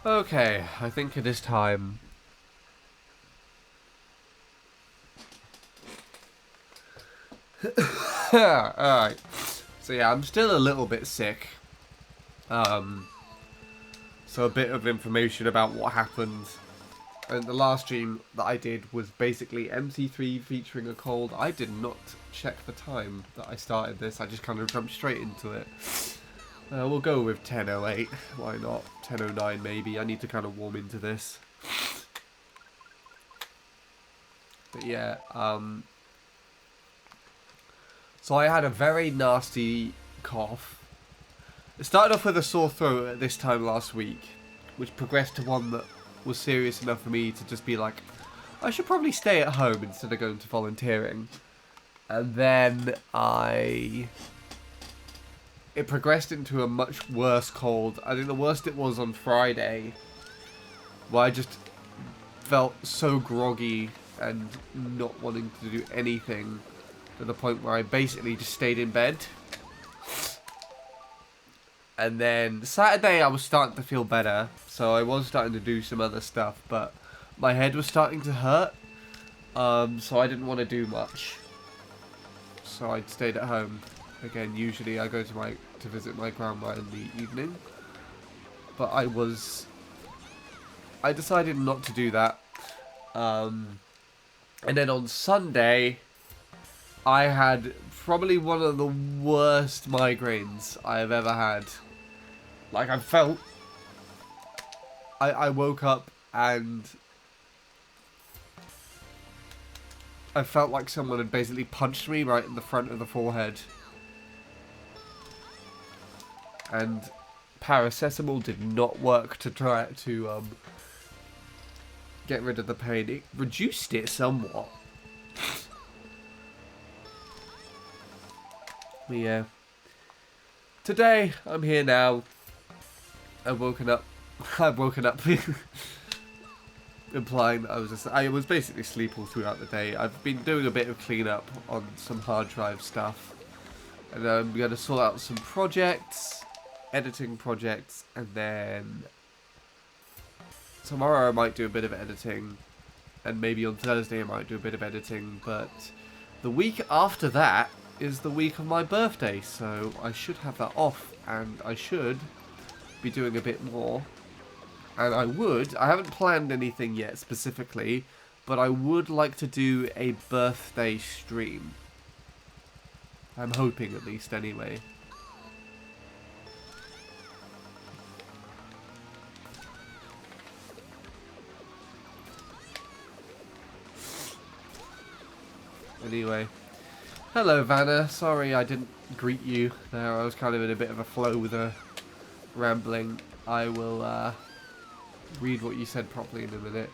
Okay, I think it is time. Alright. So yeah, I'm still a little bit sick. So a bit of information about what happened. And the last stream that I did was basically MC3 featuring a cold. I did not check the time that I started this. I just kind of jumped straight into it. We'll go with 10:08. Why not? 10:09 maybe. I need to kind of warm into this. But yeah, so I had a very nasty cough. It started off with a sore throat at this time last week, which progressed to one that was serious enough for me to just be like, I should probably stay at home instead of going to volunteering. And then it progressed into a much worse cold. I think the worst it was on Friday, where I just felt so groggy and not wanting to do anything, to the point where I basically just stayed in bed. And then Saturday I was starting to feel better, so I was starting to do some other stuff, but my head was starting to hurt, so I didn't want to do much. So I stayed at home. Again, usually I go to visit my grandma in the evening, but I decided not to do that. And then on Sunday, I had probably one of the worst migraines I have ever had. Like, I woke up and I felt like someone had basically punched me right in the front of the forehead. And paracetamol did not work to try to get rid of the pain. It reduced it somewhat. But yeah. Today, I'm here now. I've woken up. Implying that I was basically asleep all throughout the day. I've been doing a bit of cleanup on some hard drive stuff. And I'm going to sort out some projects, editing projects, and then tomorrow I might do a bit of editing. And maybe on Thursday I might do a bit of editing. But the week after that is the week of my birthday, so I should have that off, and I should be doing a bit more. And I haven't planned anything yet specifically, but I would like to do a birthday stream. I'm hoping, at least, anyway. Anyway. Hello, Vanna. Sorry I didn't greet you there. I was kind of in a bit of a flow with a rambling. I will read what you said properly in a minute.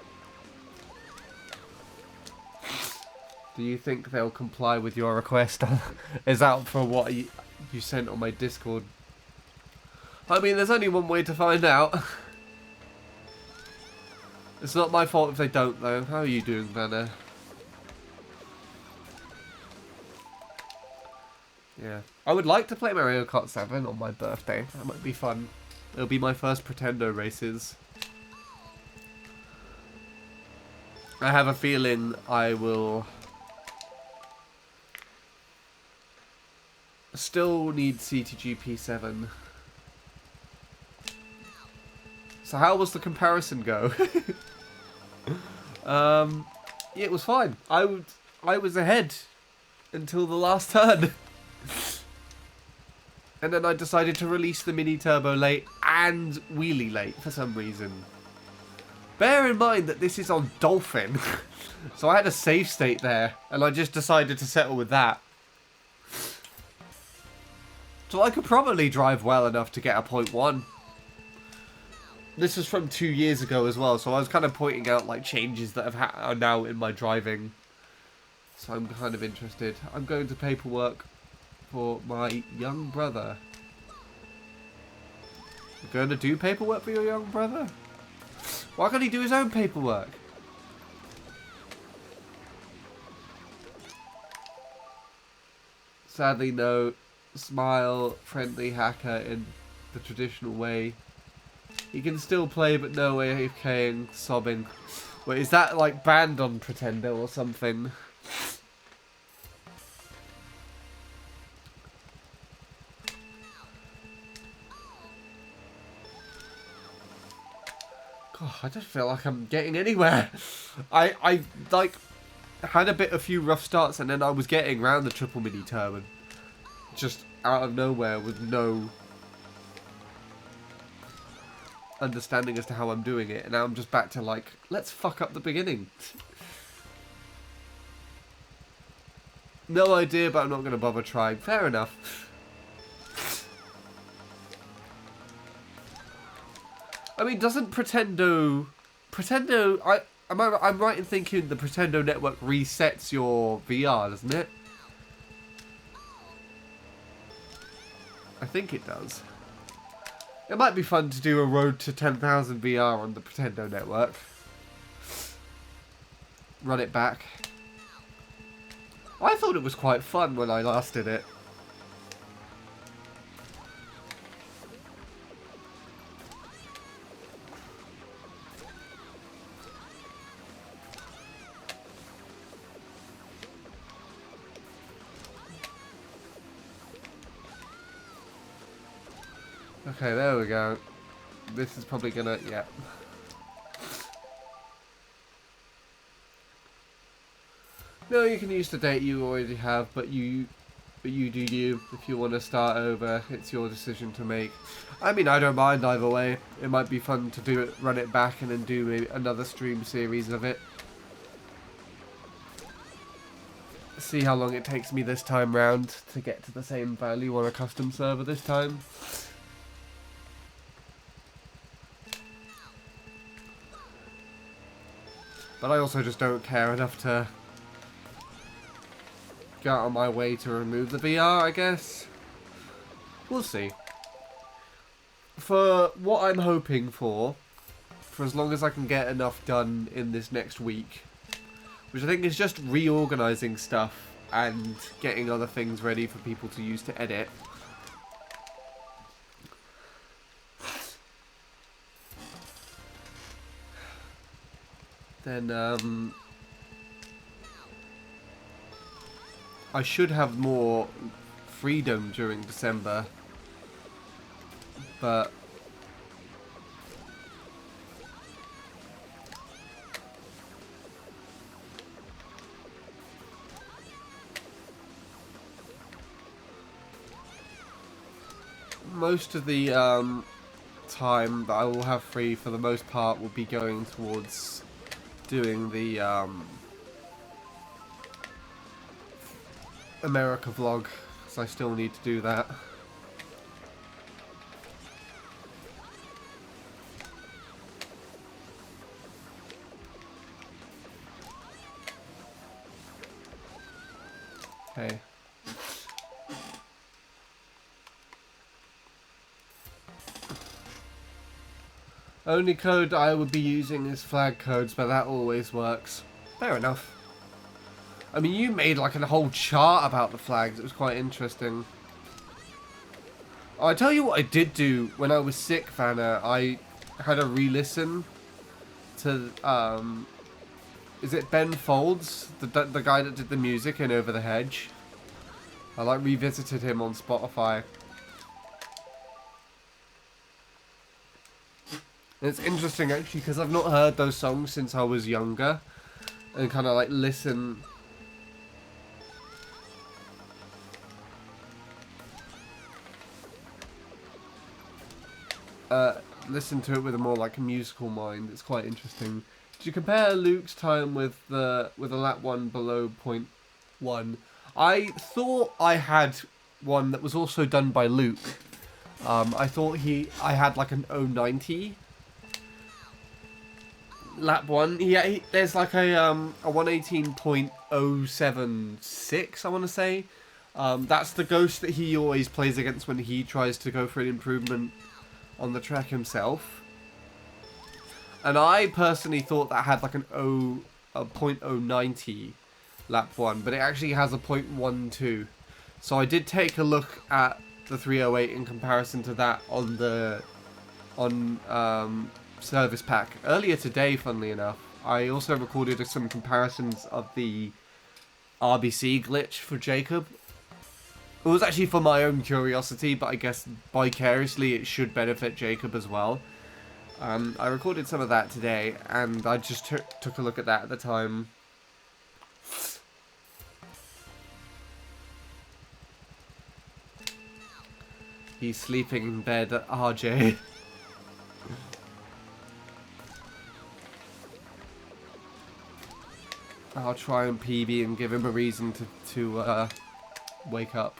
Do you think they'll comply with your request? Is that for what you sent on my Discord? I mean, there's only one way to find out. It's not my fault if they don't, though. How are you doing, Vanna? Yeah. I would like to play Mario Kart 7 on my birthday. That might be fun. It'll be my first Pretendo races. I have a feeling I will still need CTGP7. So how was the comparison go? Yeah, it was fine. I was ahead until the last turn. And then I decided to release the mini turbo late and wheelie late for some reason. Bear in mind that this is on Dolphin. So I had a save state there, and I just decided to settle with that. So I could probably drive well enough to get a 0.1. This was from 2 years ago as well, so I was kind of pointing out like changes that are now in my driving. So I'm kind of interested. I'm going to paperwork for my young brother. You're going to do paperwork for your young brother? Why can't he do his own paperwork? Sadly, no. Smile, friendly hacker in the traditional way. He can still play, but no AFKing, sobbing. Wait, is that like banned on Pretendo or something? God, I don't feel like I'm getting anywhere. I like had a few rough starts, and then I was getting round the triple mini turban, just out of nowhere with no understanding as to how I'm doing it, and now I'm just back to like, let's fuck up the beginning. No idea, but I'm not going to bother trying. Fair enough. I mean, doesn't Pretendo... I'm right in thinking the Pretendo network resets your VR, doesn't it? I think it does. It might be fun to do a road to 10,000 VR on the Pretendo network. Run it back. I thought it was quite fun when I last did it. Okay, there we go. This is probably gonna, yeah. No, you can use the date you already have, but you do you. If you want to start over, it's your decision to make. I mean, I don't mind either way. It might be fun to do it, run it back, and then do maybe another stream series of it. See how long it takes me this time round to get to the same value on a custom server this time. But I also just don't care enough to go out on my way to remove the VR, I guess. We'll see. For what I'm hoping for as long as I can get enough done in this next week, which I think is just reorganizing stuff and getting other things ready for people to use to edit. Then, I should have more freedom during December, but most of the time that I will have free for the most part will be going towards doing the America vlog, because I still need to do that. Okay. Only code I would be using is flag codes, but that always works. Fair enough. I mean, you made like a whole chart about the flags. It was quite interesting. Oh, I tell you what I did do when I was sick, Vanna. I had a re-listen to, is it Ben Folds? The guy that did the music in Over the Hedge. I like revisited him on Spotify. And it's interesting actually because I've not heard those songs since I was younger, and kind of like listen to it with a more like a musical mind. It's quite interesting. Did you compare Luke's time with a lap 1 below 0.1? I thought I had one that was also done by Luke. I thought I had like an 090 lap 1. There's like a 118.076, I want to say. That's the ghost that he always plays against when he tries to go for an improvement on the track himself. And I personally thought that had like a 0.090 lap 1, but it actually has a 0.12. So I did take a look at the 308 in comparison to that on the on Service Pack earlier today, funnily enough. I also recorded some comparisons of the RBC glitch for Jacob. It was actually for my own curiosity, but I guess vicariously it should benefit Jacob as well. I recorded some of that today, and I just took a look at that at the time. He's sleeping in bed, RJ. I'll try and PB and give him a reason to wake up.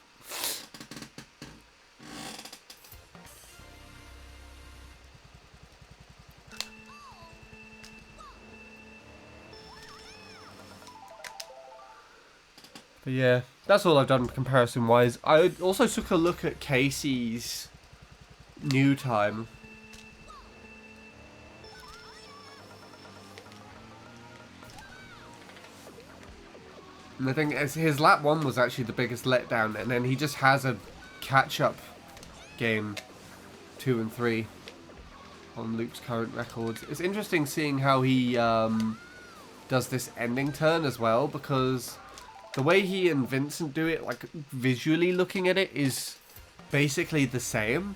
But yeah, that's all I've done comparison-wise. I also took a look at Casey's new time. And I think his lap 1 was actually the biggest letdown, and then he just has a catch-up game 2 and 3 on Luke's current records. It's interesting seeing how he does this ending turn as well, because the way he and Vincent do it, like visually looking at it, is basically the same.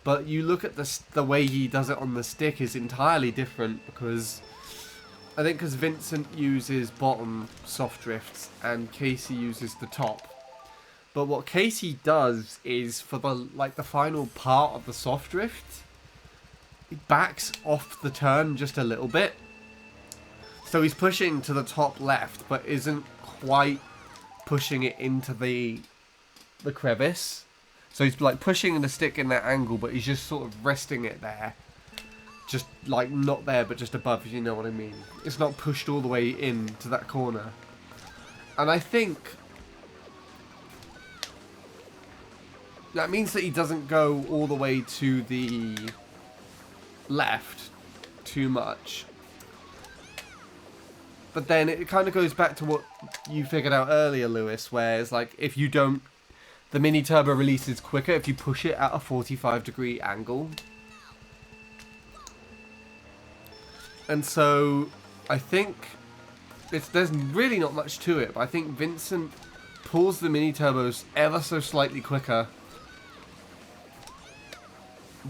But you look at the way he does it on the stick is entirely different, because I think because Vincent uses bottom soft drifts and Casey uses the top. But what Casey does is for the final part of the soft drift, he backs off the turn just a little bit. So he's pushing to the top left, but isn't quite pushing it into the crevice. So he's like pushing the stick in that angle, but he's just sort of resting it there. Just like not there, but just above, if you know what I mean. It's not pushed all the way into that corner. And I think that means that he doesn't go all the way to the left too much. But then it kind of goes back to what you figured out earlier, Lewis, where it's like if you don't, the mini turbo releases quicker if you push it at a 45-degree angle. And so I think there's really not much to it, but I think Vincent pulls the mini turbos ever so slightly quicker.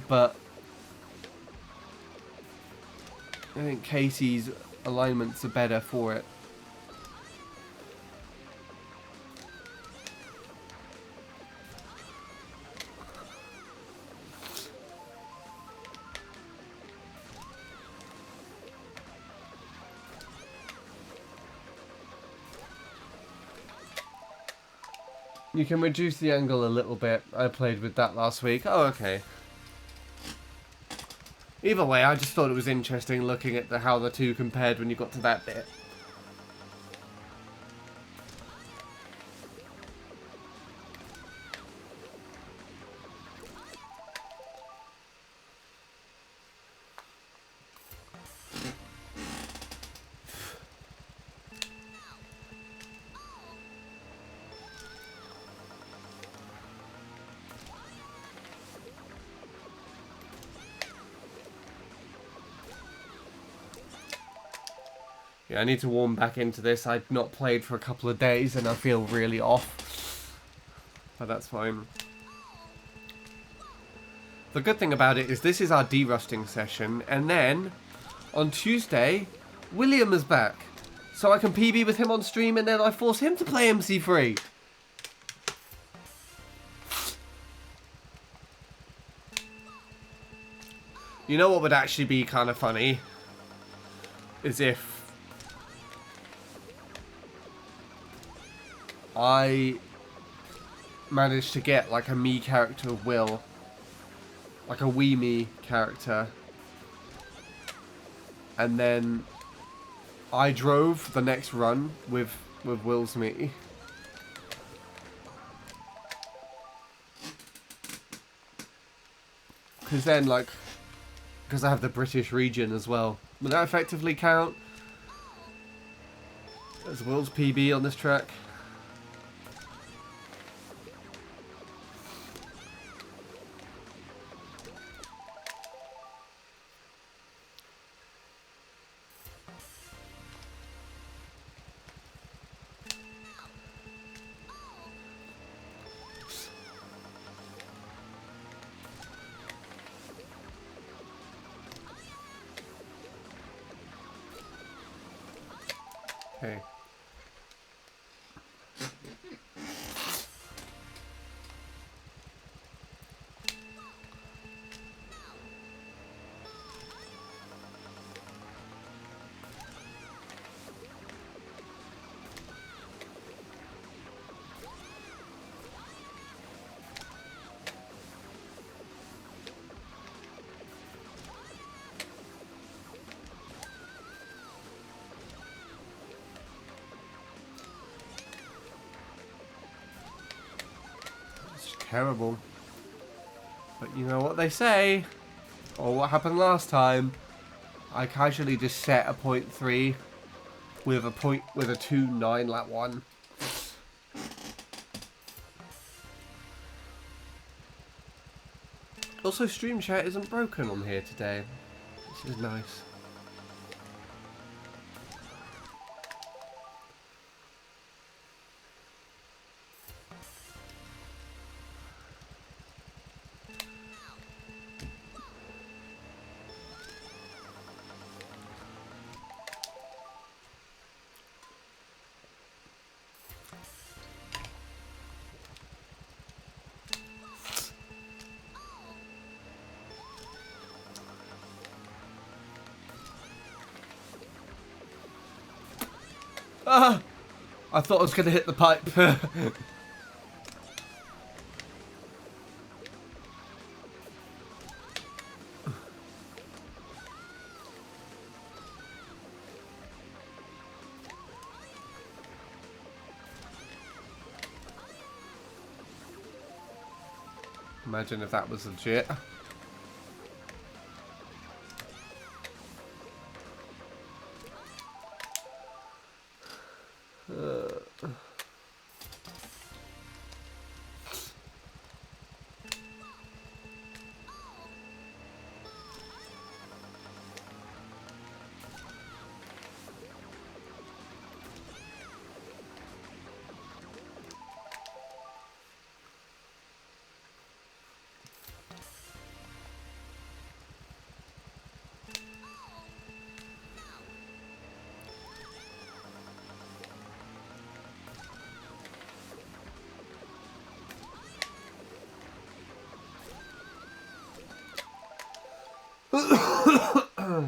But I think Casey's alignments are better for it. You can reduce the angle a little bit. I played with that last week. Oh, okay. Either way, I just thought it was interesting looking at how the two compared when you got to that bit. Yeah, I need to warm back into this. I'd not played for a couple of days and I feel really off. But that's fine. The good thing about it is this is our derusting session, and then on Tuesday, William is back. So I can PB with him on stream and then I force him to play MC3. You know what would actually be kind of funny? Is if I managed to get like a me character Will. Like a wee me character. And then I drove the next run with Will's me. Because then like, because I have the British region as well. Would that effectively count as Will's PB on this track? Okay. It's terrible. But you know what they say, or what happened last time. I casually just set a 0.3 with a 2.9 lap 1. Also, stream chat isn't broken on here today, which is nice. Ah! I thought I was going to hit the pipe. Imagine if that was legit.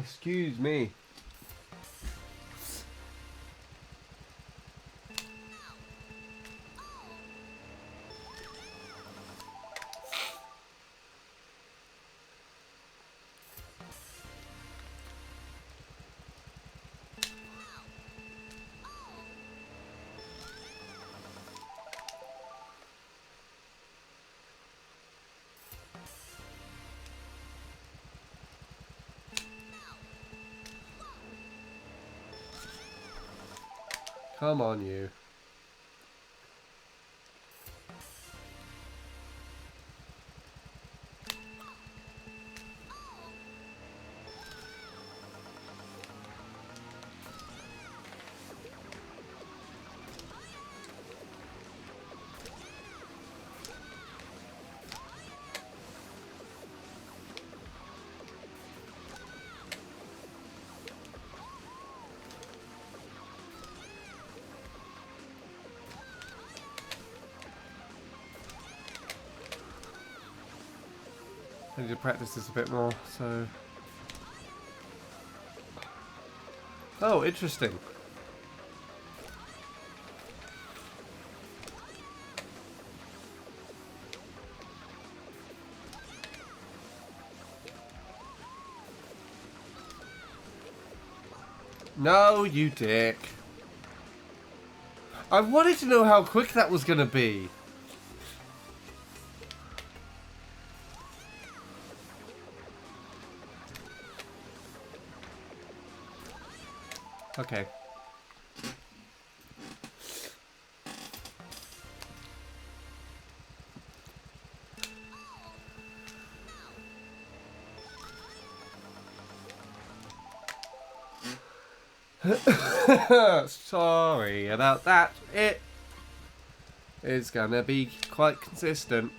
Excuse me. Come on, you. I need to practice this a bit more, so... Oh, interesting. No, you dick. I wanted to know how quick that was gonna be. Okay. Sorry about that. It is gonna be quite consistent.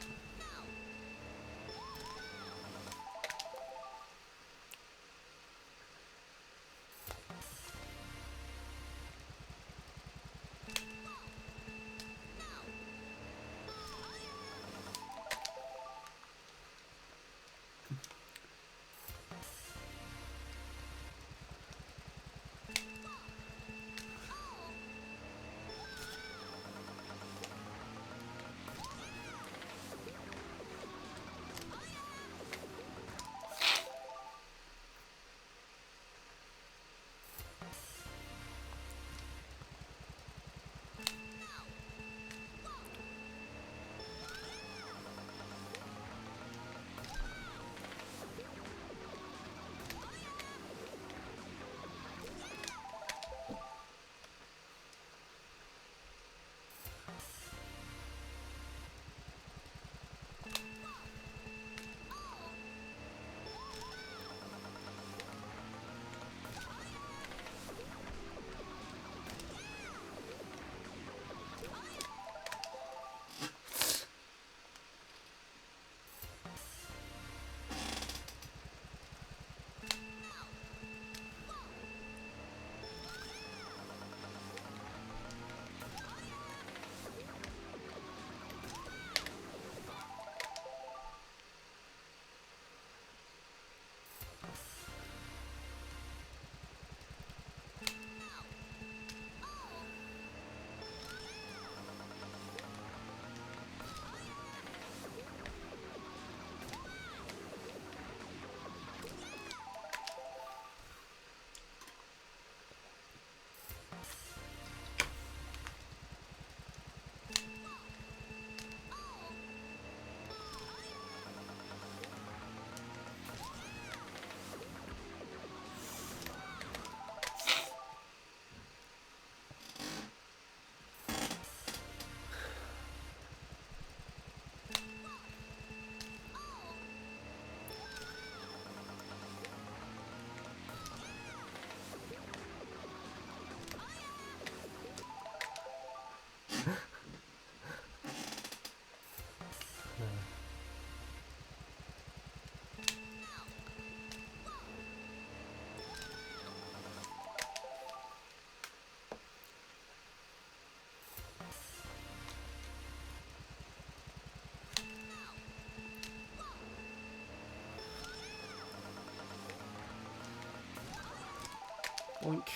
Oink.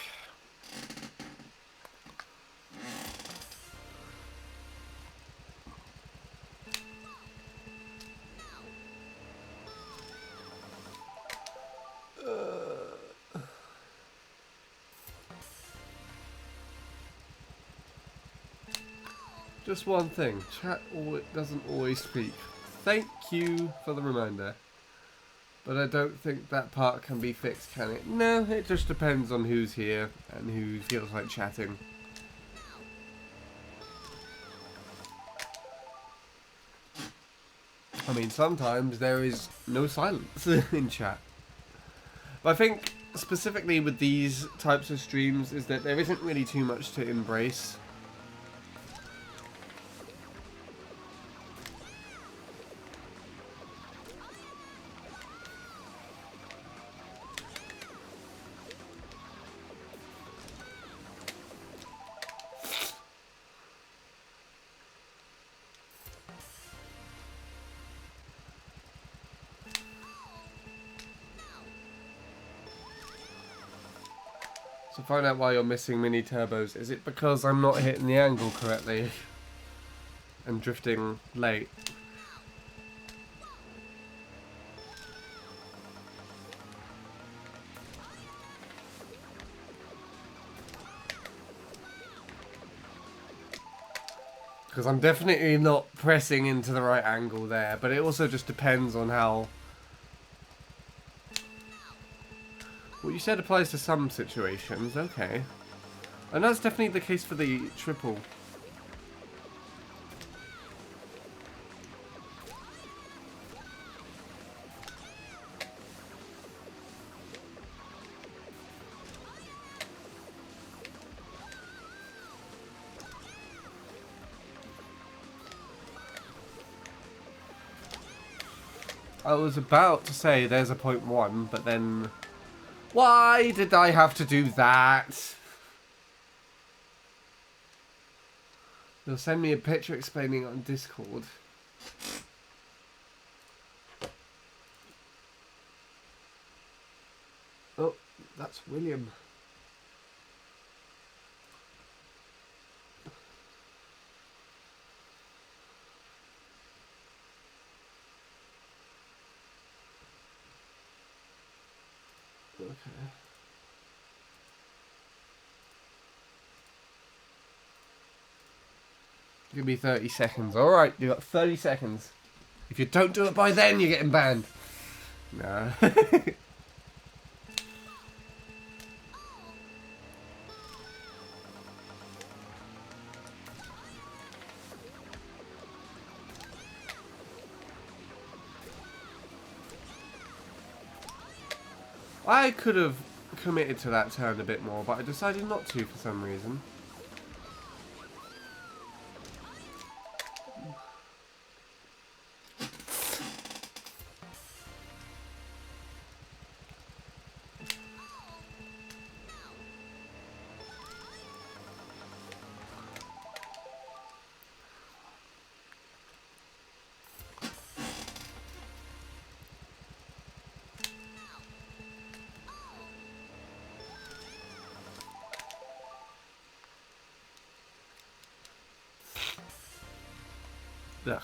Just one thing, chat doesn't always speak. Thank you for the reminder. But I don't think that part can be fixed, can it? No, it just depends on who's here and who feels like chatting. I mean, sometimes there is no silence in chat. But I think, specifically with these types of streams, is that there isn't really too much to embrace. So find out why you're missing mini turbos. Is it because I'm not hitting the angle correctly and drifting late? Because I'm definitely not pressing into the right angle there, but it also just depends on how... What you said applies to some situations, okay. And that's definitely the case for the triple. I was about to say there's a 0.1, but then... Why did I have to do that? They'll send me a picture explaining it on Discord. Oh, that's William. Okay. Give me 30 seconds. Alright, you got 30 seconds. If you don't do it by then, you're getting banned. Nah. I could have committed to that turn a bit more, but I decided not to for some reason. Ugh.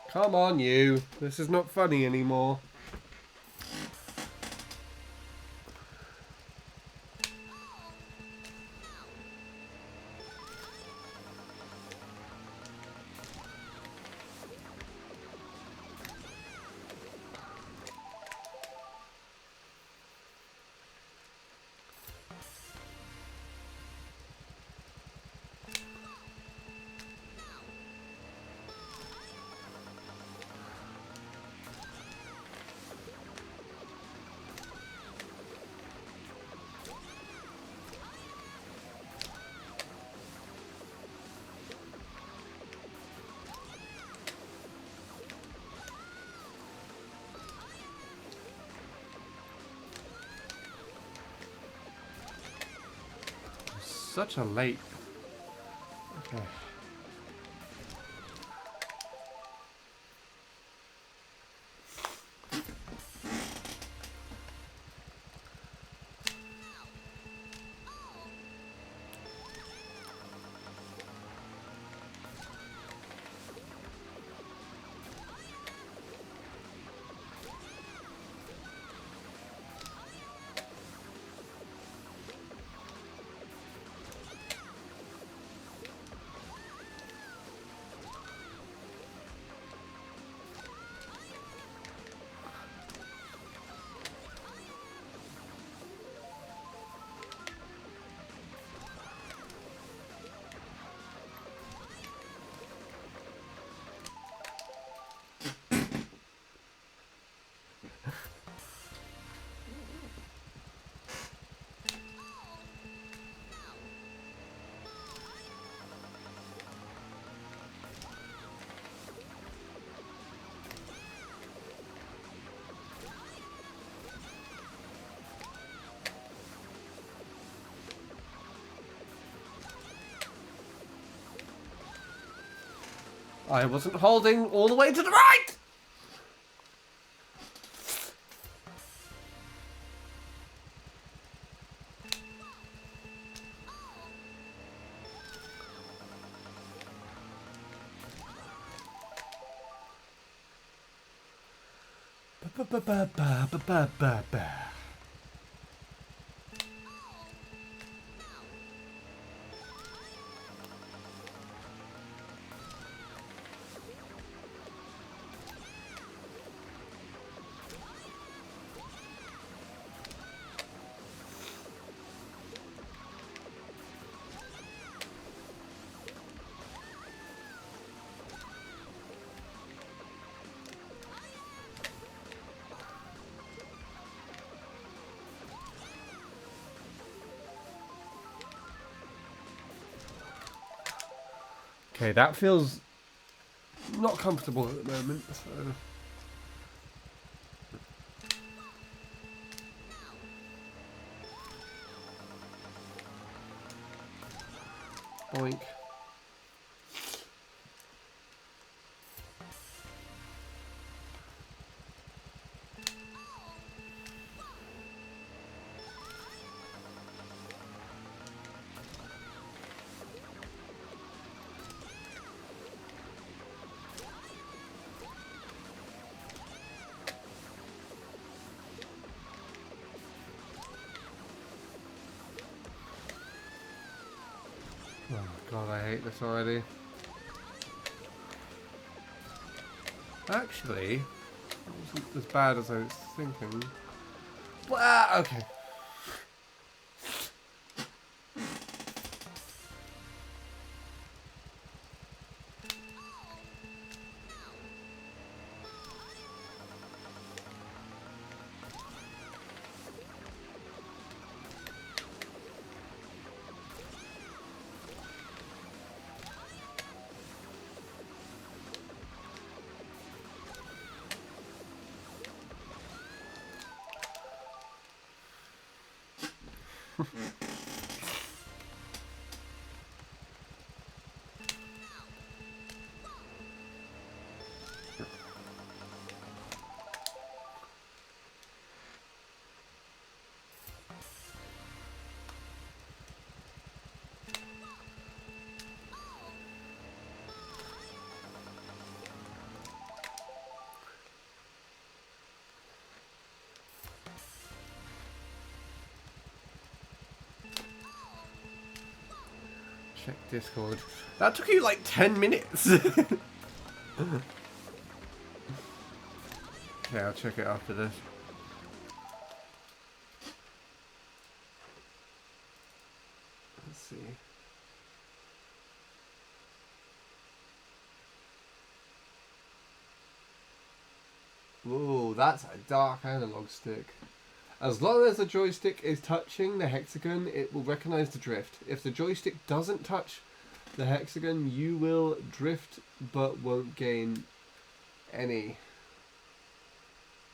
Come on, you. This is not funny anymore. such a late... Okay. I wasn't holding all the way to the right! Ba-ba-ba-ba-ba-ba-ba. Okay, that feels not comfortable at the moment, so... Boink. Oh god, I hate this already. Actually, it wasn't as bad as I was thinking. Well, okay. Check Discord. That took you like 10 minutes. Okay, I'll check it after this. Let's see. Whoa, that's a dark analog stick. As long as the joystick is touching the hexagon, it will recognize the drift. If the joystick doesn't touch the hexagon, you will drift but won't gain any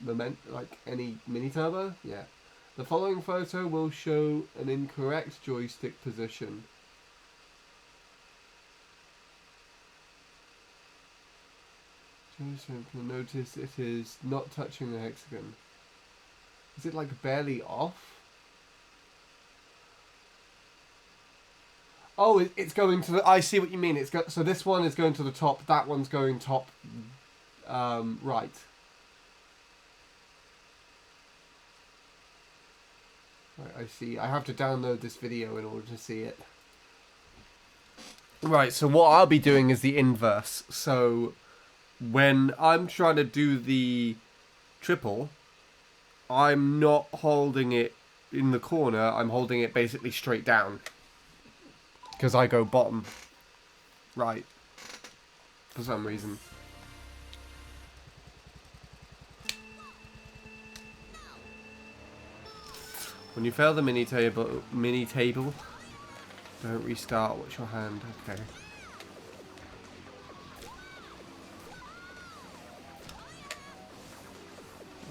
moment, like any mini turbo. Yeah, The following photo will show an incorrect joystick position. Notice it is not touching the hexagon. Is it like barely off? Oh, it's going to the... I see what you mean. So this one is going to the top. That one's going top right. Right, I see. I have to download this video in order to see it. Right, so what I'll be doing is the inverse. So when I'm trying to do the triple, I'm not holding it in the corner. I'm holding it basically straight down. Because I go bottom right. For some reason. When you fail the mini table, don't restart. Watch your hand. Okay.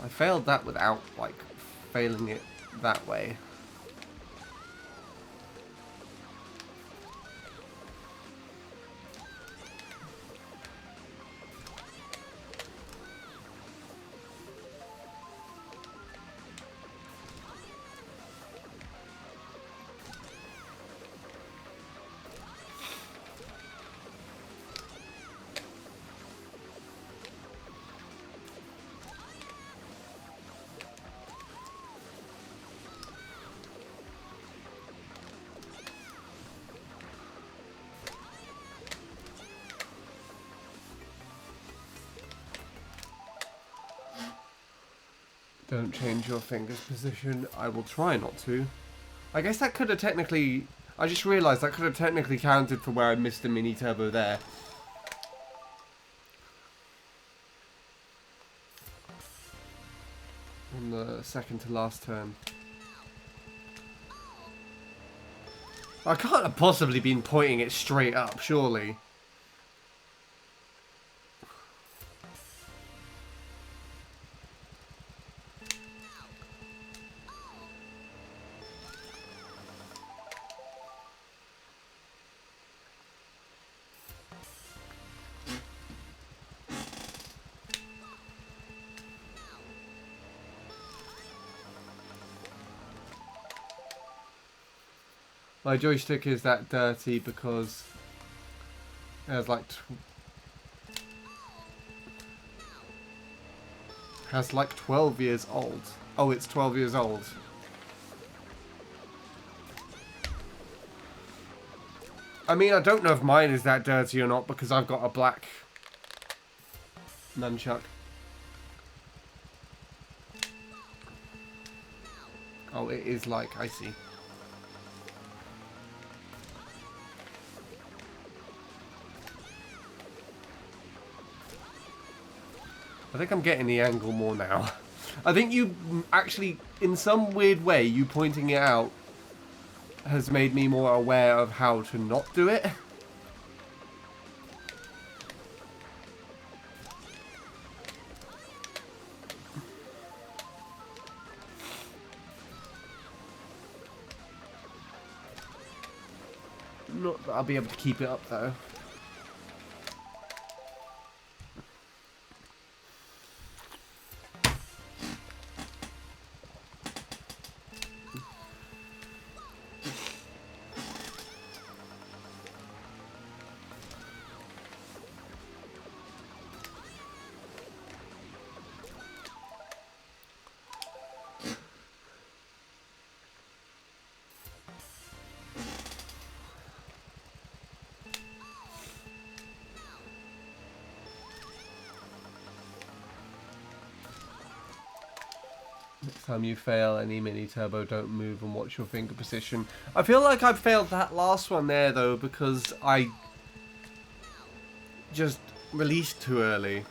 I failed that without, like, failing it that way. Don't change your finger's position. I will try not to. I guess that could have technically... I just realised that could have technically counted for where I missed the mini turbo there. On the second to last turn. I can't have possibly been pointing it straight up, surely. My joystick is that dirty because it has like 12 years old. Oh, it's 12 years old. I mean, I don't know if mine is that dirty or not because I've got a black nunchuck. Oh, it is like, I see. I think I'm getting the angle more now. I think you actually, in some weird way, you pointing it out has made me more aware of how to not do it. Not that I'll be able to keep it up though. Next time you fail any mini turbo, don't move and watch your finger position. I feel like I failed that last one there though because I just released too early.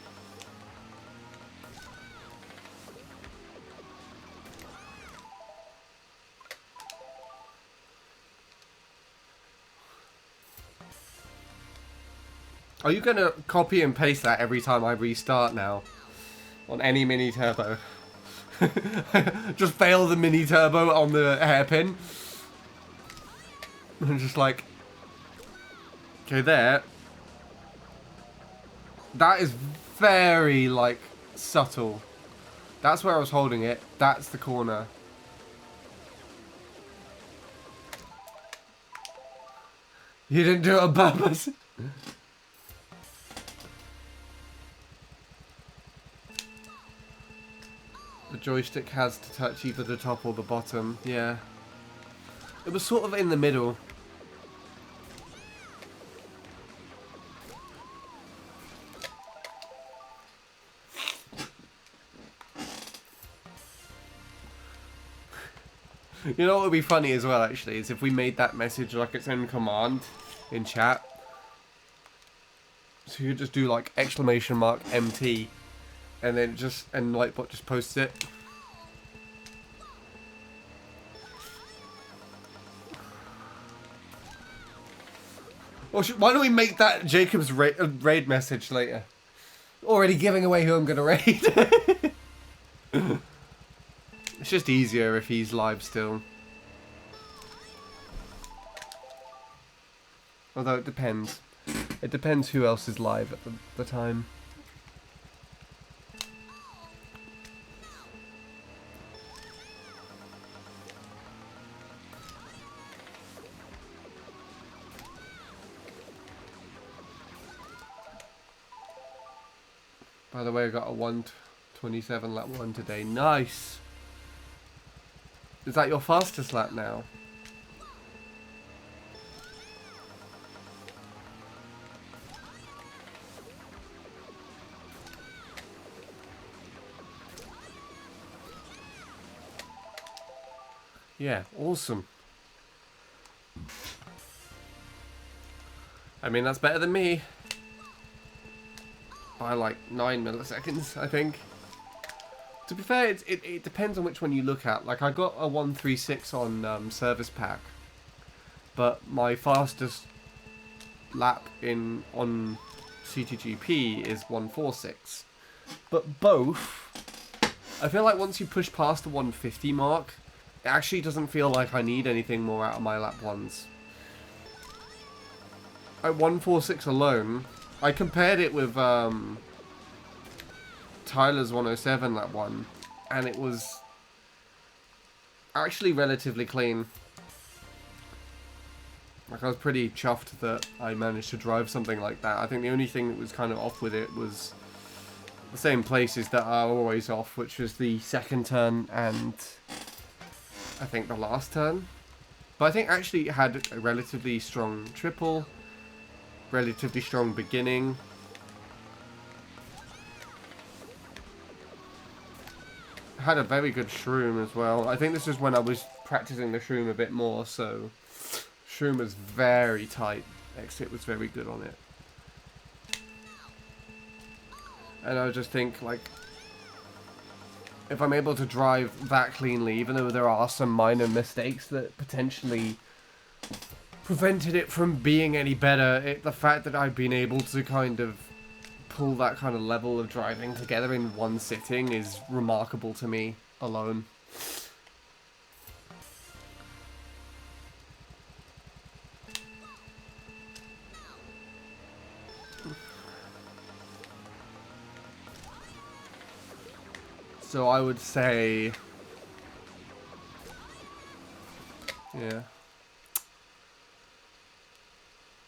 Are you going to copy and paste that every time I restart now? On any mini turbo? Just fail the mini turbo on the hairpin. I'm just like, okay, there. That is very, like, subtle. That's where I was holding it. That's the corner. You didn't do it on purpose. The joystick has to touch either the top or the bottom. Yeah. It was sort of in the middle. You know what would be funny as well, actually, is if we made that message like its own command in chat. So you could just do like !MT and then just, and Lightbot just posts it. Or why don't we make that Jacob's raid message later? Already giving away who I'm going to raid. It's just easier if he's live still. Although it depends. It depends who else is live at the time. By the way, I got a 1:27 lap 1 today. Nice! Is that your fastest lap now? Yeah, awesome. I mean, that's better than me. By like 9 milliseconds, I think. To be fair, it depends on which one you look at. Like, I got a 1:36 on Service Pack, but my fastest lap on CTGP is 1:46. But both, I feel like once you push past the 150 mark, it actually doesn't feel like I need anything more out of my lap ones. At 1:46 alone, I compared it with Tyler's 1:07 lap 1, and it was actually relatively clean. Like, I was pretty chuffed that I managed to drive something like that. I think the only thing that was kind of off with it was the same places that are always off, which was the second turn and I think the last turn. But I think actually it had a relatively strong triple, relatively strong beginning. Had a very good shroom as well. I think this is when I was practicing the shroom a bit more, so shroom was very tight. Exit was very good on it. And I just think, like, if I'm able to drive that cleanly, even though there are some minor mistakes that potentially prevented it from being any better, the fact that I've been able to kind of pull that kind of level of driving together in one sitting is remarkable to me alone. So I would say, yeah.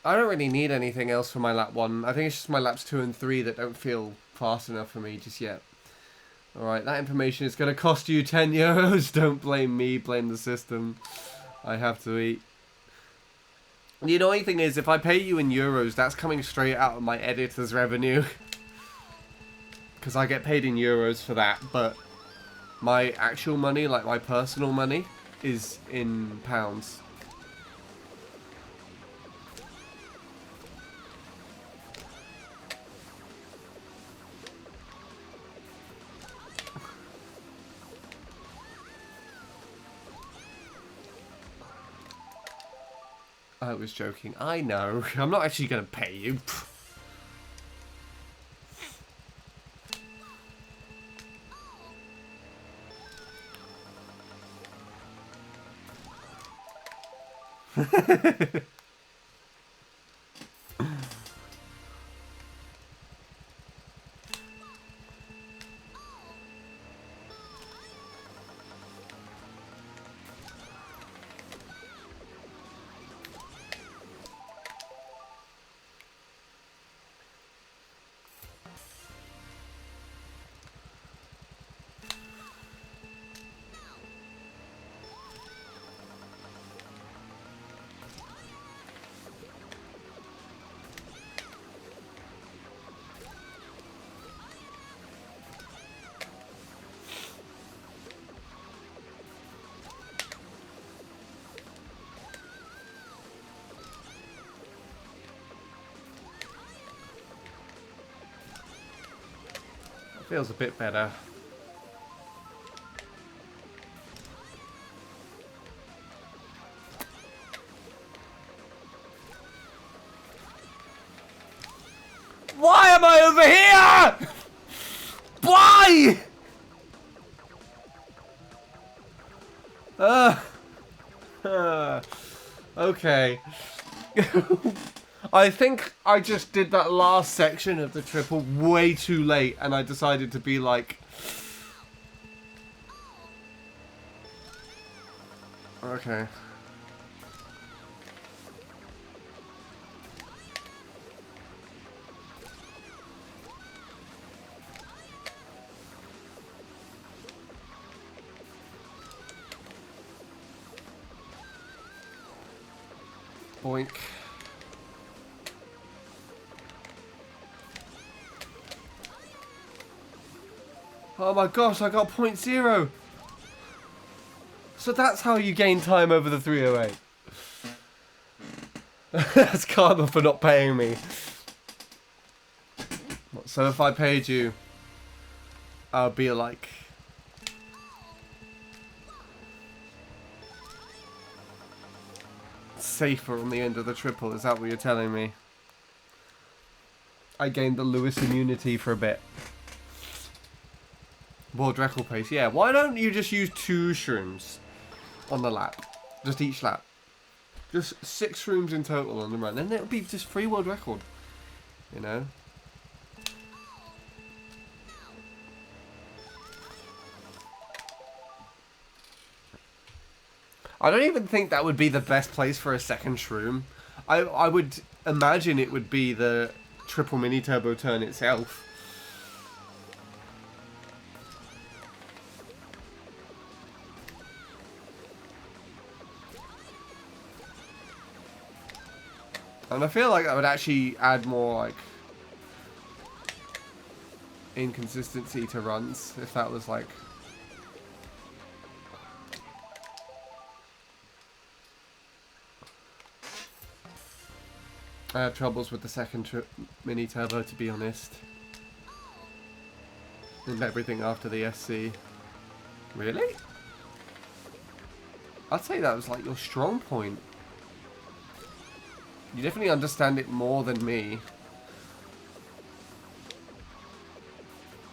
I don't really need anything else for my lap 1. I think it's just my laps 2 and 3 that don't feel fast enough for me just yet. Alright, that information is going to cost you 10 euros. Don't blame me, blame the system. I have to eat. The annoying thing is, if I pay you in euros, that's coming straight out of my editor's revenue. Because I get paid in euros for that, but my actual money, like my personal money, is in pounds. I was joking. I know. I'm not actually going to pay you. Feels a bit better. Why am I over here? Why? Okay. I think I just did that last section of the triple way too late, and I decided to be like... Okay. Boink. Oh my gosh, I got 0.0. So that's how you gain time over the 308. That's karma for not paying me. So if I paid you, I'll be like... safer on the end of the triple, is that what you're telling me? I gained the Lewis immunity for a bit. World record pace, yeah. Why don't you just use 2 shrooms on the lap? Just each lap. Just 6 shrooms in total on the run. Then it'll be just free world record. You know? I don't even think that would be the best place for a second shroom. I would imagine it would be the triple mini turbo turn itself. And I feel like that would actually add more, like, inconsistency to runs, if that was, like... I had troubles with the second mini turbo, to be honest. And everything after the SC. Really? I'd say that was, like, your strong point. You definitely understand it more than me.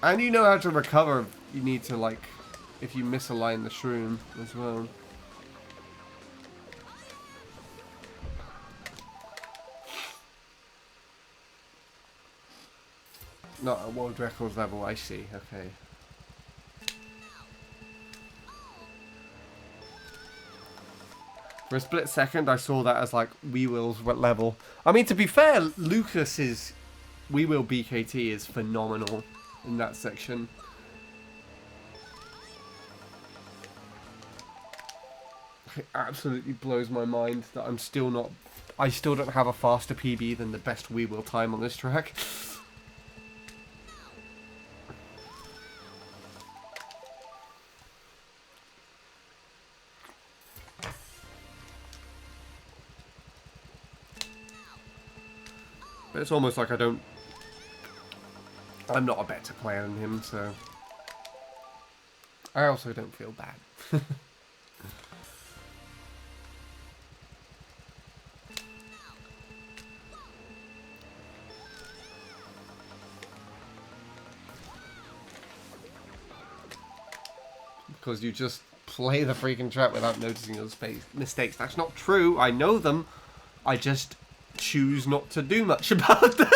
And you know how to recover. You need to, like, if you misalign the shroom as well. Not at world records level, I see. Okay. For a split second, I saw that as, like, Weewill's level. I mean, to be fair, Lucas's Weewill BKT is phenomenal in that section. It absolutely blows my mind that I'm still not... I still don't have a faster PB than the best Weewill time on this track. But it's almost like I'm not a better player than him, so... I also don't feel bad. Because you just play the freaking track without noticing those mistakes. That's not true. I know them. I just choose not to do much about them.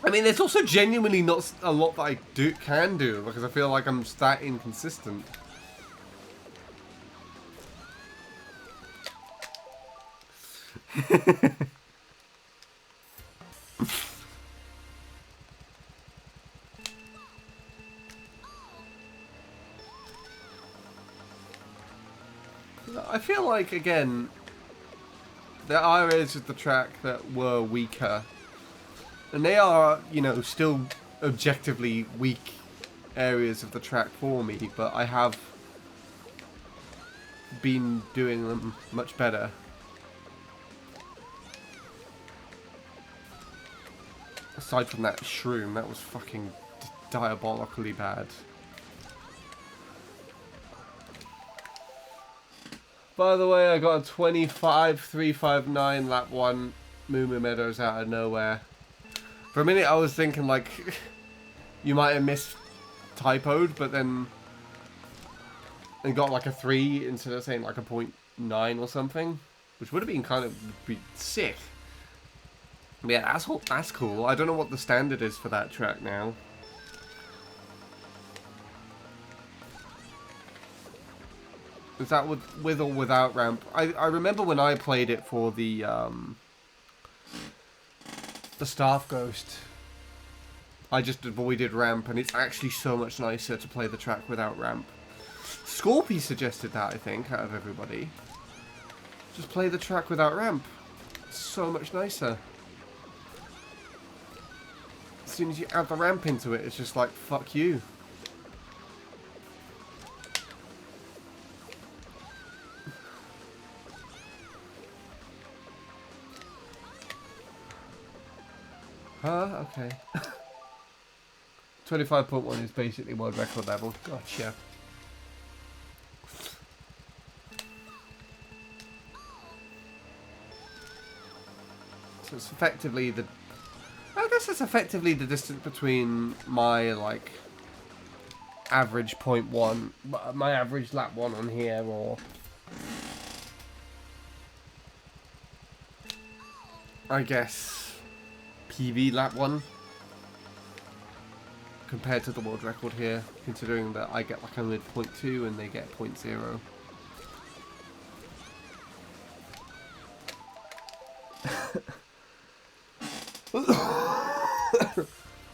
I mean, there's also genuinely not a lot that I can do because I feel like I'm that inconsistent. I feel like, again, there are areas of the track that were weaker. And they are, you know, still objectively weak areas of the track for me, but I have been doing them much better. Aside from that shroom, that was fucking diabolically bad. By the way, I got a 25.359 lap 1 Moo Moo Meadows out of nowhere. For a minute I was thinking like, you might have mistypoed, but then and got like a 3 instead of saying like a 0.9 or something. Which would have been kind of sick. But yeah, that's cool. I don't know what the standard is for that track now. Is that with or without ramp? I remember when I played it for the Staff Ghost, I just avoided ramp, and it's actually so much nicer to play the track without ramp. Scorpy suggested that, I think, out of everybody. Just play the track without ramp. It's so much nicer. As soon as you add the ramp into it, it's just like, fuck you. Huh? Okay. 25.1 is basically world record level. Gotcha. So it's effectively the... I guess it's effectively the distance between my, like, average 0.1... my average lap 1 on here, or... I guess... PV lap 1 compared to the world record here, considering that I get like a mid 0.2 and they get 0.0.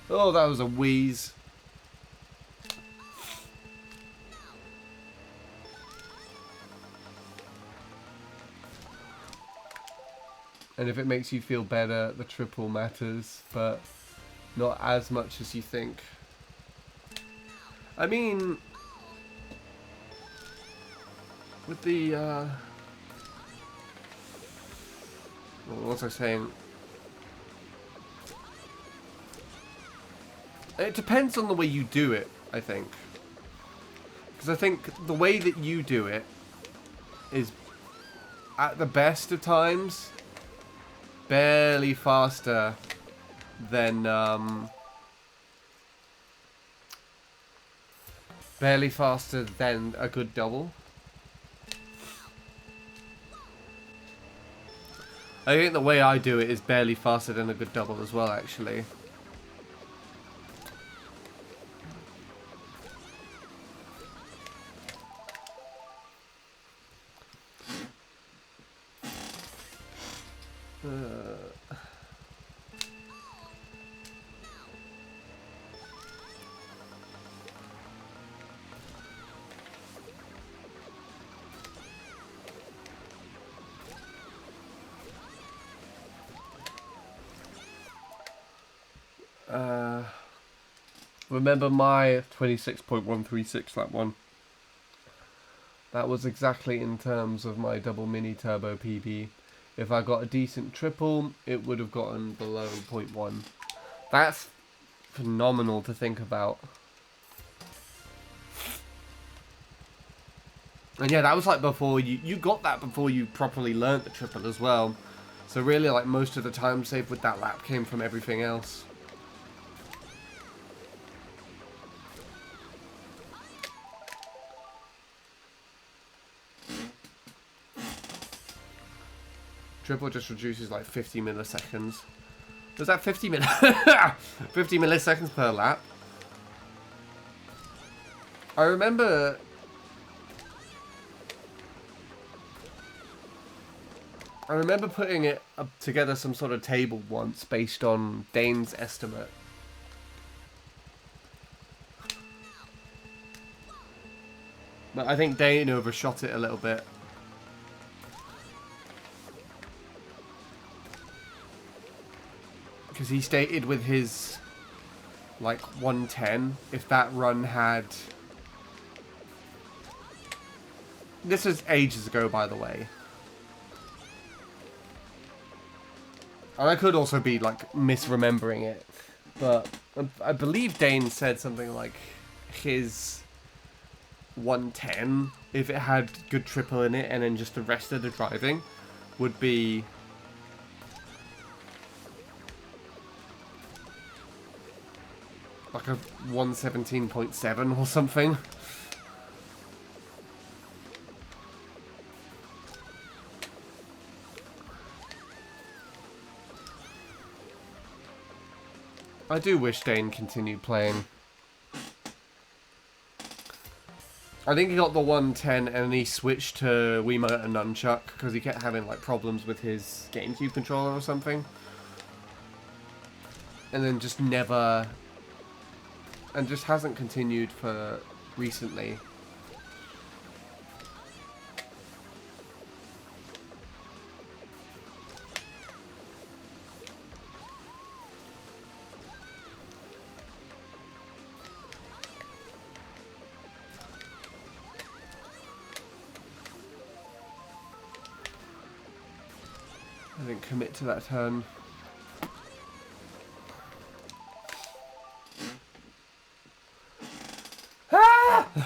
Oh, that was a wheeze. And if it makes you feel better, the triple matters, but not as much as you think. I mean, with the, what was I saying? It depends on the way you do it, I think. Because I think the way that you do it is, at the best of times, barely faster than a good double. I think the way I do it is barely faster than a good double as well, actually. Remember my 26.136 lap 1? That was exactly in terms of my double mini turbo PB. If I got a decent triple, it would have gotten below 0.1. That's phenomenal to think about. And yeah, that was like before you got that before you properly learnt the triple as well. So really, like, most of the time saved with that lap came from everything else. Triple just reduces like 50 milliseconds. Was that 50 50 milliseconds per lap? I remember putting it up together some sort of table once based on Dane's estimate. But I think Dane overshot it a little bit. Because he stated with his, like, 110, if that run had... This was ages ago, by the way. And I could also be, like, misremembering it. But I believe Dane said something like his 110, if it had good triple in it and then just the rest of the driving, would be... like a 117.7 or something. I do wish Dane continued playing. I think he got the 110 and then he switched to Wiimote and Nunchuck because he kept having like problems with his GameCube controller or something. And then just never... and just hasn't continued for recently. I didn't commit to that turn.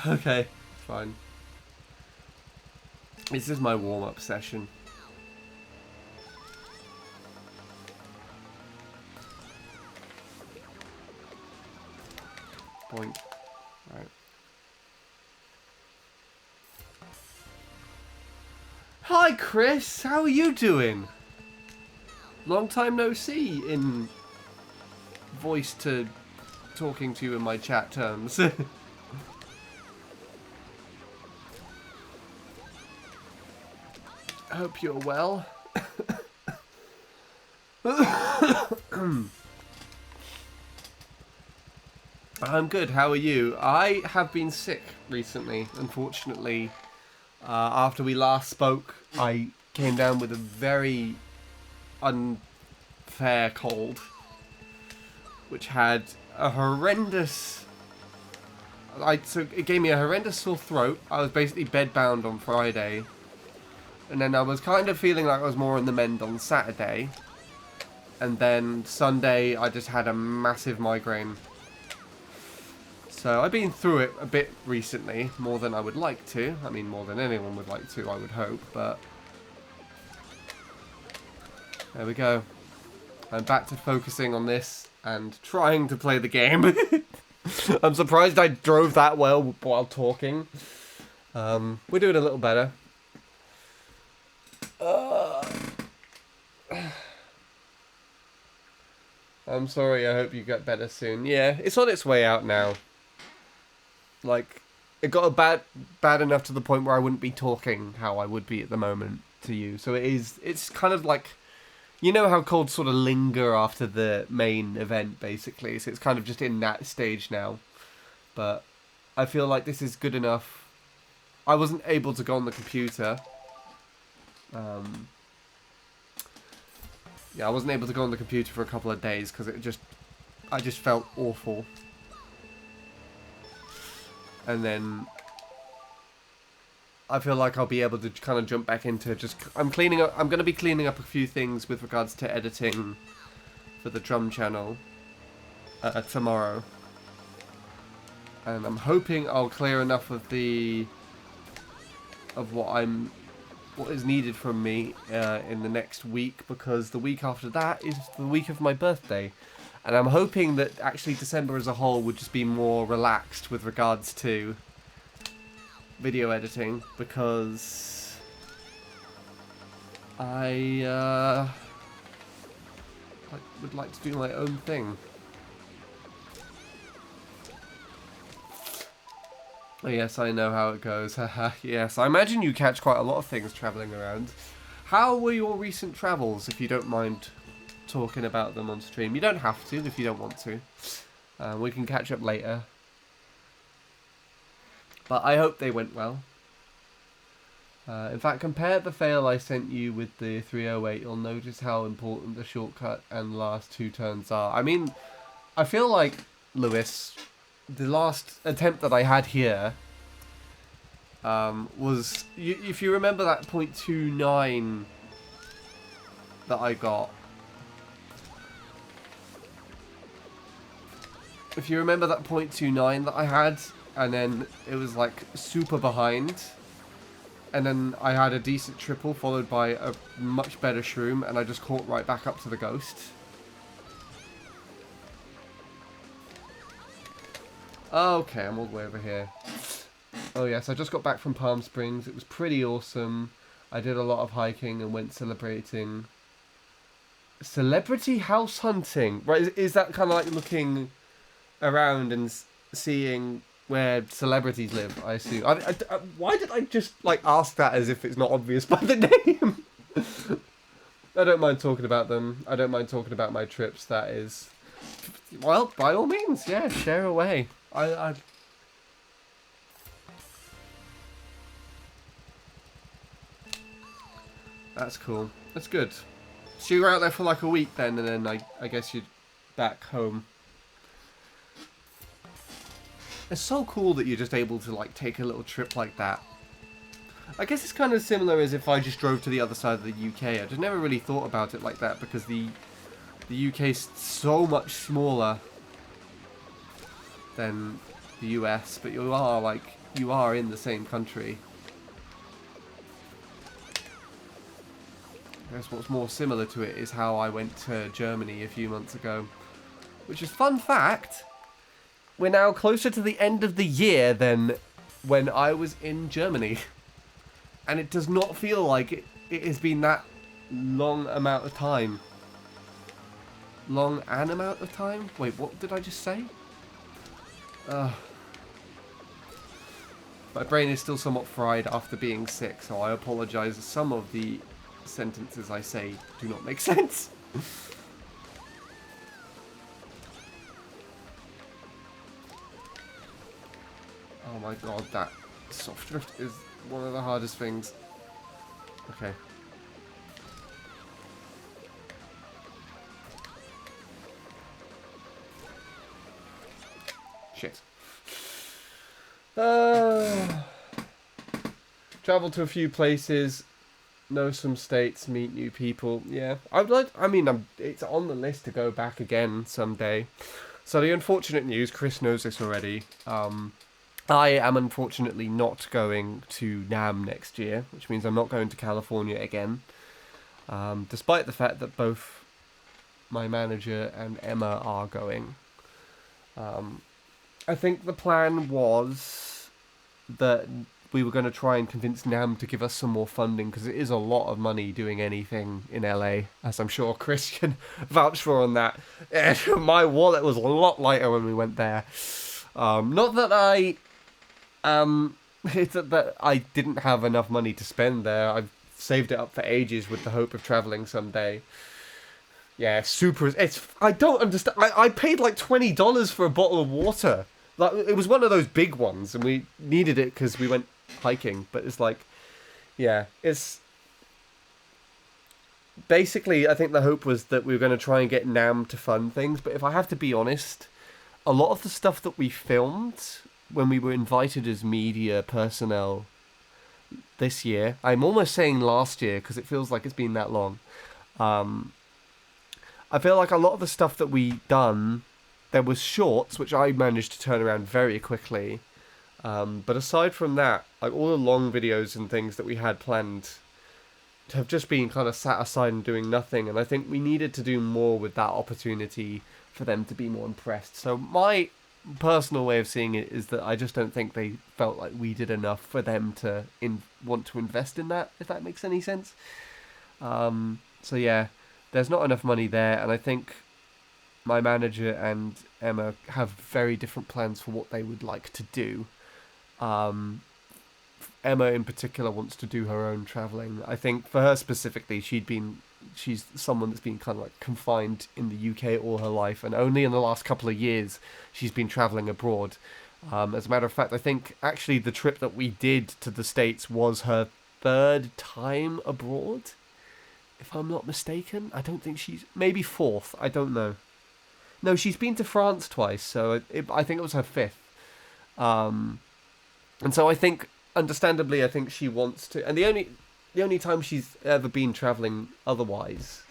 Okay, fine. This is my warm-up session. Point. Right. Hi, Chris. How are you doing? Long time no see in voice to talking to you in my chat terms. I hope you're well. I'm good, how are you? I have been sick recently, unfortunately. After we last spoke, I came down with a very unfair cold, which had a horrendous... so it gave me a horrendous sore throat. I was basically bedbound on Friday. And then I was kind of feeling like I was more on the mend on Saturday. And then Sunday, I just had a massive migraine. So I've been through it a bit recently, more than I would like to. I mean, more than anyone would like to, I would hope, but... there we go. I'm back to focusing on this and trying to play the game. I'm surprised I drove that well while talking. We're doing a little better. I'm sorry, I hope you get better soon. Yeah, it's on its way out now. Like, it got bad enough to the point where I wouldn't be talking how I would be at the moment to you. So it's kind of like, you know how colds sort of linger after the main event, basically. So it's kind of just in that stage now. But I feel like this is good enough. I wasn't able to go on the computer. Yeah, I wasn't able to go on the computer for a couple of days because I just felt awful. And then I feel like I'll be able to kind of jump back into just... I'm going to be cleaning up a few things with regards to editing for the drum channel tomorrow. And I'm hoping I'll clear enough of what is needed from me in the next week, because the week after that is the week of my birthday. And I'm hoping that actually December as a whole would just be more relaxed with regards to video editing, because I would like to do my own thing. Oh, yes, I know how it goes. Haha, yes. I imagine you catch quite a lot of things travelling around. How were your recent travels, if you don't mind talking about them on stream? You don't have to if you don't want to. We can catch up later. But I hope they went well. In fact, compare the fail I sent you with the 308. You'll notice how important the shortcut and last 2 turns are. I mean, I feel like, Lewis, the last attempt that I had here was... if you remember that .29 that I got... If you remember that .29 that I had, and then it was like super behind... And then I had a decent triple followed by a much better shroom, and I just caught right back up to the ghost. Okay, I'm all the way over here. Oh yes, I just got back from Palm Springs. It was pretty awesome. I did a lot of hiking and went celebrating. Celebrity house hunting? Right, is that kind of like looking around and seeing... where celebrities live, I assume. Why did I just, like, ask that as if it's not obvious by the name? I don't mind talking about them. I don't mind talking about my trips, that is. Well, by all means, yeah, share away. That's cool. That's good. So you were out there for, like, a week then, and then I guess you're back home. It's so cool that you're just able to, like, take a little trip like that. I guess it's kind of similar as if I just drove to the other side of the UK. I just never really thought about it like that because the UK's so much smaller than the US, but you are in the same country. I guess what's more similar to it is how I went to Germany a few months ago. Which is, fun fact... we're now closer to the end of the year than when I was in Germany. And it does not feel like it has been that long amount of time. Long an amount of time? Wait, what did I just say? My brain is still somewhat fried after being sick, so I apologise. Some of the sentences I say do not make sense. Oh my god, that soft drift is one of the hardest things. Okay. Shit. Travel to a few places, know some states, meet new people. Yeah, it's on the list to go back again someday. So the unfortunate news, Chris knows this already. I am unfortunately not going to NAMM next year, which means I'm not going to California again. Despite the fact that both my manager and Emma are going. I think the plan was that we were going to try and convince NAMM to give us some more funding, because it is a lot of money doing anything in LA, as I'm sure Chris can vouch for on that. My wallet was a lot lighter when we went there. Not that it's that I didn't have enough money to spend there. I've saved it up for ages with the hope of travelling someday. Yeah, I don't understand. I paid like $20 for a bottle of water. Like, it was one of those big ones, and we needed it because we went hiking. But it's like, yeah, it's... Basically, I think the hope was that we were going to try and get NAMM to fund things. But if I have to be honest, a lot of the stuff that we filmed... when we were invited as media personnel this year, I'm almost saying last year because it feels like it's been that long. I feel like a lot of the stuff that we done, there was shorts, which I managed to turn around very quickly. But aside from that, like all the long videos and things that we had planned have just been kind of sat aside and doing nothing. And I think we needed to do more with that opportunity for them to be more impressed. So my personal way of seeing it is that I just don't think they felt like we did enough for them to want to invest in that, if that makes any sense. So yeah, there's not enough money there, and I think my manager and Emma have very different plans for what they would like to do. Um, Emma in particular wants to do her own traveling. I think for her specifically, she's someone that's been kind of like confined in the UK all her life, and only in the last couple of years she's been traveling abroad. As a matter of fact, I think actually the trip that we did to the States was her third time abroad, if I'm not mistaken. I don't think she's maybe fourth. I don't know. No, she's been to France twice, so I think it was her fifth. Um, and so I think, understandably, I think she wants to. And the only time she's ever been traveling otherwise,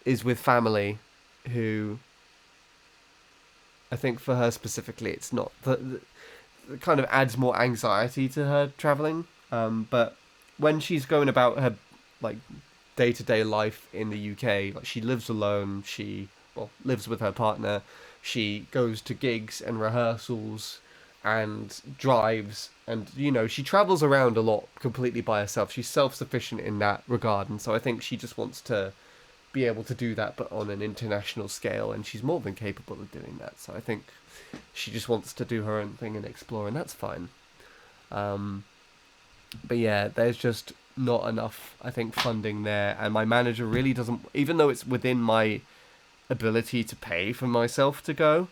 is with family, who. I think for her specifically, it's not it kind of adds more anxiety to her traveling. But when she's going about her like day-to-day life in the UK, like she lives alone, lives with her partner, she goes to gigs and rehearsals and drives, and she travels around a lot completely by herself. She's self-sufficient in that regard, and so I think she just wants to be able to do that, but on an international scale, and she's more than capable of doing that. So I think she just wants to do her own thing and explore, and that's fine. But yeah, there's just not enough, I think, funding there, and my manager really doesn't, even though it's within my ability to pay for myself to go,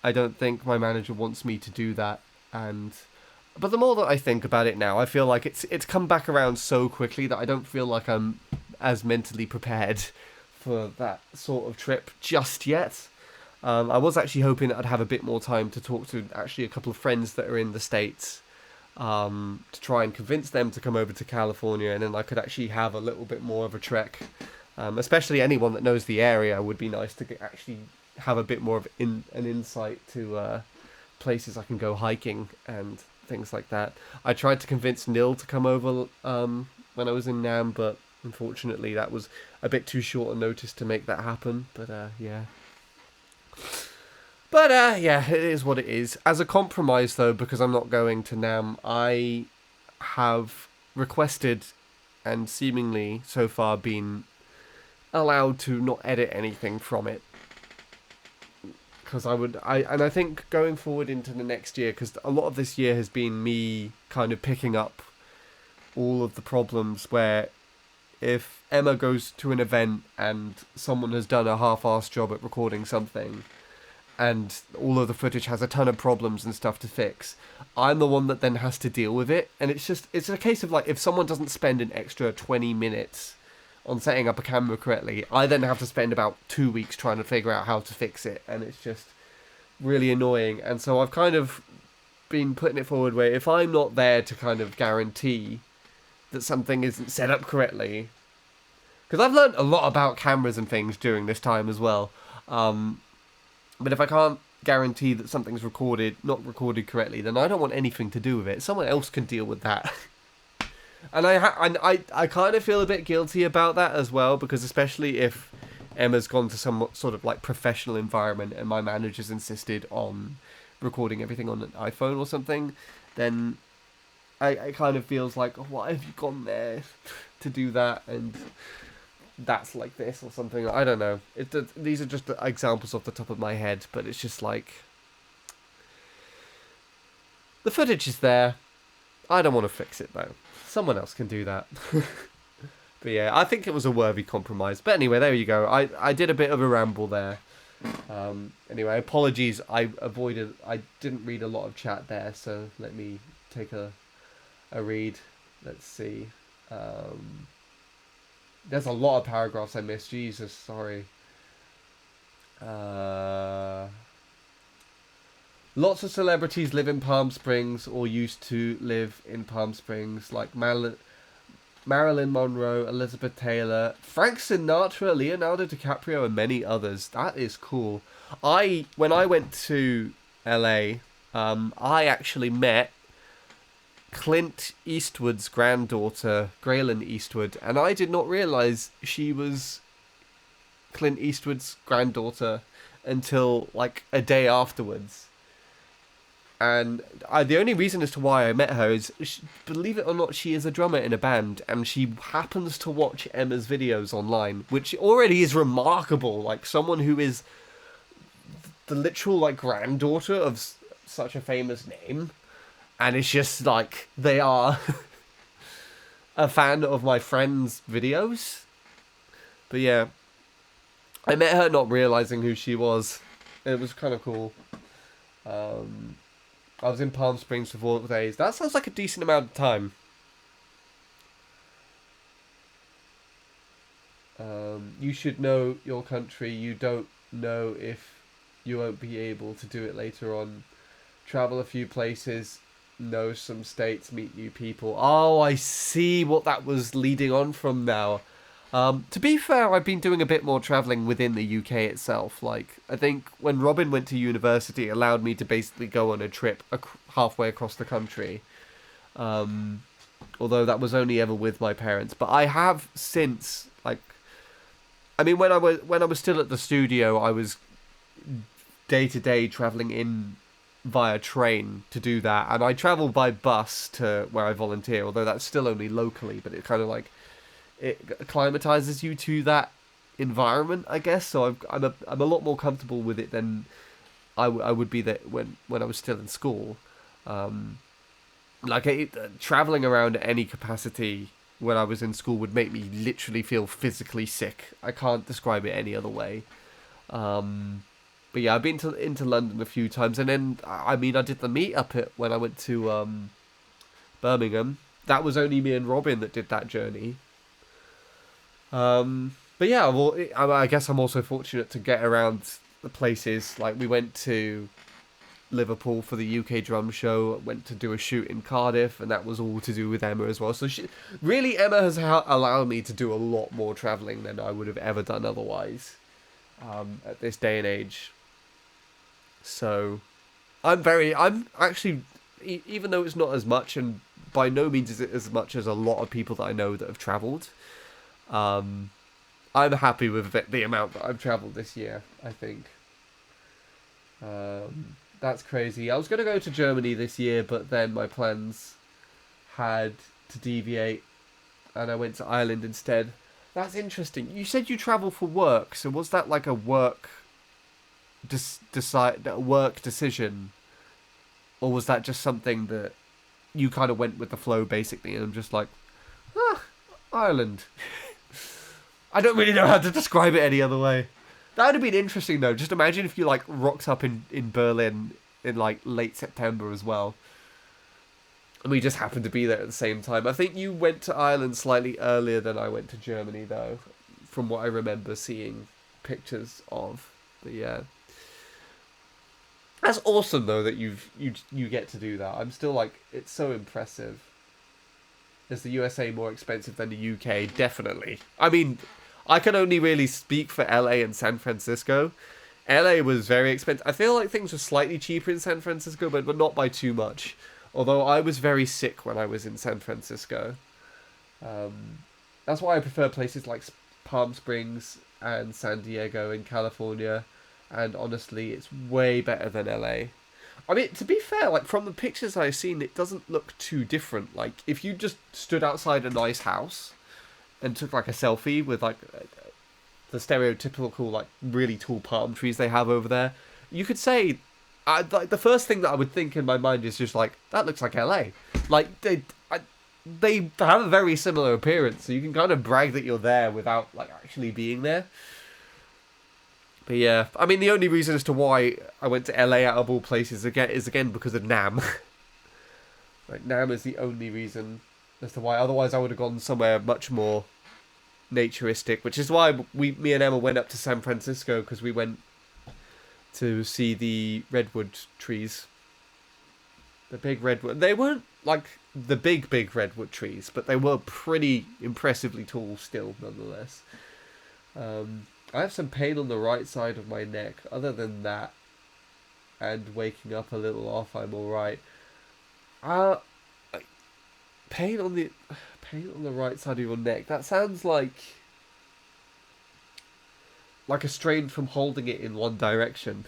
I don't think my manager wants me to do that. But the more that I think about it now, I feel like it's come back around so quickly that I don't feel like I'm as mentally prepared for that sort of trip just yet. I was actually hoping that I'd have a bit more time to talk to actually a couple of friends that are in the States, to try and convince them to come over to California, and then I could actually have a little bit more of a trek. Especially anyone that knows the area would be nice to actually have a bit more of an insight to places I can go hiking and things like that. I tried to convince Nil to come over when I was in Nam, but unfortunately that was a bit too short a notice to make that happen. But yeah. But yeah, it is what it is. As a compromise though, because I'm not going to Nam, I have requested and seemingly so far been allowed to not edit anything from it. Because I think going forward into the next year, because a lot of this year has been me kind of picking up all of the problems where if Emma goes to an event and someone has done a half-assed job at recording something and all of the footage has a ton of problems and stuff to fix, I'm the one that then has to deal with it. And it's a case of like, if someone doesn't spend an extra 20 minutes on setting up a camera correctly, I then have to spend about 2 weeks trying to figure out how to fix it, and it's just really annoying. And so I've kind of been putting it forward where if I'm not there to kind of guarantee that something isn't set up correctly, because I've learned a lot about cameras and things during this time as well, but if I can't guarantee that something's not recorded correctly, then I don't want anything to do with it. Someone else can deal with that. And I kind of feel a bit guilty about that as well, because especially if Emma's gone to some sort of like professional environment and my manager's insisted on recording everything on an iPhone or something, then I kind of feels like, oh, why have you gone there to do that, and that's like this or something. I don't know. These are just examples off the top of my head, but it's just like, the footage is there. I don't want to fix it though. Someone else can do that. But yeah, I think it was a worthy compromise. But anyway, there you go. I did a bit of a ramble there. Anyway, apologies. I didn't read a lot of chat there, so let me take a read. Let's see. There's a lot of paragraphs I missed. Jesus, sorry. Lots of celebrities live in Palm Springs or used to live in Palm Springs, like Marilyn Monroe, Elizabeth Taylor, Frank Sinatra, Leonardo DiCaprio, and many others. That is cool. When I went to LA, I actually met Clint Eastwood's granddaughter, Graylin Eastwood, and I did not realize she was Clint Eastwood's granddaughter until like a day afterwards. And the only reason as to why I met her is, believe it or not, she is a drummer in a band, and she happens to watch Emma's videos online, which already is remarkable. Like, someone who is the literal, like, granddaughter of such a famous name, and it's just, like, they are a fan of my friend's videos. But yeah, I met her not realizing who she was. It was kind of cool. I was in Palm Springs for 4 days. That sounds like a decent amount of time. You should know your country. You don't know if you won't be able to do it later on. Travel a few places. Know some states. Meet new people. Oh, I see what that was leading on from now. To be fair, I've been doing a bit more travelling within the UK itself. Like, I think when Robin went to university, it allowed me to basically go on a trip halfway across the country. Although that was only ever with my parents. But I have since, like, I mean, when I was still at the studio, I was day to day travelling in via train to do that, and I travel by bus to where I volunteer. Although that's still only locally, but it kind of like it acclimatizes you to that environment, I guess. So I'm a lot more comfortable with it than I would be that when I was still in school. Traveling around at any capacity when I was in school would make me literally feel physically sick. I can't describe it any other way. But yeah, I've been into London a few times, and then I mean I did the meetup when I went to Birmingham. That was only me and Robin that did that journey. But yeah, well, I guess I'm also fortunate to get around the places. Like, we went to Liverpool for the UK drum show, went to do a shoot in Cardiff, and that was all to do with Emma as well. So Emma has allowed me to do a lot more travelling than I would have ever done otherwise at this day and age. So I'm actually, even though it's not as much, and by no means is it as much as a lot of people that I know that have travelled, I'm happy with the amount that I've travelled this year, I think. That's crazy. I was going to go to Germany this year, but then my plans had to deviate, and I went to Ireland instead. That's interesting. You said you travel for work, so was that like a work decision, or was that just something that you kind of went with the flow, basically, and I'm just like, Ireland. I don't really know how to describe it any other way. That would have been interesting, though. Just imagine if you, like, rocked up in Berlin in, like, late September as well. And we just happened to be there at the same time. I think you went to Ireland slightly earlier than I went to Germany, though, from what I remember seeing pictures of. But, yeah. That's awesome, though, that you get to do that. I'm still, like, it's so impressive. Is the USA more expensive than the UK? Definitely. I mean, I can only really speak for LA and San Francisco. LA was very expensive. I feel like things were slightly cheaper in San Francisco, but not by too much. Although I was very sick when I was in San Francisco. That's why I prefer places like Palm Springs and San Diego in California. And honestly, it's way better than LA. I mean, to be fair, like, from the pictures I've seen, it doesn't look too different. Like, if you just stood outside a nice house and took, like, a selfie with, like, the stereotypical, like, really tall palm trees they have over there, you could say, like, the first thing that I would think in my mind is just, like, that looks like LA. Like, they have a very similar appearance, so you can kind of brag that you're there without, like, actually being there. But yeah, I mean, the only reason as to why I went to LA out of all places is again because of Nam. Like, Nam is the only reason as to why. Otherwise, I would have gone somewhere much more naturistic, which is why me and Emma went up to San Francisco, because we went to see the redwood trees. The big redwood. They weren't like the big redwood trees, but they were pretty impressively tall still, nonetheless. I have some pain on the right side of my neck. Other than that, and waking up a little off, I'm alright. Pain on the right side of your neck. That sounds like a strain from holding it in one direction.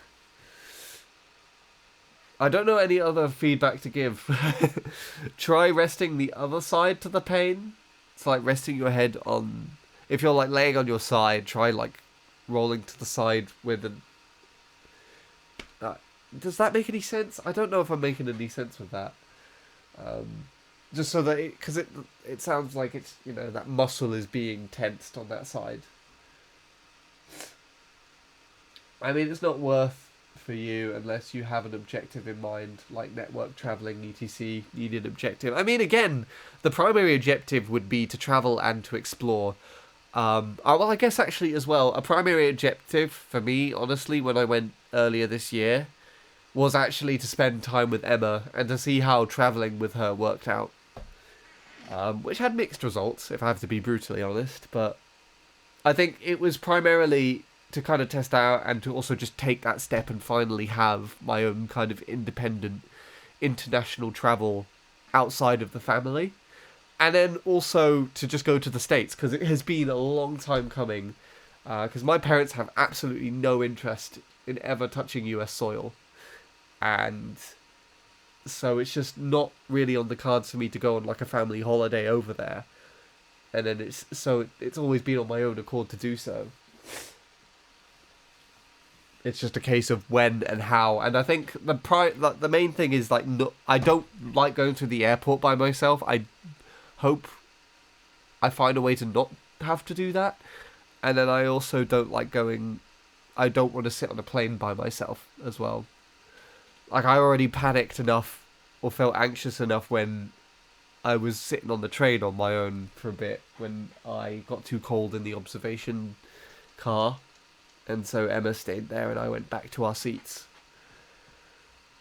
I don't know any other feedback to give. Try resting the other side to the pane. It's like resting your head on... If you're like laying on your side, try like rolling to the side with an... does that make any sense? I don't know if I'm making any sense with that. Just so that because it sounds like it's, you know, that muscle is being tensed on that side. I mean, it's not worth for you unless you have an objective in mind, like network traveling, etc. Need an objective. I mean, again, the primary objective would be to travel and to explore. Well, I guess actually as well, a primary objective for me, honestly, when I went earlier this year, was actually to spend time with Emma and to see how travelling with her worked out. Which had mixed results, if I have to be brutally honest, but I think it was primarily to kind of test out and to also just take that step and finally have my own kind of independent international travel outside of the family. And then also to just go to the States, because it has been a long time coming, because my parents have absolutely no interest in ever touching US soil. And so it's just not really on the cards for me to go on like a family holiday over there. And then it's always been on my own accord to do so. It's just a case of when and how. And I think the main thing is like, no, I don't like going to the airport by myself. I hope I find a way to not have to do that. And then I also don't like going... I don't want to sit on a plane by myself as well. Like, I already panicked enough or felt anxious enough when I was sitting on the train on my own for a bit when I got too cold in the observation car. And so Emma stayed there and I went back to our seats.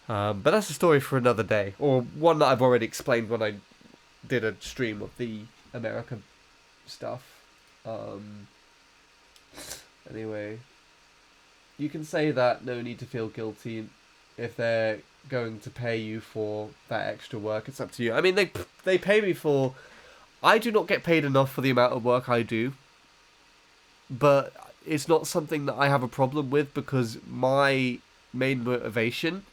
But that's a story for another day. Or one that I've already explained when I did a stream of the American stuff. Anyway, you can say that, no need to feel guilty. If they're going to pay you for that extra work, it's up to you. I mean, they pay me for... I do not get paid enough for the amount of work I do. But it's not something that I have a problem with, because my main motivation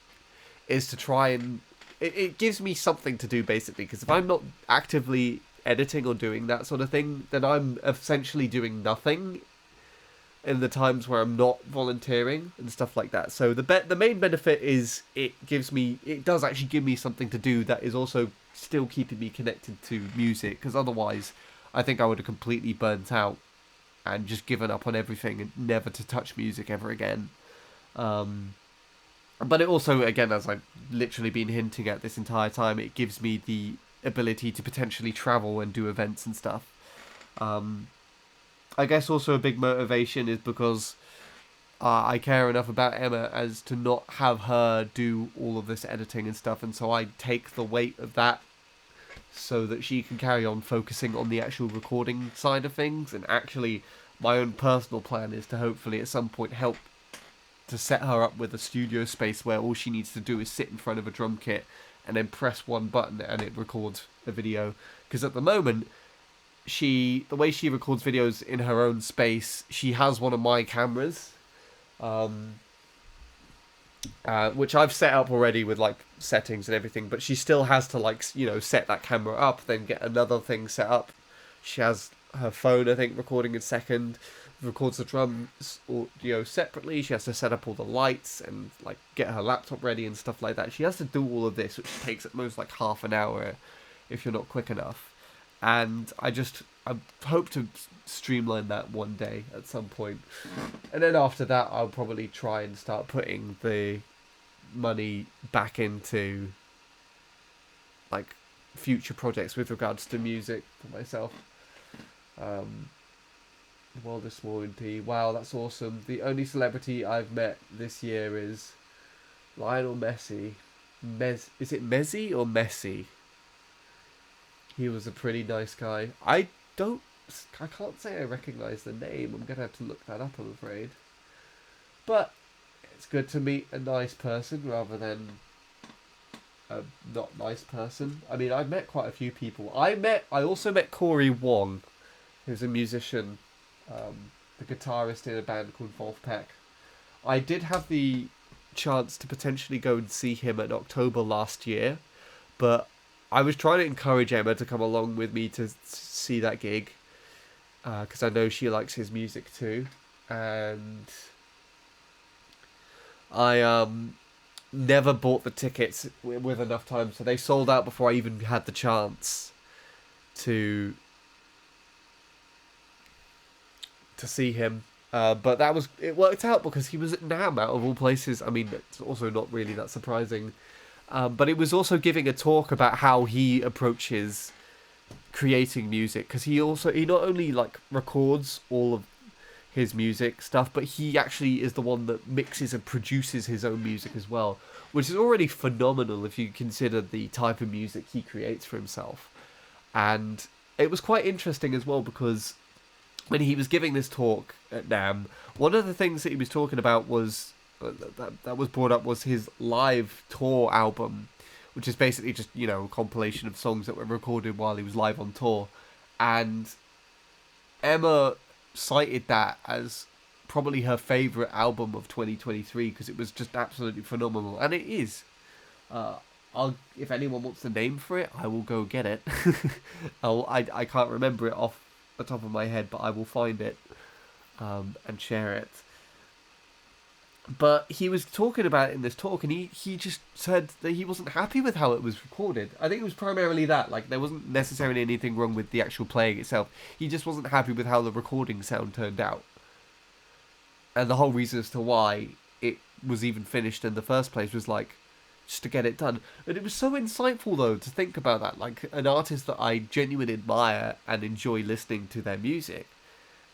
is to try and... It gives me something to do, basically, because if I'm not actively editing or doing that sort of thing, then I'm essentially doing nothing in the times where I'm not volunteering and stuff like that. So the main benefit is it does actually give me something to do that is also still keeping me connected to music, because otherwise I think I would have completely burnt out and just given up on everything and never to touch music ever again. But it also, again, as I've literally been hinting at this entire time, it gives me the ability to potentially travel and do events and stuff. I guess also a big motivation is because I care enough about Emma as to not have her do all of this editing and stuff, and so I take the weight of that so that she can carry on focusing on the actual recording side of things. And actually, my own personal plan is to hopefully at some point help to set her up with a studio space where all she needs to do is sit in front of a drum kit and then press one button and it records a video. Because at the moment, the way she records videos in her own space, she has one of my cameras, which I've set up already with like settings and everything, but she still has to, like, you know, set that camera up, then get another thing set up. She has her phone, I think, recording in second, records the drums audio separately. She has to set up all the lights and like get her laptop ready and stuff like that. She has to do all of this, which takes at most like half an hour if you're not quick enough. And I hope to streamline that one day at some point. And then after that, I'll probably try and start putting the money back into like future projects with regards to music for myself. Well, this morning, P. Wow, that's awesome. The only celebrity I've met this year is Lionel Messi. Is it Messi or Messi? He was a pretty nice guy. I can't say I recognise the name. I'm going to have to look that up, I'm afraid. But it's good to meet a nice person rather than a not nice person. I mean, I've met quite a few people. I also met Corey Wong, who's a musician, the guitarist in a band called Wolfpack. I did have the chance to potentially go and see him in October last year, but I was trying to encourage Emma to come along with me to see that gig, because I know she likes his music too, and I never bought the tickets with enough time, so they sold out before I even had the chance to see him. But it worked out because he was at NAMM, out of all places. I mean, it's also not really that surprising. But it was also giving a talk about how he approaches creating music, because he not only like records all of his music stuff, but he actually is the one that mixes and produces his own music as well, which is already phenomenal if you consider the type of music he creates for himself. And it was quite interesting as well, because when he was giving this talk at NAMM, one of the things that he was talking about was that was brought up was his live tour album, which is basically just, you know, a compilation of songs that were recorded while he was live on tour. And Emma cited that as probably her favourite album of 2023 because it was just absolutely phenomenal, and it is. If anyone wants the name for it, I will go get it. I can't remember it off the top of my head, but I will find it and share it. But he was talking about it in this talk, and he just said that he wasn't happy with how it was recorded. I think it was primarily that. Like, there wasn't necessarily anything wrong with the actual playing itself. He just wasn't happy with how the recording sound turned out. And the whole reason as to why it was even finished in the first place was, like, just to get it done. And it was so insightful, though, to think about that. Like, an artist that I genuinely admire and enjoy listening to their music.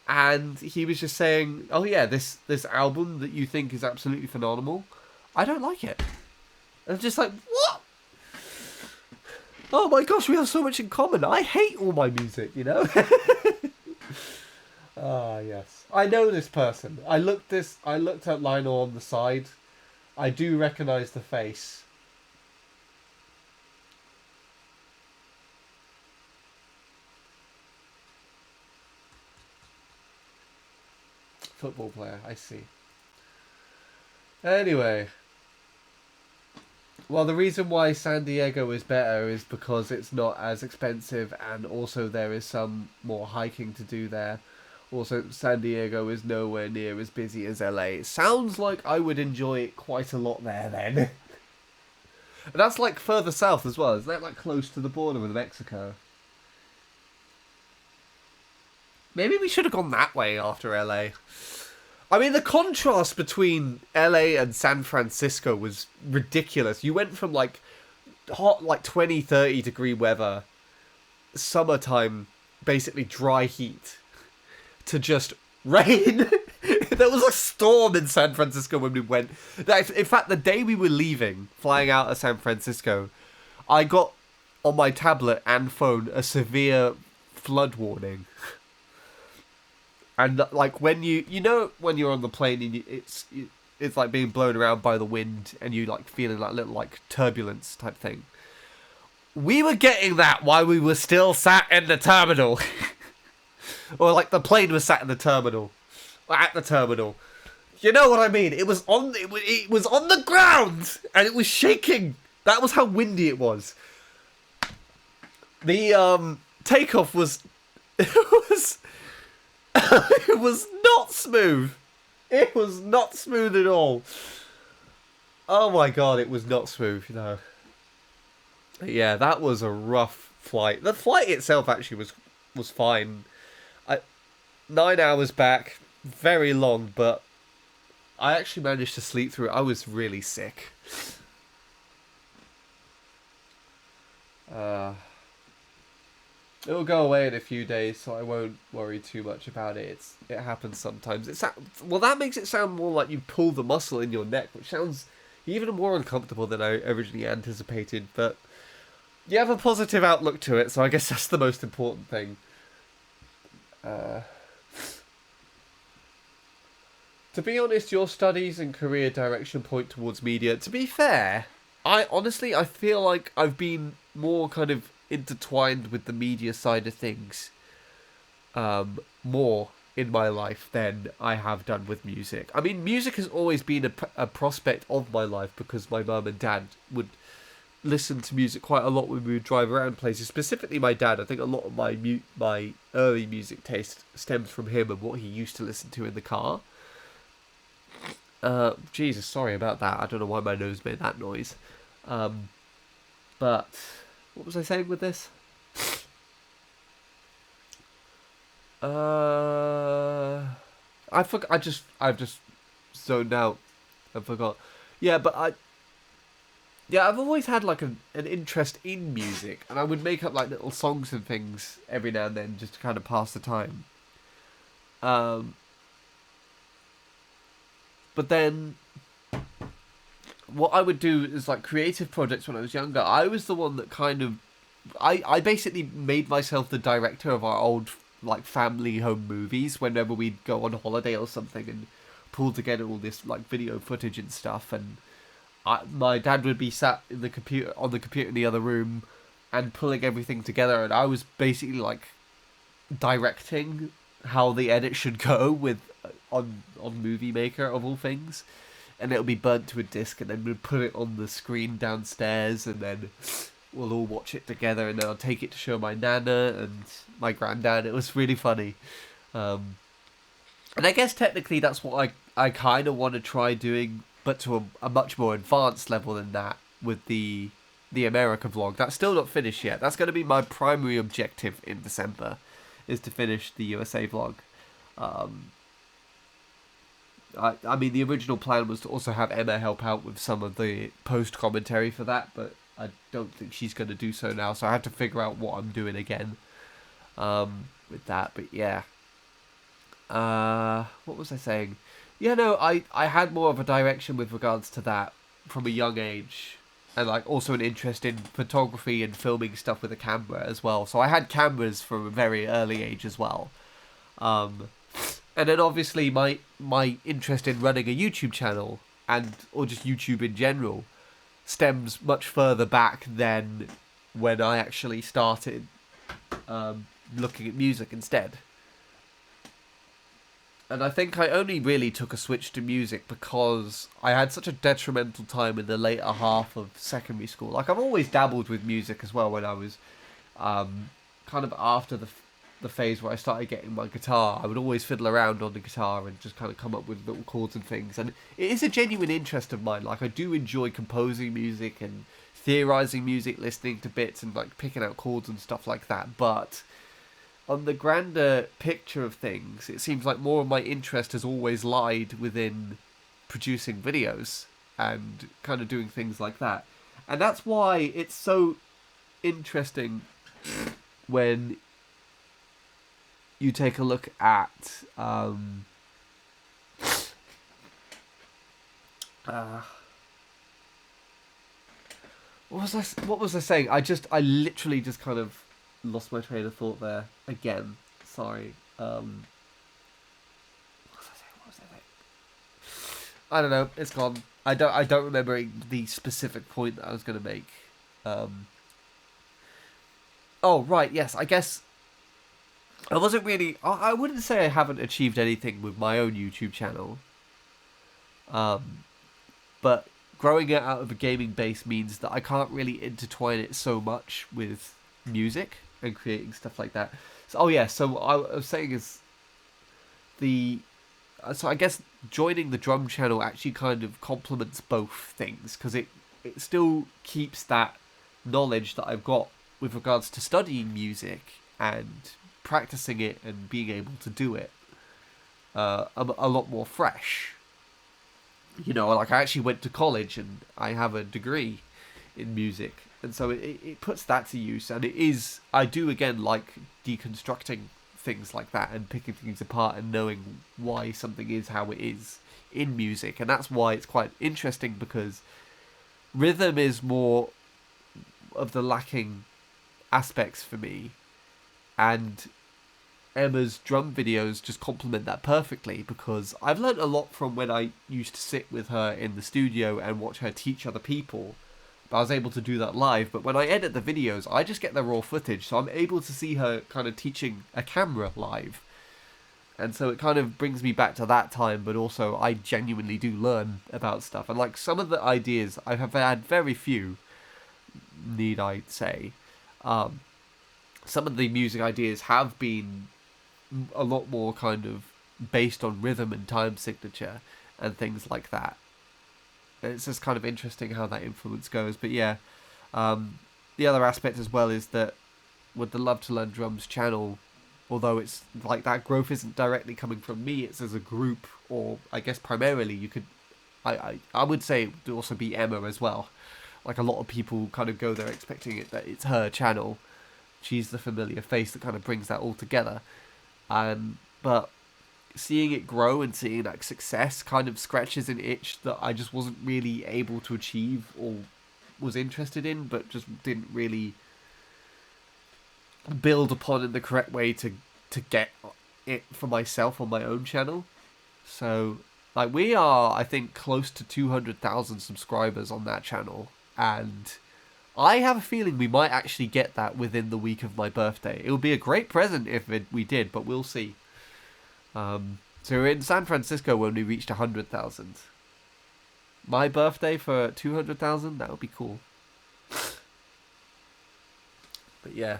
And he was just saying, oh yeah, this album that you think is absolutely phenomenal, I don't like it. And I'm just like, what? Oh my gosh, we have so much in common. I hate all my music, you know? Ah, yes. I know this person. I looked at Lionel on the side. I do recognise the face. Football player, I see. Anyway. Well, the reason why San Diego is better is because it's not as expensive, and also there is some more hiking to do there. Also, San Diego is nowhere near as busy as LA. It sounds like I would enjoy it quite a lot there then. And that's like further south as well. Isn't that like close to the border with Mexico? Maybe we should have gone that way after LA. I mean, the contrast between LA and San Francisco was ridiculous. You went from like hot, like 20, 30 degree weather, summertime, basically dry heat, to just rain. There was a storm in San Francisco when we went. In fact, the day we were leaving, flying out of San Francisco, I got on my tablet and phone a severe flood warning. And like when when you're on the plane and it's like being blown around by the wind and you like feeling that little like turbulence type thing. We were getting that while we were still sat in the terminal. Or like the plane was sat in the terminal. Or at the terminal. You know what I mean? It was on the ground and it was shaking. That was how windy it was. The takeoff was it was not smooth. It was not smooth at all. Oh my god, it was not smooth, you know. Yeah, that was a rough flight. The flight itself actually was fine. 9 hours back, very long, but I actually managed to sleep through it. I was really sick. It'll go away in a few days, so I won't worry too much about it. It happens sometimes. Well, that makes it sound more like you pull the muscle in your neck, which sounds even more uncomfortable than I originally anticipated. But you have a positive outlook to it, so I guess that's the most important thing. To be honest, your studies and career direction point towards media. To be fair, I feel like I've been more kind of intertwined with the media side of things more in my life than I have done with music. I mean, music has always been a prospect of my life because my mum and dad would listen to music quite a lot when we would drive around places. Specifically, my dad. I think a lot of my early music taste stems from him and what he used to listen to in the car. Jesus, sorry about that. I don't know why my nose made that noise. But what was I saying with this? I've just zoned out. I forgot. Yeah, but I've always had like an interest in music, and I would make up like little songs and things every now and then just to kind of pass the time. But then what I would do is like creative projects when I was younger. I was the one that kind of I basically made myself the director of our old like family home movies whenever we'd go on holiday or something and pull together all this like video footage and stuff. And my dad would be sat in the computer in the other room and pulling everything together, and I was basically like directing how the edit should go with on Movie Maker of all things. And it'll be burnt to a disc, and then we'll put it on the screen downstairs, and then we'll all watch it together, and then I'll take it to show my nana and my granddad. It was really funny. And I guess technically that's what I kind of want to try doing, but to a much more advanced level than that with the America vlog. That's still not finished yet. That's going to be my primary objective in December, is to finish the USA vlog. I mean, the original plan was to also have Emma help out with some of the post-commentary for that, but I don't think she's going to do so now, so I have to figure out what I'm doing again with that, but yeah. What was I saying? Yeah, no, I had more of a direction with regards to that from a young age, and like also an interest in photography and filming stuff with a camera as well, so I had cameras from a very early age as well. And then obviously my interest in running a YouTube channel or just YouTube in general stems much further back than when I actually started looking at music instead. And I think I only really took a switch to music because I had such a detrimental time in the later half of secondary school. Like, I've always dabbled with music as well when I was kind of after the phase where I started getting my guitar. I would always fiddle around on the guitar and just kind of come up with little chords and things. And it is a genuine interest of mine. Like, I do enjoy composing music and theorizing music, listening to bits and like picking out chords and stuff like that. But on the grander picture of things, it seems like more of my interest has always lied within producing videos and kind of doing things like that. And that's why it's so interesting when you take a look at what was I saying? I literally just kind of lost my train of thought there again. Sorry. What was I saying? I don't know. It's gone. I don't remember the specific point that I was going to make. Oh right, yes. I guess I wasn't really... I wouldn't say I haven't achieved anything with my own YouTube channel. But growing it out of a gaming base means that I can't really intertwine it so much with music and creating stuff like that. So, so what I was saying is so I guess joining the drum channel actually kind of complements both things, because it still keeps that knowledge that I've got with regards to studying music and practicing it and being able to do it a lot more fresh. You know, like I actually went to college and I have a degree in music, and so it puts that to use. And I do again like deconstructing things like that and picking things apart and knowing why something is how it is in music. And that's why it's quite interesting, because rhythm is more of the lacking aspects for me, and Emma's drum videos just complement that perfectly, because I've learned a lot from when I used to sit with her in the studio and watch her teach other people. But I was able to do that live, but when I edit the videos, I just get the raw footage, so I'm able to see her kind of teaching a camera live. And so it kind of brings me back to that time, but also I genuinely do learn about stuff. And like some of the ideas, I have had very few, need I say. Some of the music ideas have been a lot more kind of based on rhythm and time signature and things like that. It's just kind of interesting how that influence goes. But yeah, the other aspect as well is that with the Love to Learn Drums channel, although it's like that growth isn't directly coming from me, it's as a group, or I guess primarily you could, I would say it would also be Emma as well. Like a lot of people kind of go there expecting it that it's her channel. She's the familiar face that kind of brings that all together. But seeing it grow and seeing that success kind of scratches an itch that I just wasn't really able to achieve or was interested in, but just didn't really build upon in the correct way to get it for myself on my own channel. So like we are, I think, close to 200,000 subscribers on that channel, and I have a feeling we might actually get that within the week of my birthday. It would be a great present if we did, but we'll see. So we're in San Francisco when we reached 100,000. My birthday for 200,000, that would be cool. But yeah,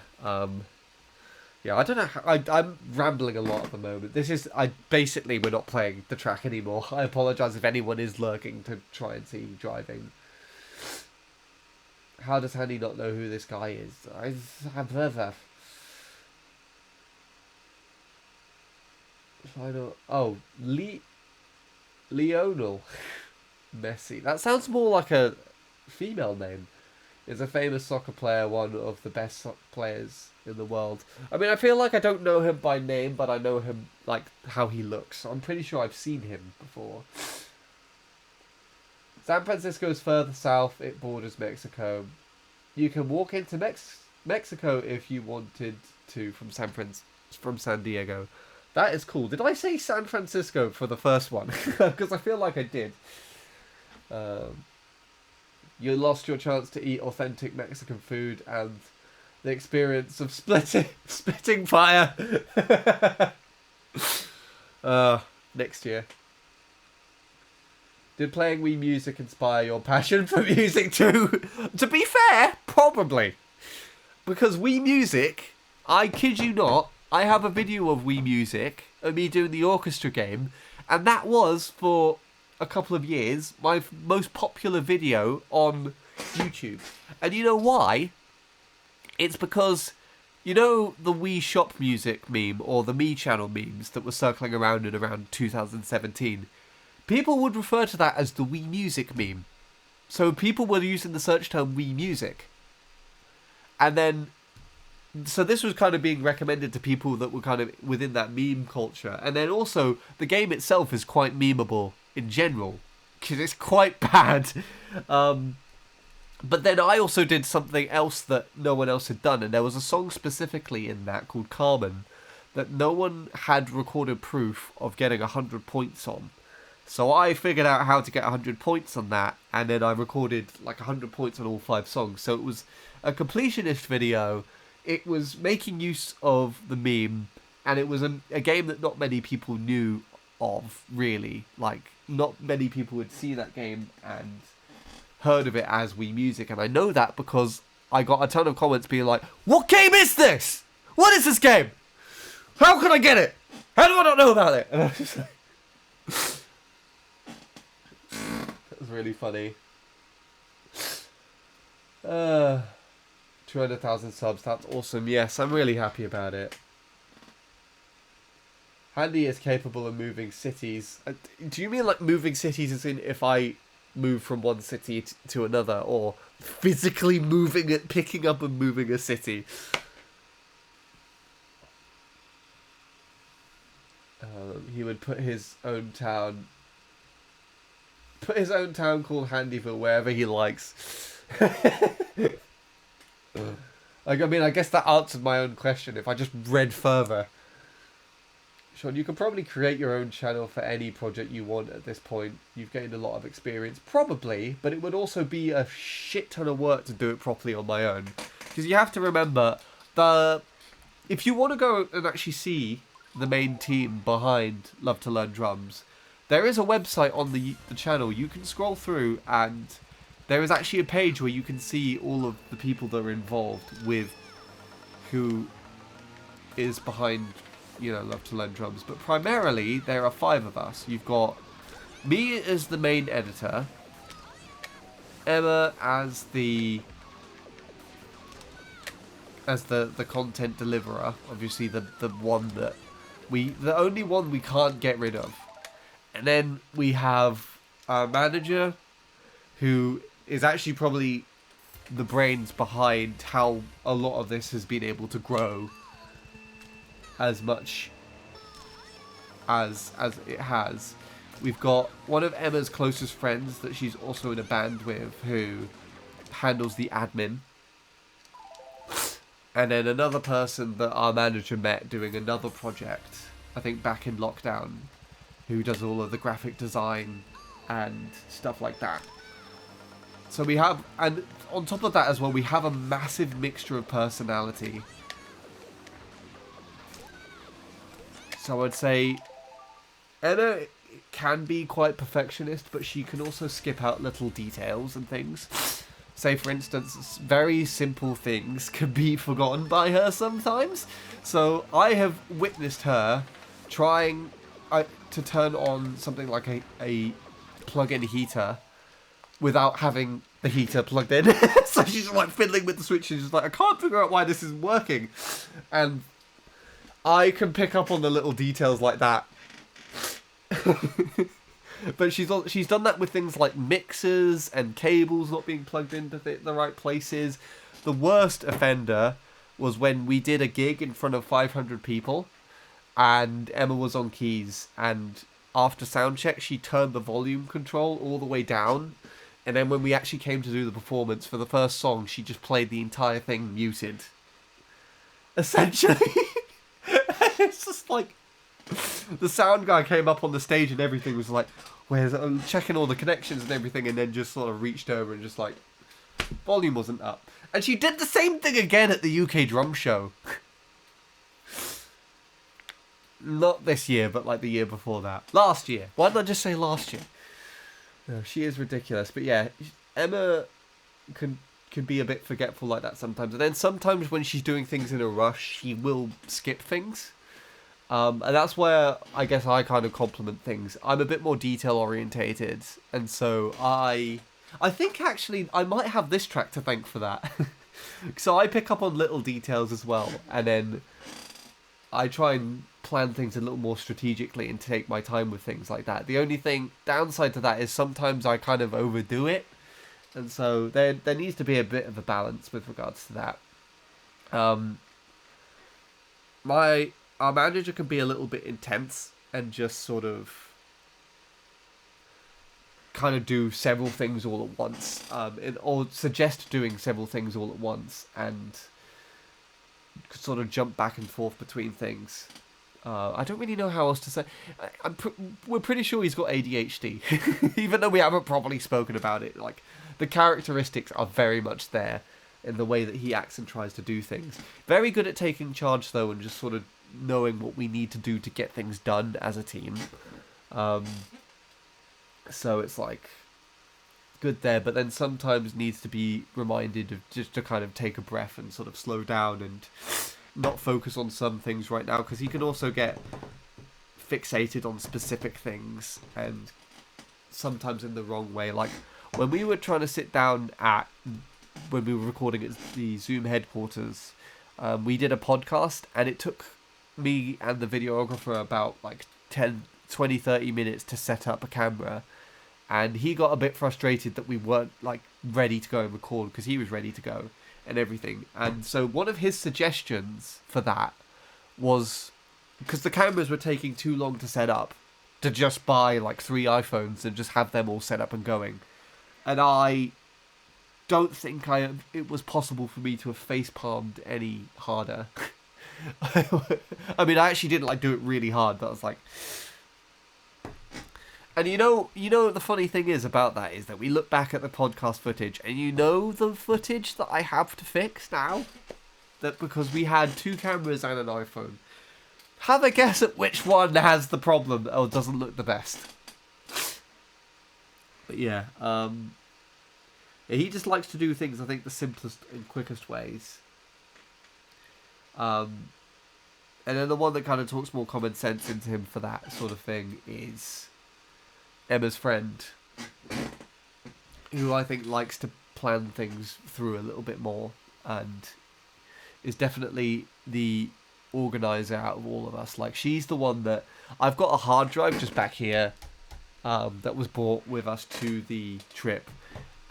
yeah, I don't know. I'm rambling a lot at the moment. Basically, we're not playing the track anymore. I apologise if anyone is lurking to try and see driving. How does Handy not know who this guy is? Oh, Lionel Messi. That sounds more like a female name. Is a famous soccer player, one of the best soccer players in the world. I mean, I feel like I don't know him by name, but I know him, like, how he looks. I'm pretty sure I've seen him before. San Francisco is further south. It borders Mexico. You can walk into Mexico if you wanted to from San Diego. That is cool. Did I say San Francisco for the first one? Because I feel like I did. You lost your chance to eat authentic Mexican food and the experience of spitting fire. Next year. Did playing Wii Music inspire your passion for music too? To be fair, probably. Because Wii Music, I kid you not, I have a video of Wii Music, of me doing the orchestra game, and that was, for a couple of years, my most popular video on YouTube. And you know why? It's because, you know the Wii Shop Music meme, or the Me Channel memes that were circling around in around 2017? People would refer to that as the Wii Music meme. So people were using the search term Wii Music. And then, so this was kind of being recommended to people that were kind of within that meme culture. And then also, the game itself is quite memeable in general, because it's quite bad. But then I also did something else that no one else had done, and there was a song specifically in that called Carmen that no one had recorded proof of getting 100 points on. So I figured out how to get 100 points on that, and then I recorded like 100 points on all 5 songs. So it was a completionist video. It was making use of the meme, and it was a game that not many people knew of, really. Like, not many people would see that game and heard of it as Wii Music, and I know that because I got a ton of comments being like, "What game is this? What is this game? How can I get it? How do I not know about it?" And I was just like, that was really funny. 200,000 subs, that's awesome. Yes, I'm really happy about it. Handy is capable of moving cities. Do you mean like moving cities as in if I move from one city to another, or physically moving it, picking up and moving a city? He would put his own town called Handyville wherever he likes. Like, I mean, I guess that answered my own question if I just read further. Sean, you can probably create your own channel for any project you want at this point. You've gained a lot of experience. Probably, but it would also be a shit ton of work to do it properly on my own. Because you have to remember, if you want to go and actually see the main team behind Love to Learn Drums. There is a website on the channel. You can scroll through, and there is actually a page where you can see all of the people that are involved with who is behind, Love to Learn Drums. But primarily, there are 5 of us. You've got me as the main editor, Emma as the content deliverer, obviously the one that the only one we can't get rid of. And then we have our manager, who is actually probably the brains behind how a lot of this has been able to grow as much as it has. We've got one of Emma's closest friends that she's also in a band with, who handles the admin. And then another person that our manager met doing another project, I think back in lockdown, who does all of the graphic design and stuff like that. So we have, and on top of that as well, we have a massive mixture of personality. So I'd say Emma can be quite perfectionist, but she can also skip out little details and things. Say, for instance, very simple things can be forgotten by her sometimes. So I have witnessed her trying to turn on something like a plug-in heater without having the heater plugged in. So she's like fiddling with the switch and she's like, I can't figure out why this isn't working. And I can pick up on the little details like that. But she's done that with things like mixers and cables not being plugged into the right places. The worst offender was when we did a gig in front of 500 people, and Emma was on keys, and after sound check she turned the volume control all the way down, and then when we actually came to do the performance for the first song, she just played the entire thing muted. Essentially. It's just like, the sound guy came up on the stage and everything was like, I'm checking all the connections and everything, and then just sort of reached over and just like, volume wasn't up. And she did the same thing again at the UK drum show. Not this year, but like the year before that. Last year. Why did I just say last year? No, she is ridiculous. But yeah, Emma can be a bit forgetful like that sometimes. And then sometimes when she's doing things in a rush, she will skip things. And that's where I guess I kind of compliment things. I'm a bit more detail orientated, and so I think actually I might have this track to thank for that. So I pick up on little details as well, and then I try and plan things a little more strategically and take my time with things like that. The only downside to that is sometimes I kind of overdo it, and so there needs to be a bit of a balance with regards to that. Our manager can be a little bit intense and just sort of kind of do several things all at once, or suggest doing several things all at once, and sort of jump back and forth between things. I don't really know how else to say. We're pretty sure he's got ADHD, even though we haven't properly spoken about it. Like, the characteristics are very much there in the way that he acts and tries to do things. Very good at taking charge, though, and just sort of knowing what we need to do to get things done as a team. So it's like good there, but then sometimes needs to be reminded of just to kind of take a breath and sort of slow down and not focus on some things right now, because he can also get fixated on specific things and sometimes in the wrong way. Like when we were trying to sit down when we were recording at the Zoom headquarters, we did a podcast, and it took me and the videographer about like 10, 20, 30 minutes to set up a camera, and he got a bit frustrated that we weren't like ready to go and record, because he was ready to go and everything. And so one of his suggestions for that was, because the cameras were taking too long to set up, to just buy like 3 iPhones and just have them all set up and going. And I don't think it was possible for me to have face palmed any harder. I mean, I actually didn't like do it really hard, but I was like, and you know the funny thing is about that is that we look back at the podcast footage, and the footage that I have to fix now, that because we had 2 cameras and an iPhone, Have a guess at which one has the problem or doesn't look the best. But yeah, he just likes to do things, I think, the simplest and quickest ways. And then the one that kind of talks more common sense into him for that sort of thing is Emma's friend, who I think likes to plan things through a little bit more and is definitely the organizer out of all of us. Like, she's the one that... I've got a hard drive just back here that was brought with us to the trip,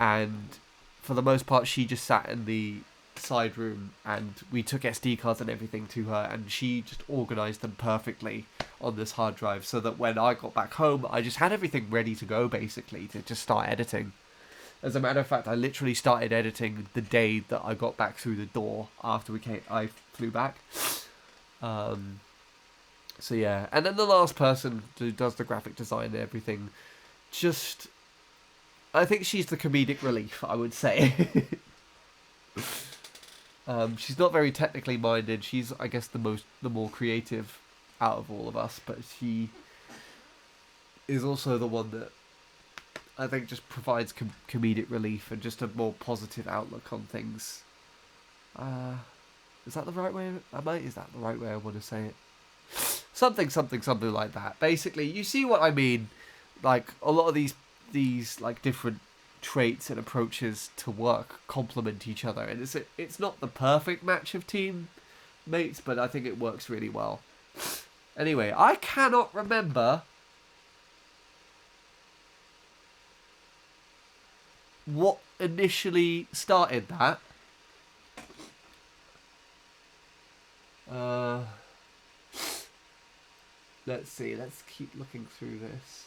and for the most part she just sat in the side room and we took SD cards and everything to her, and she just organized them perfectly on this hard drive so that when I got back home I just had everything ready to go, basically, to just start editing. As a matter of fact, I literally started editing the day that I got back through the door after I flew back. So yeah, and then the last person who does the graphic design and everything, just... I think she's the comedic relief, I would say. She's not very technically minded. She's, I guess, the more creative out of all of us, but she is also the one that I think just provides comedic relief and just a more positive outlook on things. Is that the right way? Is that the right way I want to say it? Something like that. Basically, you see what I mean. Like, a lot of these like different traits and approaches to work complement each other, and it's not the perfect match of teammates, but I think it works really well. Anyway, I cannot remember what initially started that. Let's see. Let's keep looking through this.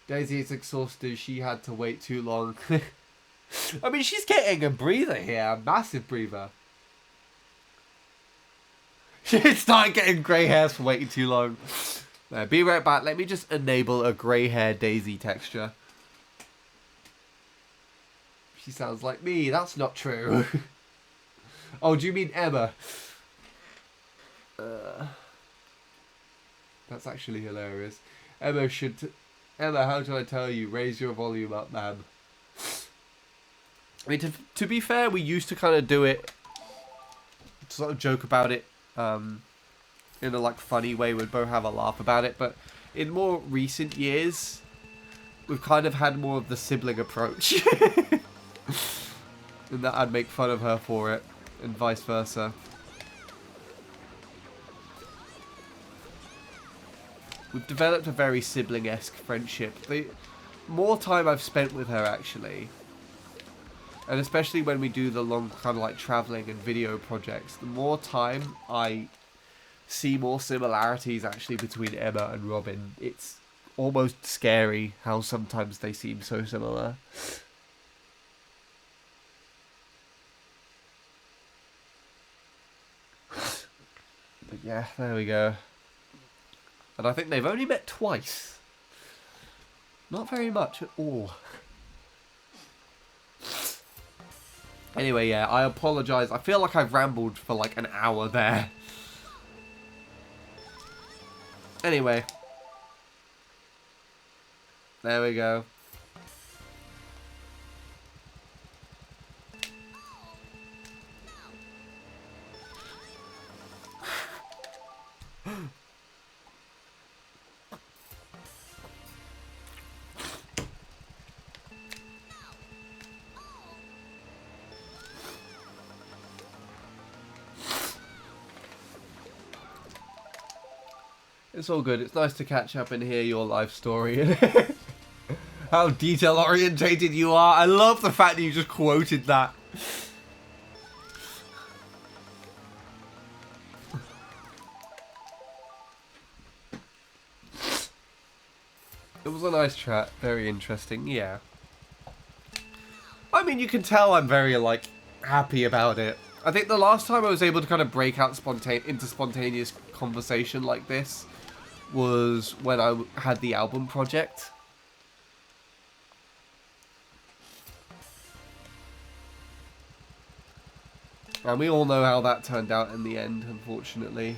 Daisy is exhausted. She had to wait too long. I mean, she's getting a breather here. A massive breather. She started getting grey hairs for waiting too long. Be right back. Let me just enable a grey hair Daisy texture. She sounds like me. That's not true. Oh, do you mean Emma? That's actually hilarious. Emma, how do I tell you? Raise your volume up, man. I mean, to be fair, we used to kind of do it, sort of joke about it, in a like funny way. We'd both have a laugh about it, but in more recent years, we've kind of had more of the sibling approach. And that I'd make fun of her for it, and vice versa. We've developed a very sibling-esque friendship. The more time I've spent with her, actually, and especially when we do the long kind of like traveling and video projects, the more time I see more similarities actually between Emma and Robin. It's almost scary how sometimes they seem so similar. But yeah, there we go. And I think they've only met twice. Not very much at all. Anyway, yeah, I apologise. I feel like I've rambled for like an hour there. Anyway. There we go. It's all good. It's nice to catch up and hear your life story. How detail orientated you are. I love the fact that you just quoted that. It was a nice chat. Very interesting. Yeah. I mean, you can tell I'm very, like, happy about it. I think the last time I was able to kind of break out into spontaneous conversation like this was when I had the album project. And we all know how that turned out in the end, unfortunately.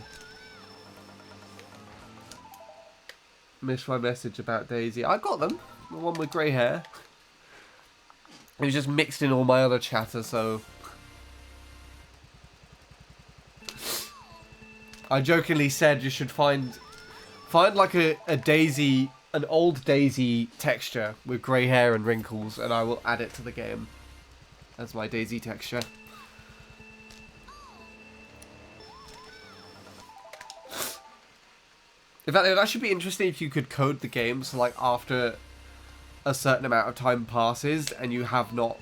Missed my message about Daisy. I got them. The one with grey hair. It was just mixed in all my other chatter, so... I jokingly said you should find like a Daisy, an old Daisy texture with grey hair and wrinkles, and I will add it to the game as my Daisy texture. In fact, it would actually be interesting if you could code the game so, like, after a certain amount of time passes and you have not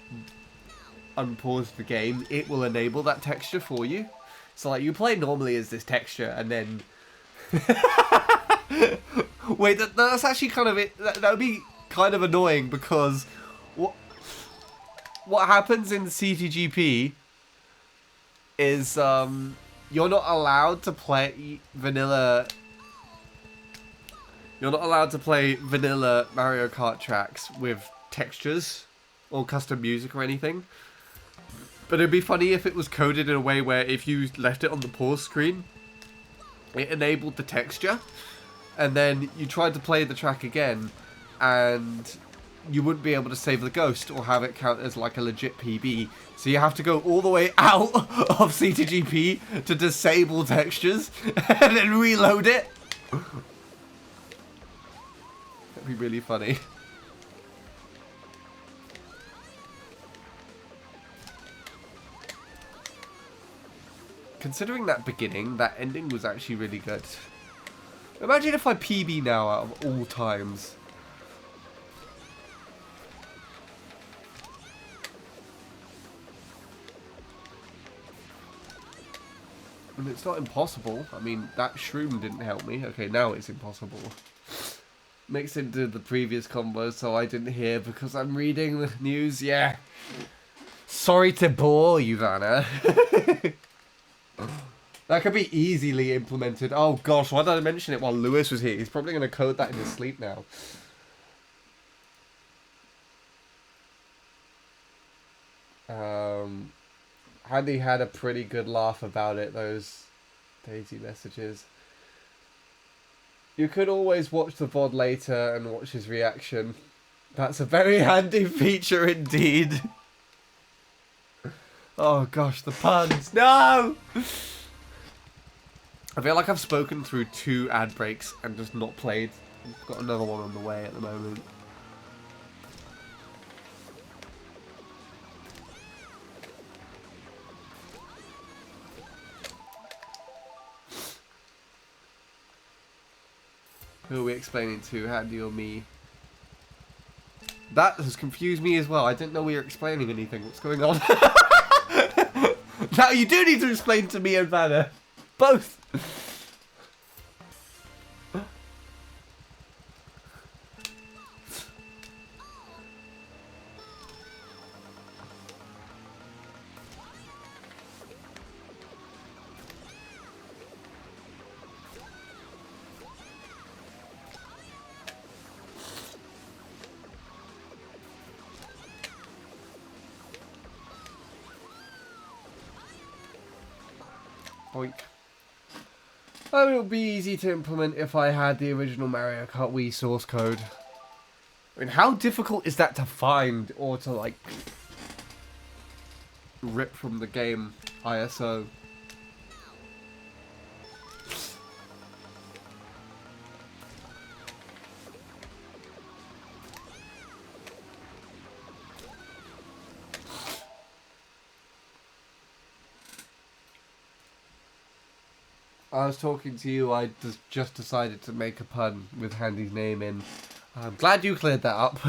unpaused the game, it will enable that texture for you. So, like, you play normally as this texture, and then... Wait, that's actually kind of it. That would be kind of annoying, because what happens in CTGP is you're not allowed to play vanilla... You're not allowed to play vanilla Mario Kart tracks with textures or custom music or anything. But it'd be funny if it was coded in a way where if you left it on the pause screen, it enabled the texture, and then you tried to play the track again, and you wouldn't be able to save the ghost or have it count as like a legit PB. So you have to go all the way out of CTGP to disable textures and then reload it. That'd be really funny. Considering that beginning, that ending was actually really good. Imagine if I PB now out of all times. And it's not impossible. I mean, that shroom didn't help me. Okay, now it's impossible. Mixed into the previous combo, so I didn't hear because I'm reading the news. Yeah. Sorry to bore you, Vanna. That could be easily implemented. Oh gosh, why did I mention it while Lewis was here? He's probably going to code that in his sleep now. Handy had a pretty good laugh about it, those Daisy messages. You could always watch the VOD later and watch his reaction. That's a very handy feature indeed. Oh gosh, the puns. No! I feel like I've spoken through 2 ad breaks and just not played. I've got another one on the way at the moment. Who are we explaining to, Handy or me? That has confused me as well. I didn't know we were explaining anything. What's going on? Now you do need to explain to me and Vanna. Both. Boink. I mean, it would be easy to implement if I had the original Mario Kart Wii source code. I mean, how difficult is that to find or to, like, rip from the game ISO? I was talking to you, I just decided to make a pun with Handy's name in. I'm glad you cleared that up.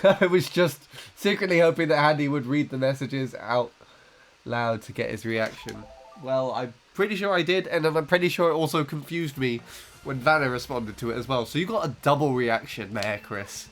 I was just secretly hoping that Handy would read the messages out loud to get his reaction. Well, I'm pretty sure I did, and I'm pretty sure it also confused me when Vanna responded to it as well. So you got a double reaction there, Chris.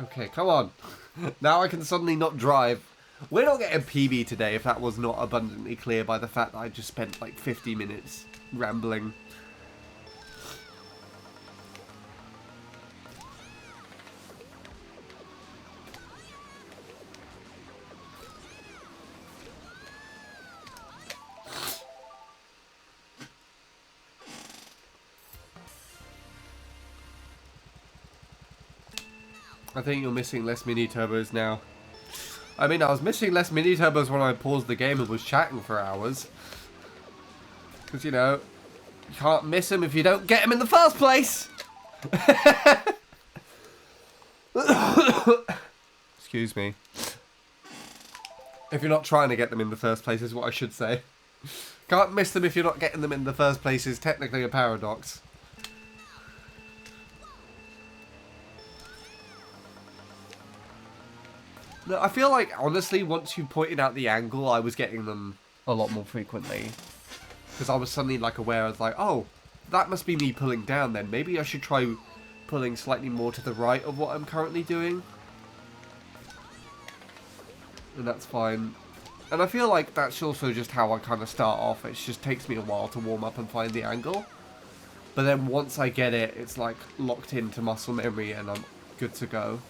Okay, come on. Now I can suddenly not drive. We're not getting PB today, if that was not abundantly clear by the fact that I just spent like 50 minutes rambling. I think you're missing less mini turbos now. I mean, I was missing less mini turbos when I paused the game and was chatting for hours. Because, you know, you can't miss them if you don't get them in the first place. Excuse me. If you're not trying to get them in the first place is what I should say. Can't miss them if you're not getting them in the first place is technically a paradox. No, I feel like, honestly, once you pointed out the angle, I was getting them a lot more frequently. Because I was suddenly, like, aware, I was like, oh, that must be me pulling down then. Maybe I should try pulling slightly more to the right of what I'm currently doing. And that's fine. And I feel like that's also just how I kind of start off. It just takes me a while to warm up and find the angle. But then once I get it, it's, like, locked into muscle memory and I'm good to go.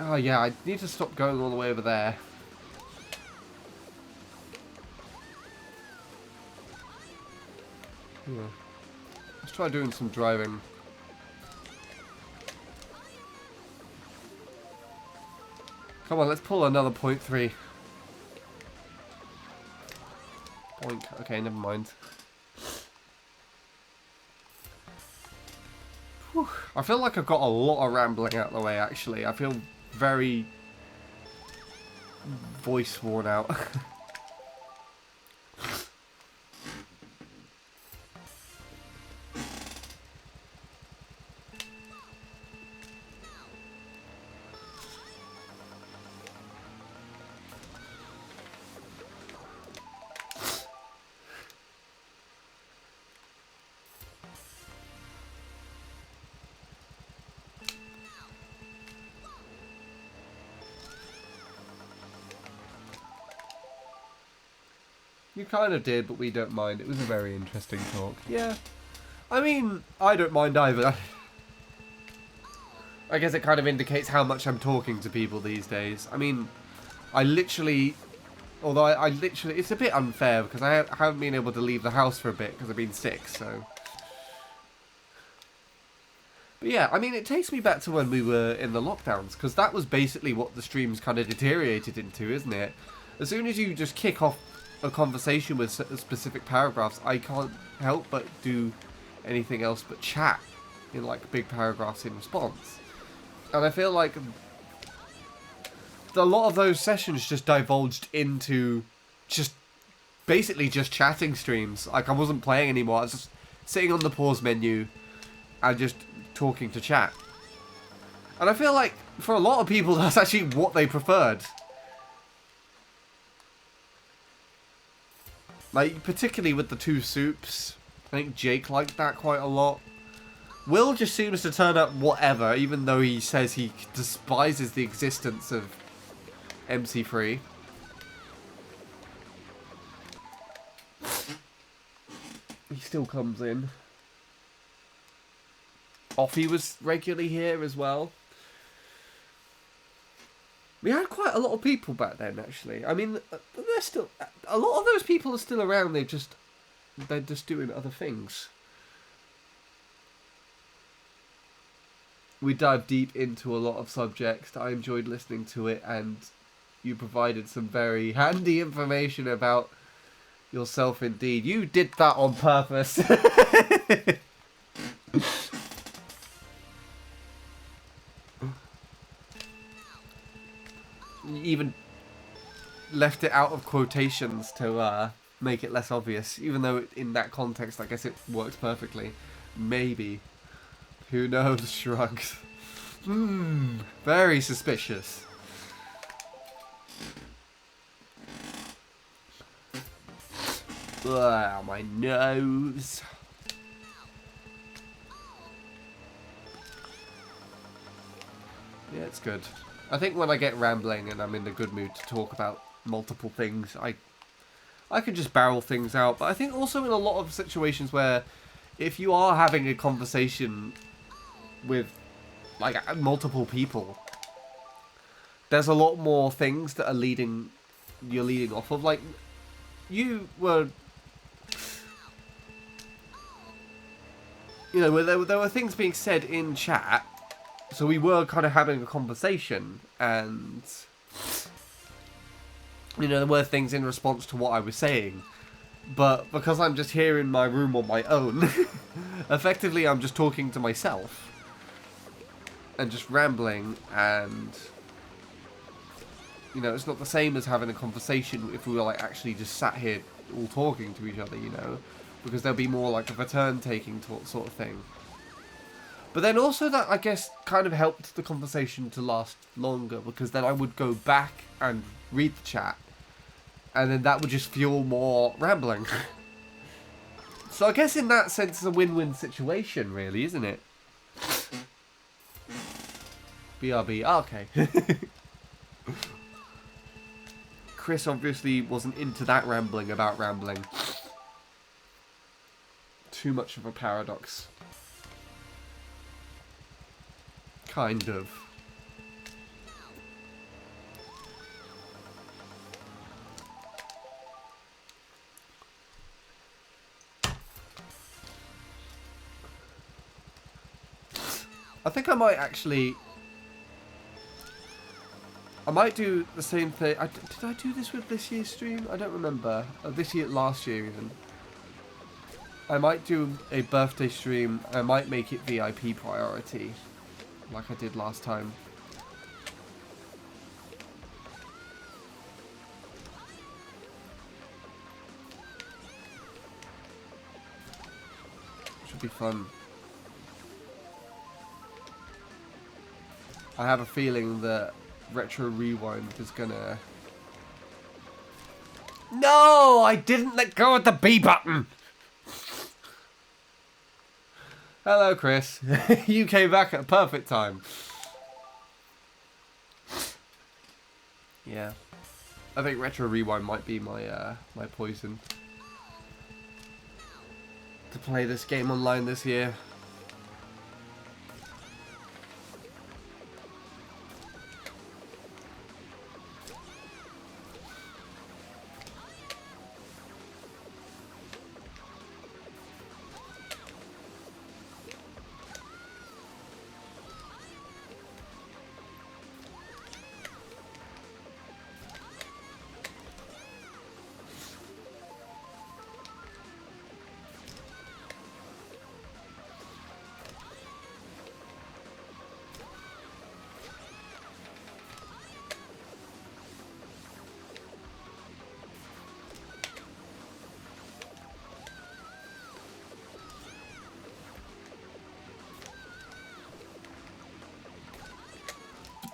Oh yeah, I need to stop going all the way over there. Yeah. Let's try doing some driving. Come on, let's pull another 0.3. Boink. Okay, never mind. Whew. I feel like I've got a lot of rambling out of the way, actually. I feel very voice worn out. You kind of did, but we don't mind. It was a very interesting talk. Yeah. I mean, I don't mind either. I guess it kind of indicates how much I'm talking to people these days. I mean, I literally... Although I literally... It's a bit unfair because I haven't been able to leave the house for a bit because I've been sick, so... But yeah, I mean, it takes me back to when we were in the lockdowns because that was basically what the streams kind of deteriorated into, isn't it? As soon as you just kick off a conversation with specific paragraphs, I can't help but do anything else but chat in like big paragraphs in response. And I feel like a lot of those sessions just divulged into just basically just chatting streams. Like I wasn't playing anymore, I was just sitting on the pause menu and just talking to chat. And I feel like for a lot of people that's actually what they preferred. Like, particularly with the two soups. I think Jake liked that quite a lot. Will just seems to turn up whatever, even though he says he despises the existence of MC3. He still comes in. Offie was regularly here as well. We had quite a lot of people back then, actually. I mean, they're still... A lot of those people are still around, they're just doing other things. We dived deep into a lot of subjects. I enjoyed listening to it, and you provided some very handy information about yourself indeed. You did that on purpose. You even left it out of quotations to make it less obvious. Even though in that context, I guess it works perfectly. Maybe. Who knows? Shrugs. Very suspicious. Ugh, my nose. Yeah, it's good. I think when I get rambling and I'm in a good mood to talk about multiple things, I can just barrel things out. But I think also in a lot of situations where if you are having a conversation with like multiple people, there's a lot more things that are you're leading off of. Like, you were, you know, there were things being said in chat, so we were kind of having a conversation, and, you know, there were things in response to what I was saying, but because I'm just here in my room on my own, effectively I'm just talking to myself, and just rambling, and, you know, it's not the same as having a conversation if we were, like, actually just sat here all talking to each other, you know, because there'll be more like a turn-taking sort of thing. But then also that, I guess, kind of helped the conversation to last longer, because then I would go back and read the chat, and then that would just fuel more rambling. So I guess in that sense it's a win-win situation, really, isn't it? BRB, okay. Chris obviously wasn't into that rambling about rambling. Too much of a paradox. Kind of. I think I might actually... I might do the same thing. Did I do this with this year's stream? I don't remember. Last year even. I might do a birthday stream. I might make it VIP priority, like I did last time. Should be fun. I have a feeling that Retro Rewind is gonna... No! I didn't let go of the B button! Hello, Chris. You came back at a perfect time. Yeah. I think Retro Rewind might be my my poison to play this game online this year.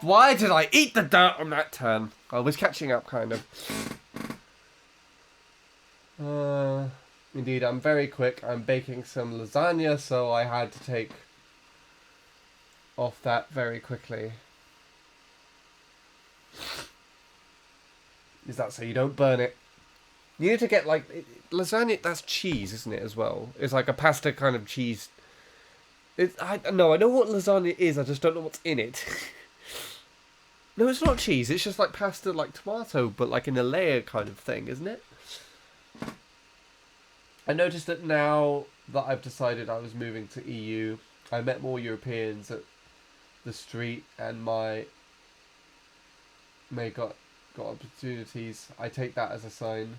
Why did I eat the dirt on that turn? I was catching up, kind of. Indeed, I'm very quick. I'm baking some lasagna, so I had to take off that very quickly. Is that so you don't burn it? You need to get, like, lasagna, that's cheese, isn't it, as well? It's like a pasta kind of cheese. I know what lasagna is, I just don't know what's in it. No, it's not cheese. It's just like pasta, like tomato, but like in a layer kind of thing, isn't it? I noticed that now that I've decided I was moving to EU, I met more Europeans at the street, and may got opportunities. I take that as a sign.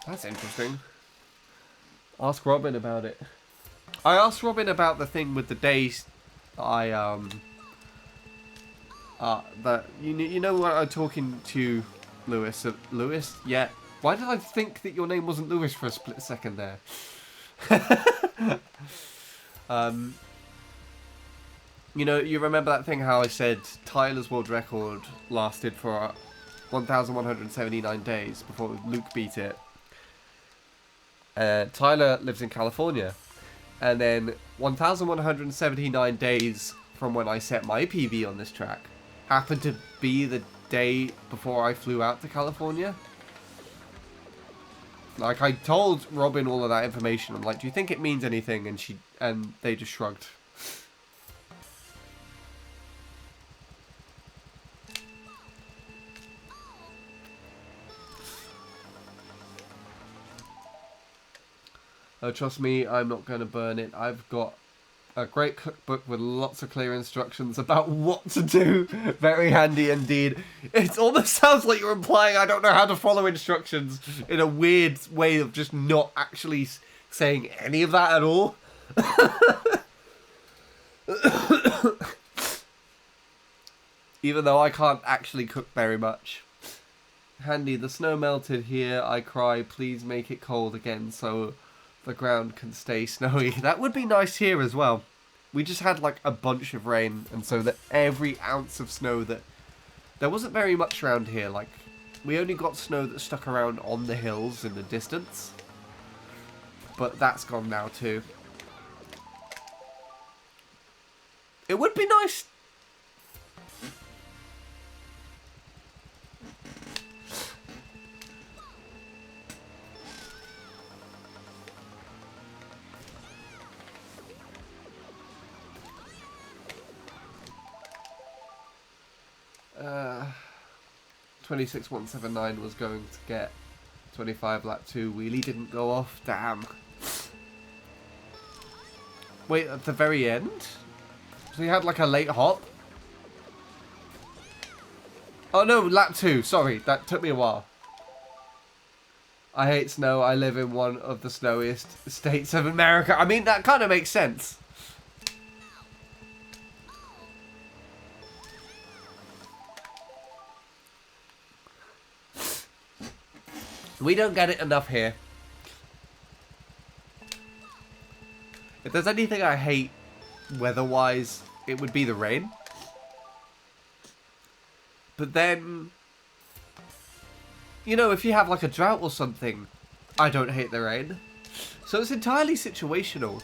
That's interesting. Ask Robin about it. I asked Robin about the thing with the days that you know when I'm talking to Lewis, yeah, Why did I think that your name wasn't Lewis for a split second there? You know, you remember that thing how I said Tyler's world record lasted for 1,179 days before Luke beat it? Tyler lives in California. And then 1,179 days from when I set my PB on this track happened to be the day before I flew out to California. Like, I told Robin all of that information. I'm like, do you think it means anything? And they just shrugged. Oh, trust me, I'm not going to burn it. I've got a great cookbook with lots of clear instructions about what to do. Very handy indeed. It almost sounds like you're implying I don't know how to follow instructions in a weird way of just not actually saying any of that at all. Even though I can't actually cook very much. Handy, the snow melted here. I cry, please make it cold again so the ground can stay snowy. That would be nice here as well. We just had like a bunch of rain, and so that every ounce of snow that... There wasn't very much around here. Like, we only got snow that stuck around on the hills in the distance. But that's gone now too. It would be nice... Uh, 26179 was going to get 25 lap 2. Wheelie didn't go off. Damn. Wait, at the very end? So he had like a late hop? Oh no, lap 2. Sorry, that took me a while. I hate snow. I live in one of the snowiest states of America. I mean, that kind of makes sense. We don't get it enough here. If there's anything I hate weather-wise, it would be the rain. But then, you know, if you have like a drought or something, I don't hate the rain. So it's entirely situational.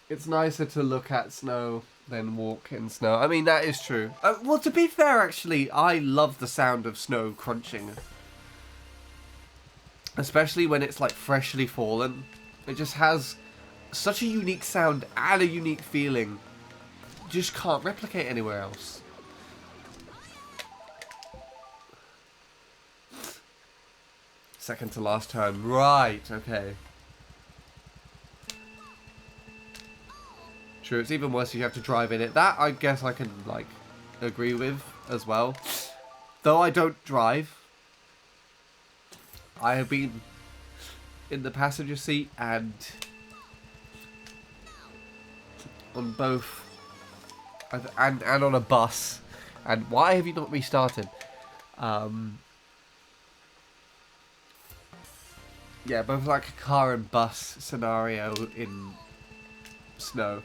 It's nicer to look at snow than walk in snow. I mean, that is true. Well, to be fair, actually, I love the sound of snow crunching. Especially when it's, like, freshly fallen. It just has such a unique sound and a unique feeling. You just can't replicate anywhere else. Second to last turn. Right, okay. True, it's even worse if you have to drive in it. That, I guess I can, like, agree with as well. Though I don't drive, I have been in the passenger seat and on both, and on a bus. And why have you not restarted? Yeah, both like a car and bus scenario in snow.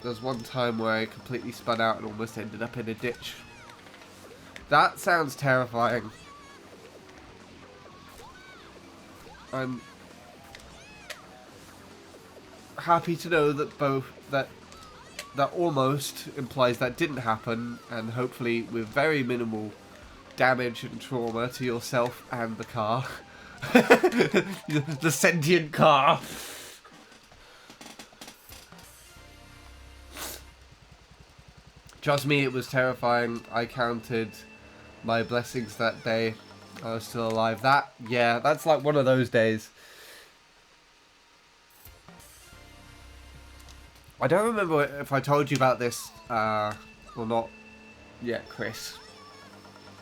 There's one time where I completely spun out and almost ended up in a ditch. That sounds terrifying. I'm happy to know that that almost implies that didn't happen, and hopefully with very minimal damage and trauma to yourself and the car. The sentient car. Trust me, it was terrifying. I counted my blessings that day. I was still alive. Yeah, that's like one of those days. I don't remember if I told you about this or not yet, Chris.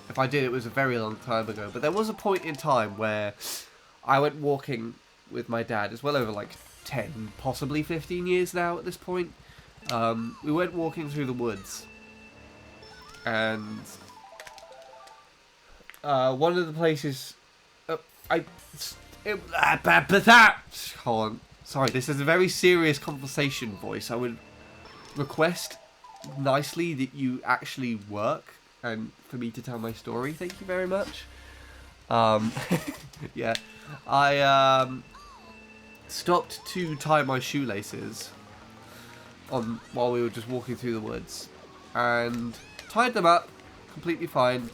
If I did, it was a very long time ago. But there was a point in time where I went walking with my dad. It's well over like 10, possibly 15 years now at this point. We went walking through the woods. And one of the places... Hold on. Sorry, this is a very serious conversation voice. I would request nicely that you actually work and for me to tell my story. Thank you very much. Yeah. I stopped to tie my shoelaces while we were just walking through the woods. And tied them up, completely fine.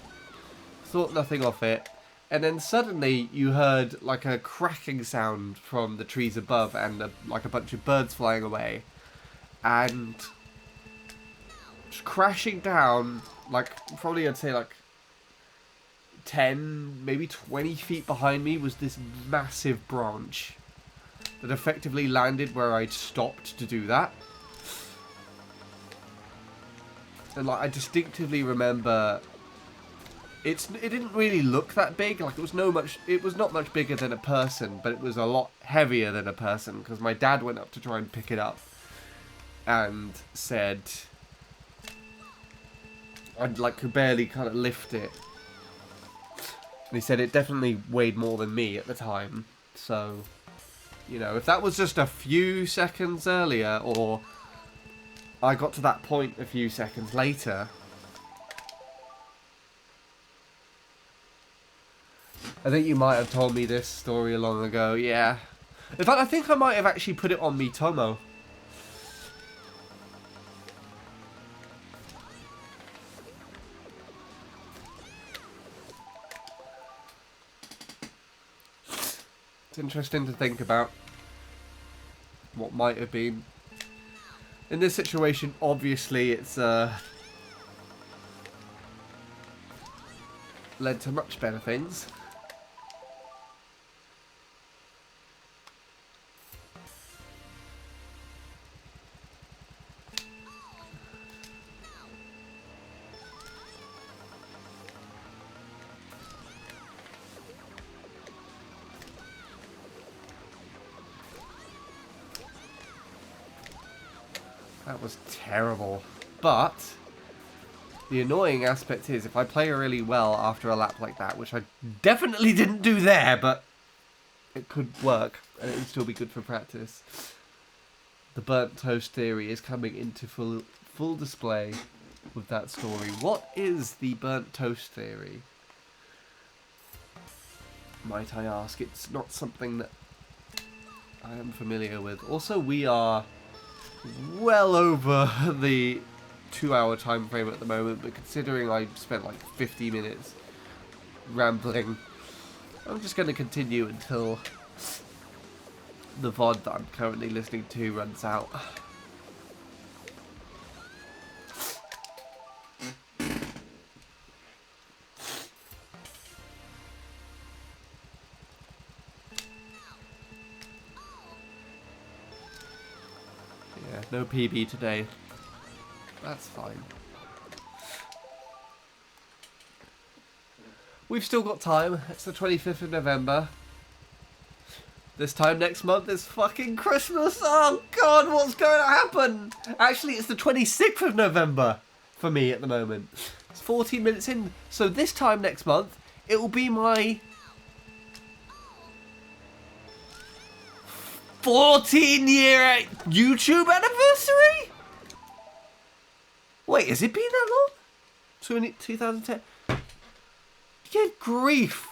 Thought nothing of it. And then suddenly you heard like a cracking sound from the trees above and like a bunch of birds flying away. And just crashing down, like probably I'd say like 10, maybe 20 feet behind me was this massive branch that effectively landed where I'd stopped to do that. And like I distinctively remember... It didn't really look that big. Like it was not much bigger than a person, but it was a lot heavier than a person because my dad went up to try and pick it up and said I'd like could barely kind of lift it. And he said it definitely weighed more than me at the time. So, you know, if that was just a few seconds earlier or I got to that point a few seconds later, I think you might have told me this story long ago, yeah. In fact, I think I might have actually put it on Tomo. It's interesting to think about what might have been. In this situation, obviously, it's led to much better things. That was terrible. But the annoying aspect is if I play really well after a lap like that, which I definitely didn't do there, but it could work and it would still be good for practice. The burnt toast theory is coming into full display with that story. What is the burnt toast theory? Might I ask? It's not something that I am familiar with. Also, we are well over the 2-hour time frame at the moment, but considering I spent like 50 minutes rambling, I'm just going to continue until the VOD that I'm currently listening to runs out. Yeah, no PB today. That's fine. We've still got time. It's the 25th of November. This time next month is fucking Christmas. Oh god, what's going to happen? Actually, it's the 26th of November for me at the moment. It's 14 minutes in. So this time next month, it will be my 14-year YouTube anniversary? Wait, has it been that long? 2010? Good grief.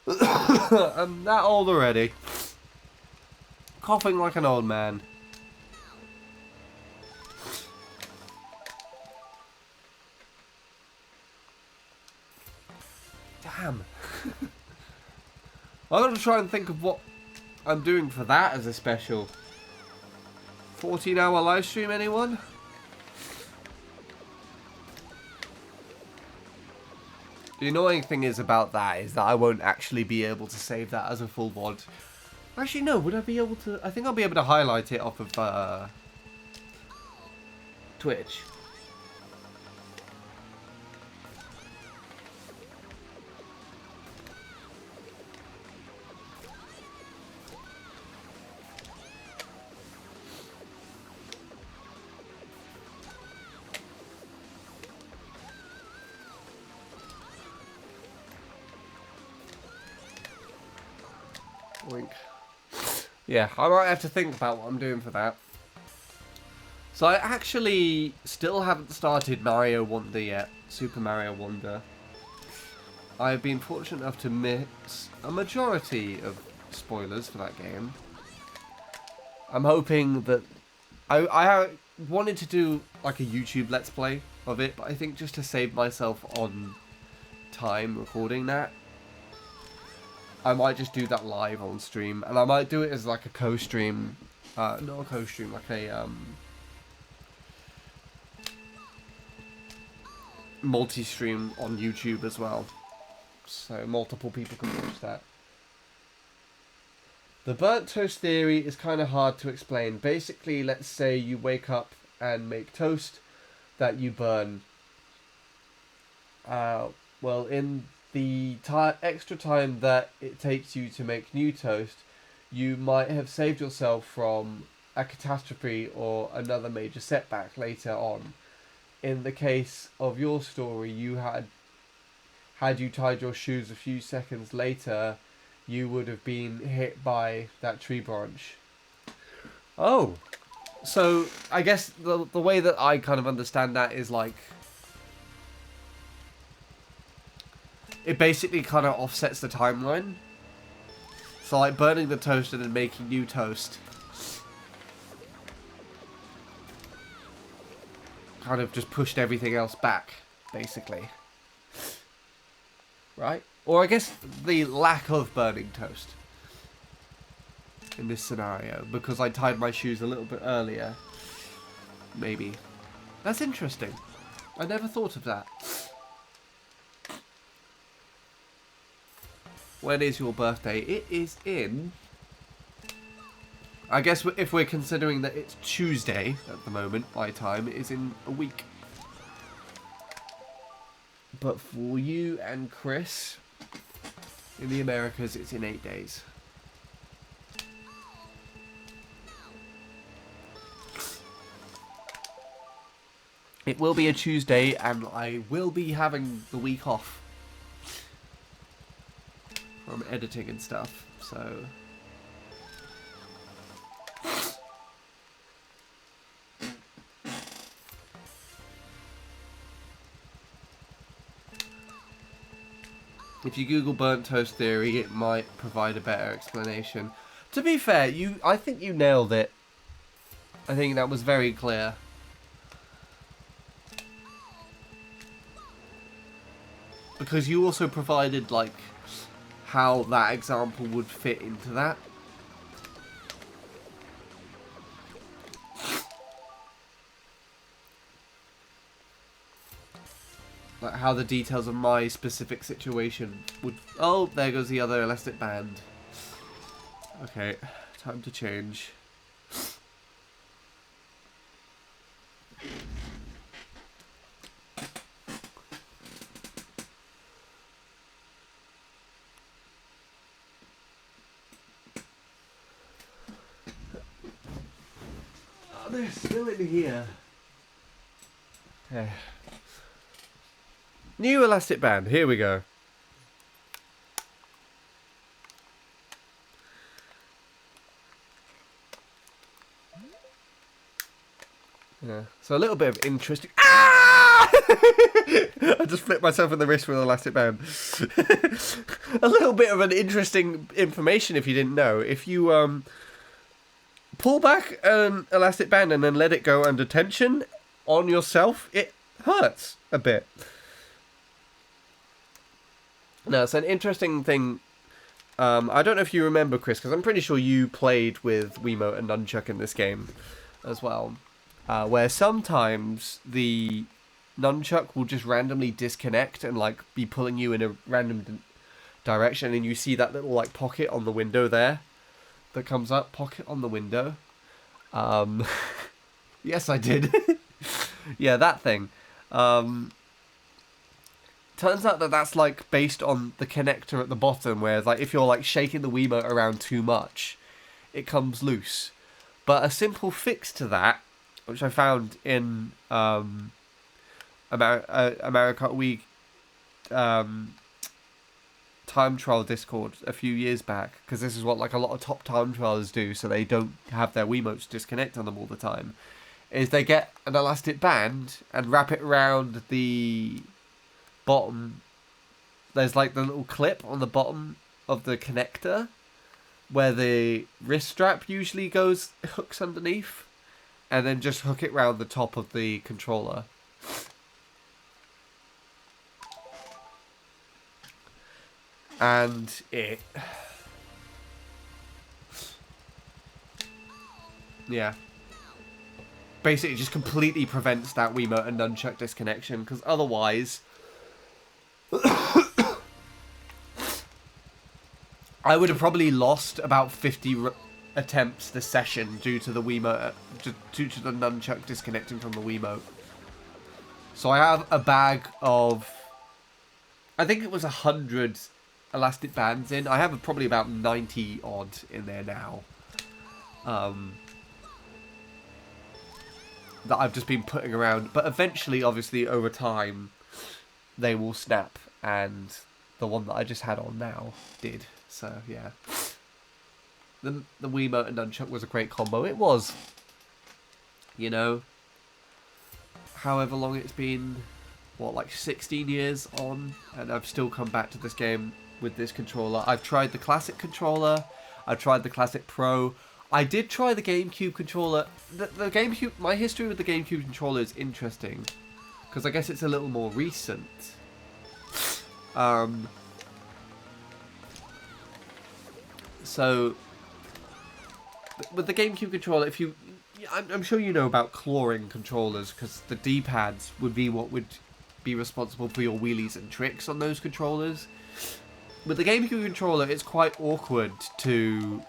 I'm that old already. Coughing like an old man. Damn. I'm going to try and think of what I'm doing for that as a special. 14-hour live stream, anyone? The annoying thing is about that is that I won't actually be able to save that as a full VOD Actually, no. Would I be able to? I think I'll be able to highlight it off of Twitch. Wink. Yeah, I might have to think about what I'm doing for that. So I actually still haven't started Mario Wonder yet, Super Mario Wonder. I've been fortunate enough to miss a majority of spoilers for that game. I'm hoping that... I wanted to do like a YouTube Let's Play of it, but I think just to save myself on time recording that, I might just do that live on stream, and I might do it as like a co-stream, not a co-stream, like a multi-stream on YouTube as well, so multiple people can watch that. The burnt toast theory is kind of hard to explain. Basically, let's say you wake up and make toast that you burn. Well, in the extra time that it takes you to make new toast, you might have saved yourself from a catastrophe or another major setback later on. In the case of your story, you had you tied your shoes a few seconds later, you would have been hit by that tree branch. Oh, so I guess the way that I kind of understand that is like, it basically kind of offsets the timeline. So like burning the toast and then making new toast kind of just pushed everything else back, basically. Right? Or I guess the lack of burning toast in this scenario, because I tied my shoes a little bit earlier. Maybe. That's interesting. I never thought of that. When is your birthday? It is in... I guess if we're considering that it's Tuesday at the moment, my time, it is in a week. But for you and Chris, in the Americas, it's in 8 days. It will be a Tuesday, and I will be having the week off from editing and stuff, so... If you Google burnt toast theory, it might provide a better explanation. To be fair, I think you nailed it. I think that was very clear. Because you also provided, like, how that example would fit into that. Like how the details of my specific situation would... Oh, there goes the other elastic band. Okay, time to change. Oh, they're still in here. Okay. New elastic band, here we go. Yeah, so a little bit of interesting... Ah! I just flipped myself in the wrist with an elastic band. A little bit of an interesting information if you didn't know. If you pull back an elastic band and then let it go under tension on yourself, it hurts a bit. No, it's an interesting thing. I don't know if you remember, Chris, because I'm pretty sure you played with Wiimote and Nunchuck in this game as well. Where sometimes the Nunchuck will just randomly disconnect and like be pulling you in a random direction, and you see that little like pocket on the window there that comes up, pocket on the window. Yes, I did. Yeah, that thing. Turns out that that's like based on the connector at the bottom, whereas like if you're like shaking the Wiimote around too much, it comes loose. But a simple fix to that, which I found in America Week time trial Discord a few years back, because this is what like a lot of top time trialers do, so they don't have their Wiimotes disconnect on them all the time, is they get an elastic band and wrap it around the bottom. There's like the little clip on the bottom of the connector where the wrist strap usually hooks underneath, and then just hook it round the top of the controller. And it... yeah. Basically just completely prevents that Wiimote and nunchuck disconnection, because otherwise... I would have probably lost about 50 attempts this session due to the Wiimote, due to the nunchuck disconnecting from the Wiimote. So I have a bag of... I think it was 100 elastic bands in. I have probably about 90 odd in there now. That I've just been putting around. But eventually, obviously, over time, they will snap. And the one that I just had on now did. So, yeah. The Wiimote and nunchuck was a great combo. It was. You know. However long it's been. What, like 16 years on? And I've still come back to this game with this controller. I've tried the classic controller. I've tried the classic Pro. I did try the GameCube controller. The GameCube, my history with the GameCube controller is interesting, because I guess it's a little more recent. So with the GameCube controller, if you, I'm sure you know about clawing controllers, because the D-pads would be what would be responsible for your wheelies and tricks on those controllers. With the GameCube controller, it's quite awkward to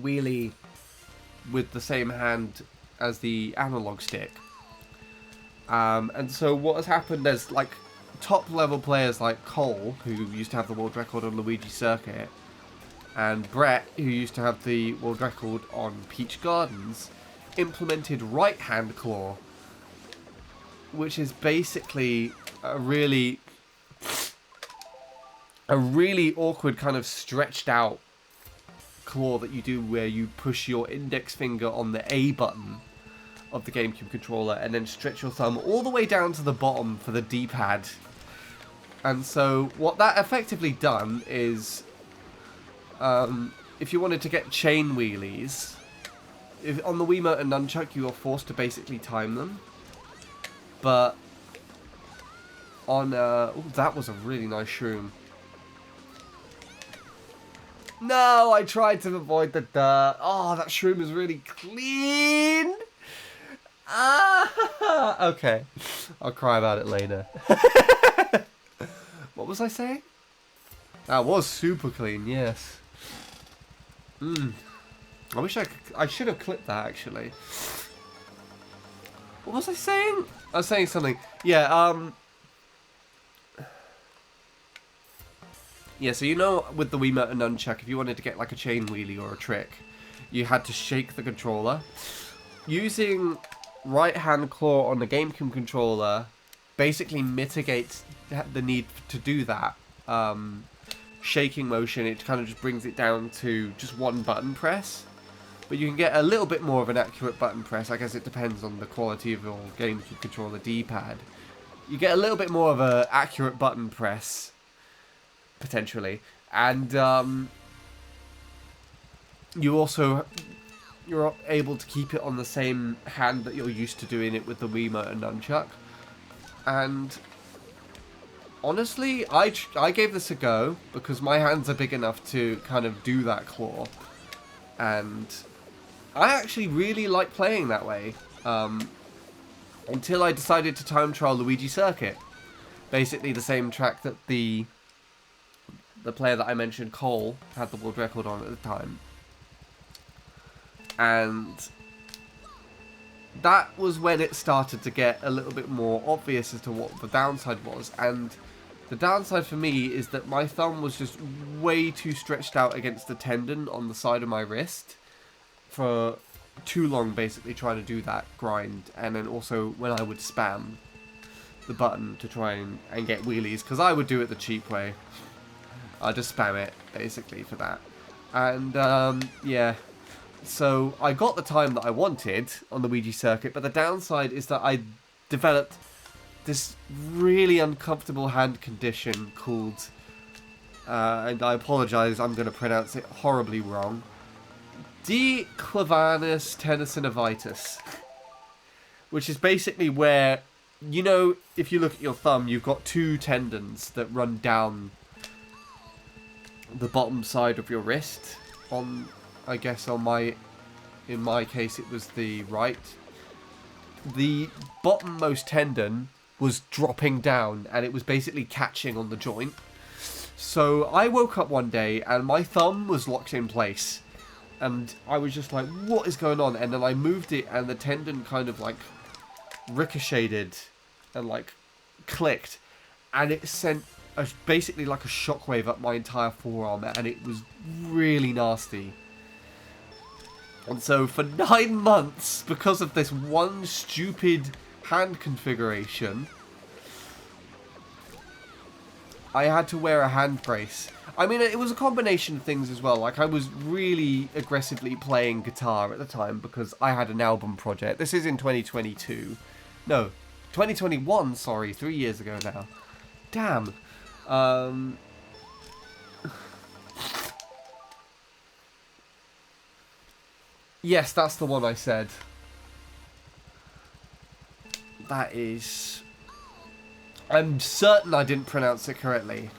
wheelie with the same hand as the analog stick. And so what has happened is, like, top level players like Cole, who used to have the world record on Luigi Circuit, and Brett, who used to have the world record on Peach Gardens, implemented right hand claw, which is basically a really awkward kind of stretched out claw that you do, where you push your index finger on the A button of the GameCube controller and then stretch your thumb all the way down to the bottom for the D-pad. And so what that effectively done is, if you wanted to get chain wheelies, on the Wiimote and nunchuck you are forced to basically time them, but on oh, that was a really nice shroom. No, I tried to avoid the dirt. Oh, that shroom is really clean. Ah, okay. I'll cry about it later. What was I saying? That was super clean, yes. I wish I should have clipped that, actually. What was I saying? I was saying something. Yeah, yeah, so you know, with the Wiimote and nunchuck, if you wanted to get like a chain wheelie or a trick, you had to shake the controller. Using right hand claw on the GameCube controller basically mitigates the need to do that shaking motion. It kind of just brings it down to just one button press. But you can get a little bit more of an accurate button press. I guess it depends on the quality of your GameCube controller D-pad. You get a little bit more of an accurate button press, potentially, and you're able to keep it on the same hand that you're used to doing it with the Wiimote and nunchuck. And honestly, I gave this a go because my hands are big enough to kind of do that claw, and I actually really like playing that way, until I decided to time trial Luigi Circuit. Basically the same track that the the player that I mentioned, Cole, had the world record on at the time. And that was when it started to get a little bit more obvious as to what the downside was. And the downside for me is that my thumb was just way too stretched out against the tendon on the side of my wrist for too long, basically trying to do that grind. And then also when I would spam the button to try and get wheelies, because I would do it the cheap way. I'd just spam it, basically, for that. And, yeah. So, I got the time that I wanted on the Ouija circuit, but the downside is that I developed this really uncomfortable hand condition called, and I apologise, I'm going to pronounce it horribly wrong, declavanus tenosynovitis, which is basically where, you know, if you look at your thumb, you've got two tendons that run down the bottom side of your wrist on, I guess in my case it was the right. The bottommost tendon was dropping down and it was basically catching on the joint. So I woke up one day and my thumb was locked in place and I was just like, what is going on? And then I moved it and the tendon kind of like ricocheted and like clicked and it sent basically like a shockwave up my entire forearm and it was really nasty. And so for 9 months, because of this one stupid hand configuration, I had to wear a hand brace. I mean, it was a combination of things as well. Like, I was really aggressively playing guitar at the time because I had an album project. This is in 2022. No, 2021, sorry, 3 years ago now. Damn. Yes, that's the one I said. That is... I'm certain I didn't pronounce it correctly.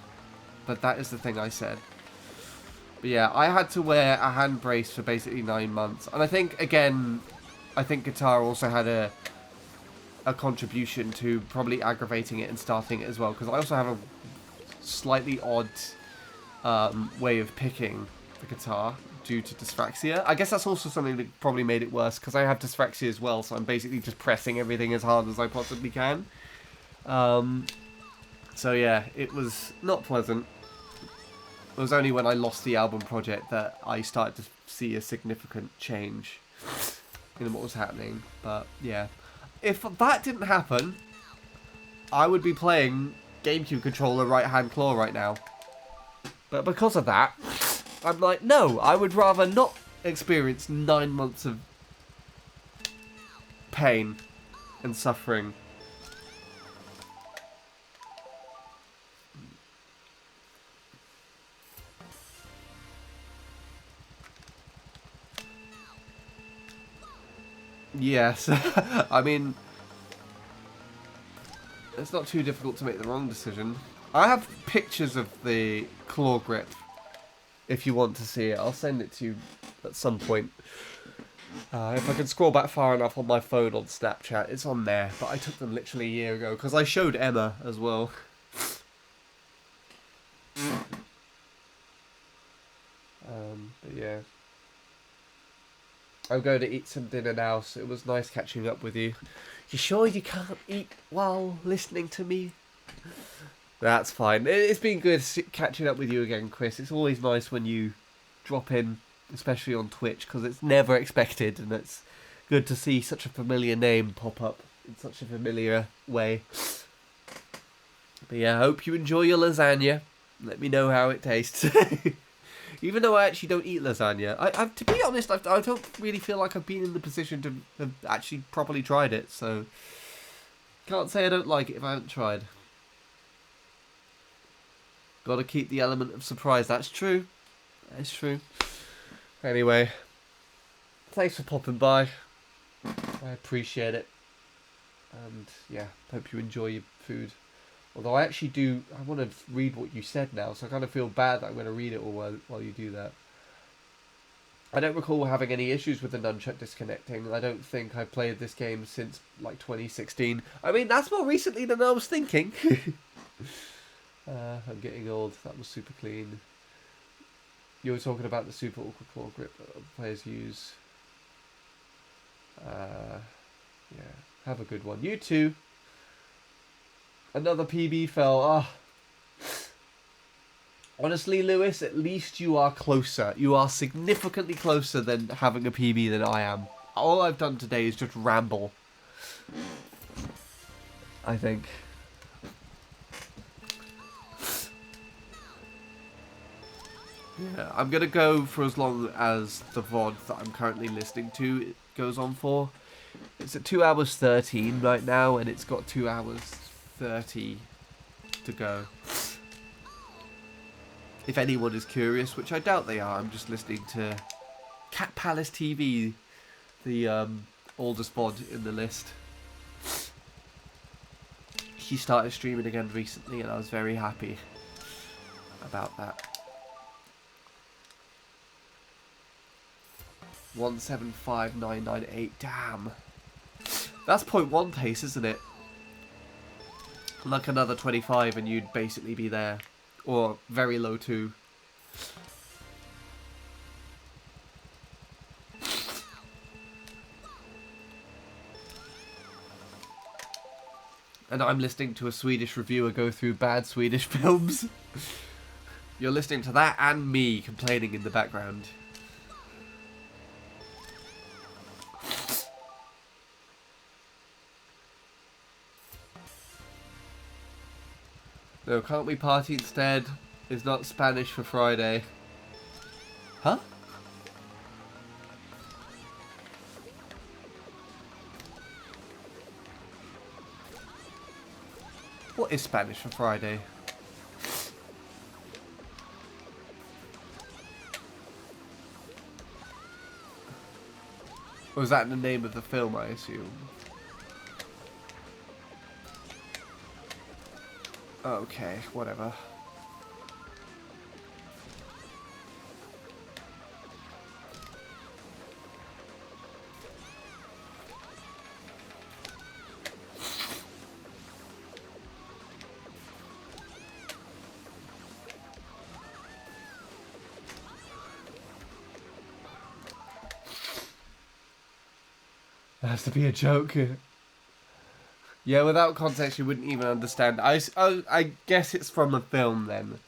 But that is the thing I said. But yeah, I had to wear a hand brace for basically 9 months. And I think, again, I think guitar also had a contribution to probably aggravating it and starting it as well. Because I also have a slightly odd way of picking the guitar due to dyspraxia. I guess that's also something that probably made it worse because I have dyspraxia as well, so I'm basically just pressing everything as hard as I possibly can. So yeah, it was not pleasant. It was only when I lost the album project that I started to see a significant change in what was happening. But yeah, if that didn't happen, I would be playing GameCube controller right hand claw right now. But because of that, I'm like, no, I would rather not experience 9 months of pain and suffering. Yes, I mean, it's not too difficult to make the wrong decision. I have pictures of the claw grip. If you want to see it, I'll send it to you at some point. If I can scroll back far enough on my phone on Snapchat, it's on there. But I took them literally a year ago, because I showed Emma as well. But yeah. I'm going to eat some dinner now, so it was nice catching up with you. You sure you can't eat while listening to me? That's fine. It's been good catching up with you again, Chris. It's always nice when you drop in, especially on Twitch, because it's never expected, and it's good to see such a familiar name pop up in such a familiar way. But yeah, I hope you enjoy your lasagna. Let me know how it tastes. Even though I actually don't eat lasagna. To be honest, I don't really feel like I've been in the position to have actually properly tried it, so can't say I don't like it if I haven't tried. Gotta keep the element of surprise. That's true. That's true. Anyway, thanks for popping by. I appreciate it. And yeah, hope you enjoy your food. Although I actually do, I want to read what you said now, so I kind of feel bad that I'm going to read it all while you do that. I don't recall having any issues with the nunchuck disconnecting. I don't think I've played this game since like 2016. I mean, that's more recently than I was thinking. I'm getting old. That was super clean. You were talking about the super awkward claw grip that players use. Yeah, have a good one. You too. Another PB fell. Ah. Honestly, Lewis, at least you are closer. You are significantly closer than having a PB than I am. All I've done today is just ramble. I think. Yeah, I'm going to go for as long as the VOD that I'm currently listening to goes on for. It's at 2 hours 13 right now, and it's got 2 hours 30 to go. If anyone is curious, which I doubt they are, I'm just listening to Cat Palace TV, the oldest VOD in the list. He started streaming again recently, and I was very happy about that. 175998, damn. That's 0.1 pace, isn't it? Like another 25 and you'd basically be there. Or very low too. And I'm listening to a Swedish reviewer go through bad Swedish films. You're listening to that and me complaining in the background. No, can't we party instead? Is not Spanish for Friday. Huh? What is Spanish for Friday? Or is that the name of the film, I assume? Okay, whatever. That has to be a joke. Yeah, without context, you wouldn't even understand. I guess it's from a film then.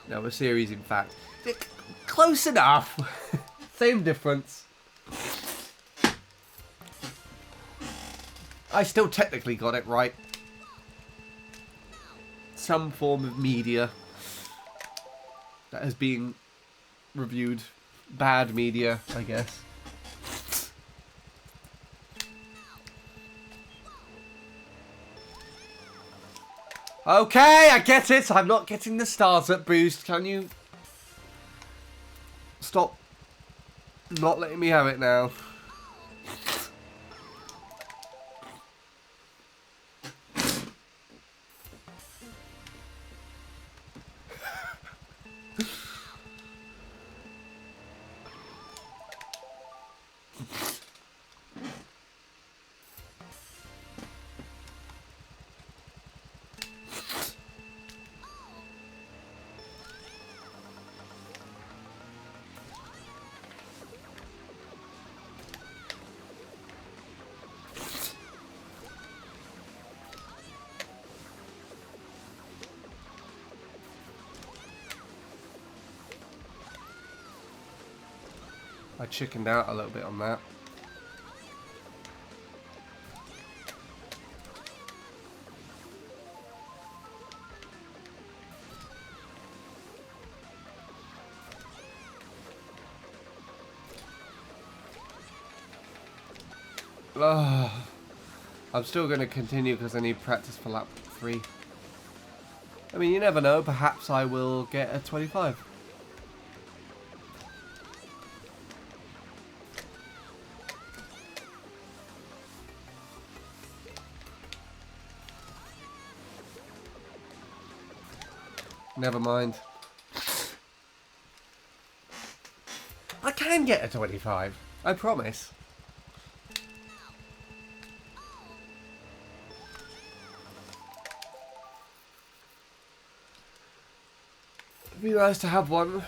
No, a series, in fact. Close enough. Same difference. I still technically got it right. Some form of media that is being reviewed. Bad media, I guess. Okay, I get it. I'm not getting the stars at boost. Can you stop not letting me have it now? I chickened out a little bit on that. I'm still going to continue because I need practice for lap 3. I mean, you never know. Perhaps I will get a 25. Never mind. I can get a 25. I promise. It'd be nice to have one.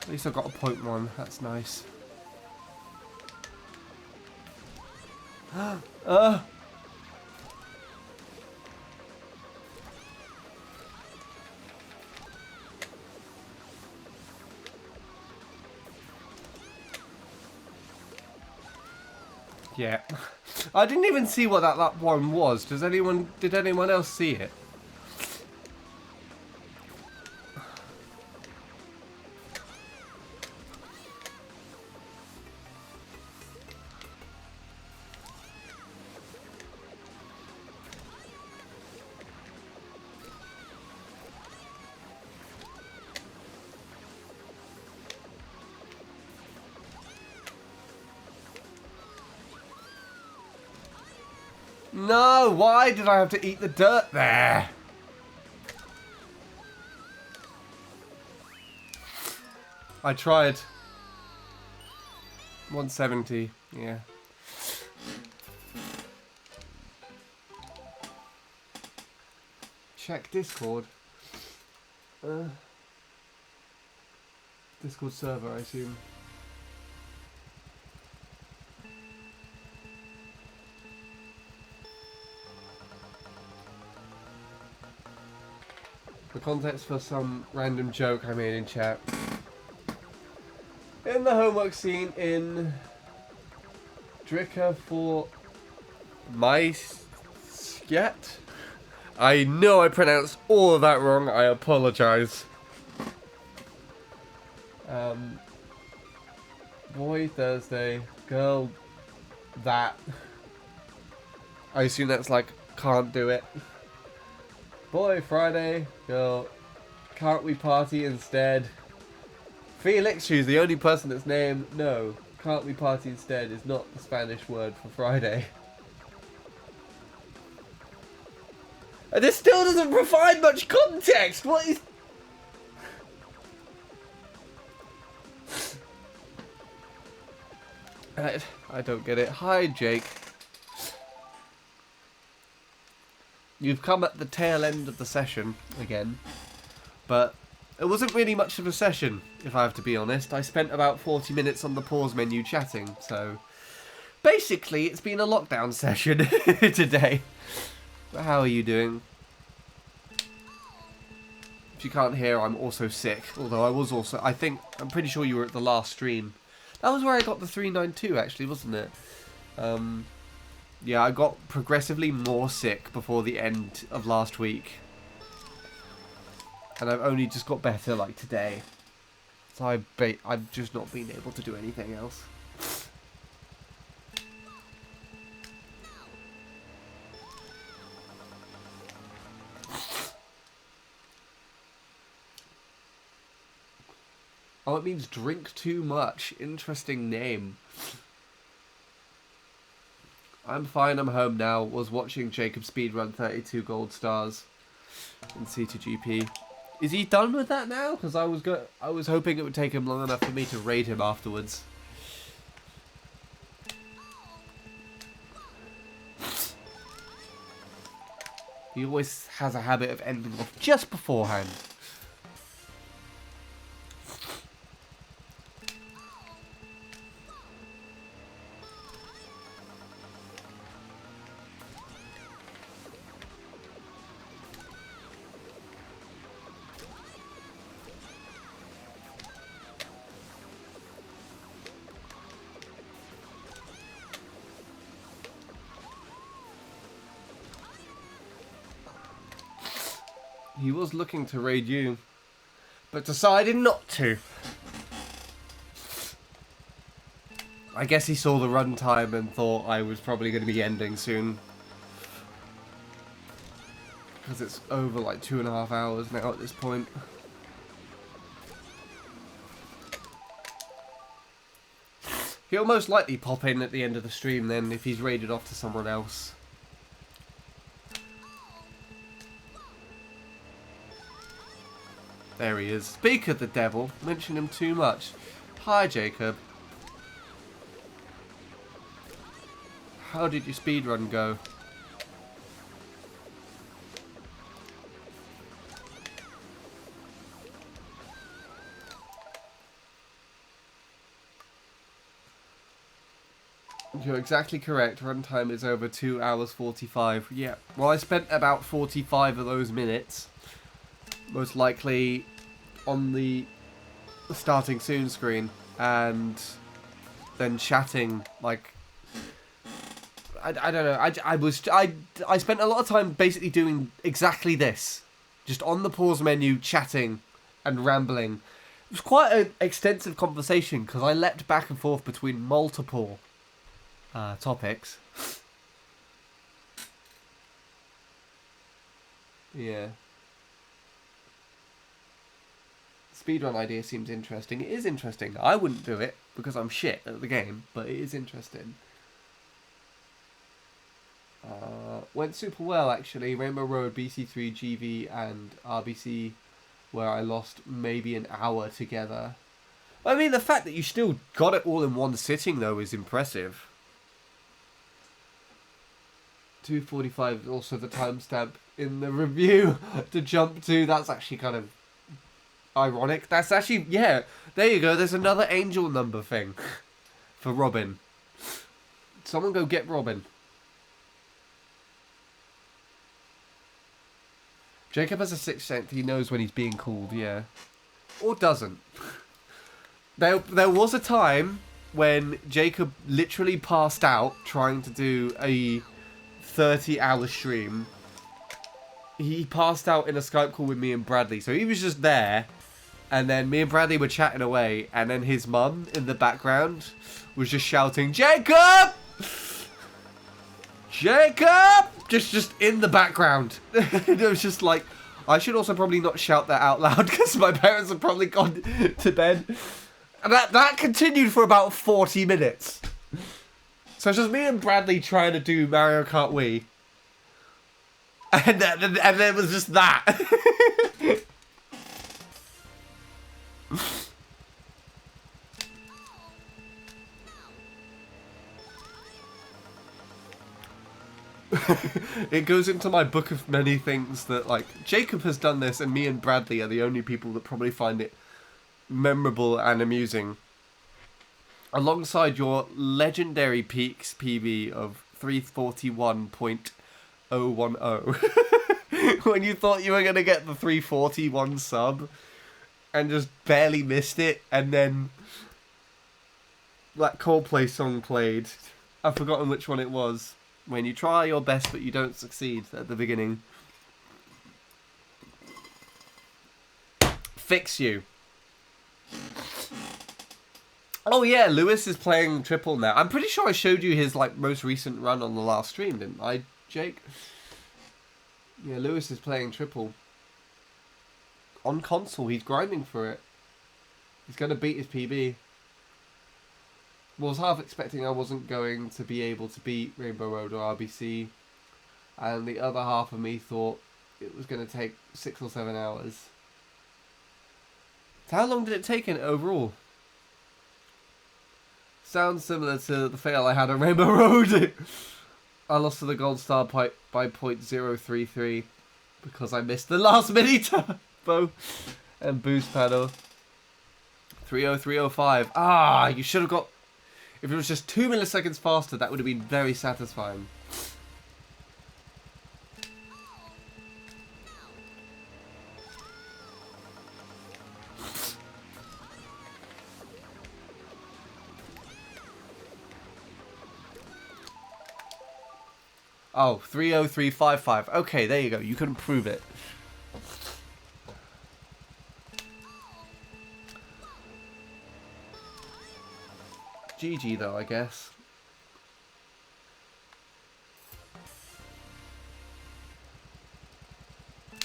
At least I got a .1. That's nice. Yeah. I didn't even see what that one was. Did anyone else see it? No, why did I have to eat the dirt there? I tried. 170, yeah. Check Discord. Discord server, I assume. The context for some random joke I made in chat. In the homework scene in Drika for Maisket. I know I pronounced all of that wrong. I apologize. Boy Thursday, girl that. I assume that's like can't do it. Boy Friday, girl, can't we party instead? Felix, who's the only person that's named, no, can't we party instead is not the Spanish word for Friday. And this still doesn't provide much context! What is... I don't get it. Hi, Jake. You've come at the tail end of the session again, but it wasn't really much of a session, if I have to be honest. I spent about 40 minutes on the pause menu chatting, so basically it's been a lockdown session today. But how are you doing? If you can't hear, I'm also sick, although I was also, I'm pretty sure you were at the last stream. That was where I got the 392 actually, wasn't it? Yeah, I got progressively more sick before the end of last week. And I've only just got better, like, today. So I've just not been able to do anything else. Oh, it means drink too much. Interesting name. I'm fine, I'm home now. Was watching Jacob speedrun 32 gold stars in C2GP. Is he done with that now? Because I was hoping it would take him long enough for me to raid him afterwards. He always has a habit of ending off just beforehand. He was looking to raid you, but decided not to. I guess he saw the runtime and thought I was probably going to be ending soon. Because it's over like 2.5 hours now at this point. He'll most likely pop in at the end of the stream then if he's raided off to someone else. There he is. Speak of the devil. Mention him too much. Hi, Jacob. How did your speedrun go? You're exactly correct. Runtime is over 2 hours 45. Yeah. Well, I spent about 45 of those minutes, most likely, on the starting soon screen, and then chatting like I don't know. I spent a lot of time basically doing exactly this, just on the pause menu, chatting and rambling. It was quite an extensive conversation because I leapt back and forth between multiple topics. Yeah. Speedrun idea seems interesting. It is interesting. I wouldn't do it because I'm shit at the game, but it is interesting. Went super well actually. Rainbow Road, BC3, GV and RBC, where I lost maybe an hour together. I mean, the fact that you still got it all in one sitting though is impressive. 2:45 is also the timestamp in the review to jump to. That's actually kind of ironic. That's actually, yeah, there you go. There's another angel number thing for Robin. Someone go get Robin. Jacob has a sixth sense. He knows when he's being called, yeah. Or doesn't. There was a time when Jacob literally passed out trying to do a 30-hour stream. He passed out in a Skype call with me and Bradley. So he was just there. And then me and Bradley were chatting away. And then his mum in the background was just shouting, Jacob! Jacob! Just in the background. It was just like, I should also probably not shout that out loud because my parents have probably gone to bed. And that continued for about 40 minutes. So it's just me and Bradley trying to do Mario Kart Wii. And then it was just that. It goes into my book of many things that, like, Jacob has done this and me and Bradley are the only people that probably find it memorable and amusing. Alongside your legendary peaks PB of 341.010. When you thought you were going to get the 341 sub and just barely missed it, and then that Coldplay song played. I've forgotten which one it was. When you try your best but you don't succeed at the beginning. Fix you. Oh yeah, Lewis is playing triple now. I'm pretty sure I showed you his like most recent run on the last stream, didn't I, Jake? Yeah, Lewis is playing triple. On console, he's grinding for it. He's going to beat his PB. Was half expecting I wasn't going to be able to beat Rainbow Road or RBC, and the other half of me thought it was going to take 6 or 7 hours. So how long did it take in overall? Sounds similar to the fail I had on Rainbow Road. I lost to the Gold Star by 0.033 because I missed the last mini turbo and boost paddle. 30305. Ah, you should have got... If it was just 2 milliseconds faster, that would have been very satisfying. Oh, 30355. Okay, there you go. You can prove it. GG though, I guess.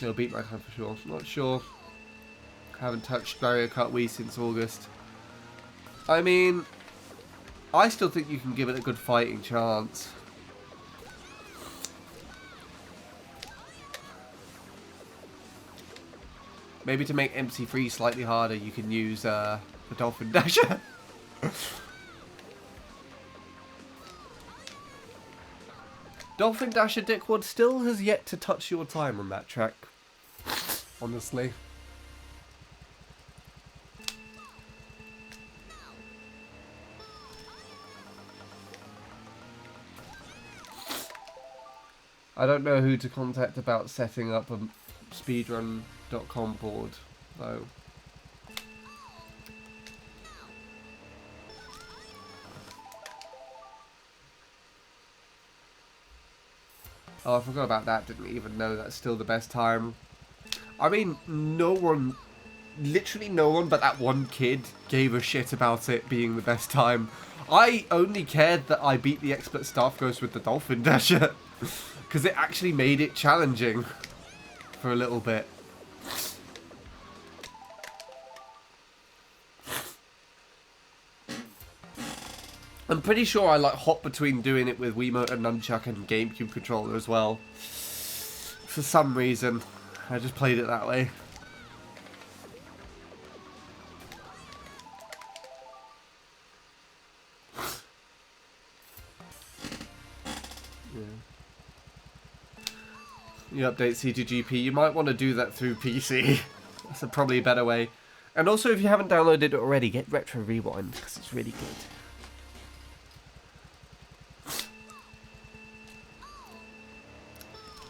He'll beat my time for sure. Not sure. Haven't touched Mario Kart Wii since August. I mean, I still think you can give it a good fighting chance. Maybe to make MC3 slightly harder, you can use the Dolphin Dasher. Dolphin Dasher Dickwood still has yet to touch your time on that track. Honestly. I don't know who to contact about setting up a speedrun.com board, though. Oh, I forgot about that. Didn't even know that's still the best time. I mean, no one, literally no one but that one kid gave a shit about it being the best time. I only cared that I beat the Expert Staff Ghost with the Dolphin Dasher. Because it actually made it challenging for a little bit. I'm pretty sure I like hop between doing it with Wiimote and Nunchuck and GameCube controller as well. For some reason, I just played it that way. You update C2GP, you might want to do that through PC. That's probably a better way. And also, if you haven't downloaded it already, get Retro Rewind, because it's really good.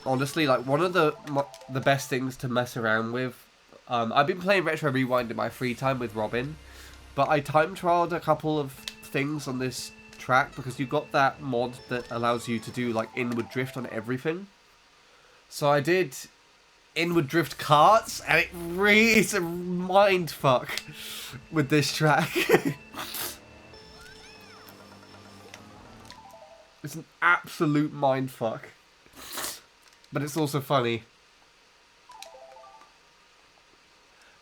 Honestly, like, one of the best things to mess around with... I've been playing Retro Rewind in my free time with Robin, but I time trialed a couple of things on this track, because you've got that mod that allows you to do, like, inward drift on everything. So I did inward drift karts, and it really is a mind fuck with this track. It's an absolute mind fuck, but it's also funny.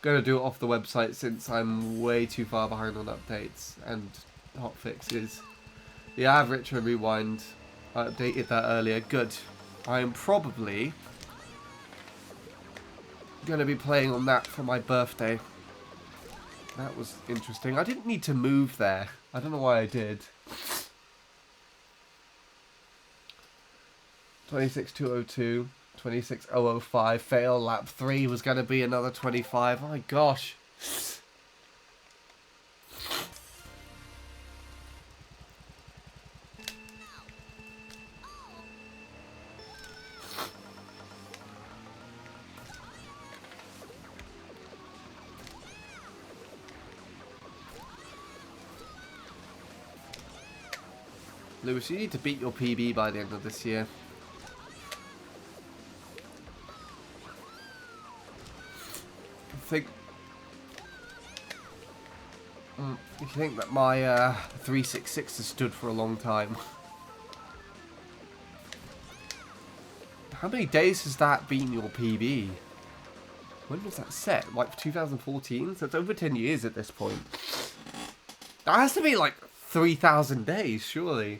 Gonna do it off the website since I'm way too far behind on updates and hot fixes. Yeah, I have Retro Rewind. I updated that earlier. Good. I am probably going to be playing on that for my birthday. That was interesting. I didn't need to move there. I don't know why I did. 26,202, 26,005, fail, lap 3 was going to be another 25. Oh my gosh. Lewis, you need to beat your PB by the end of this year. You think that my 366 has stood for a long time. How many days has that been your PB? When was that set? Like 2014? So it's over 10 years at this point. That has to be like 3,000 days, surely.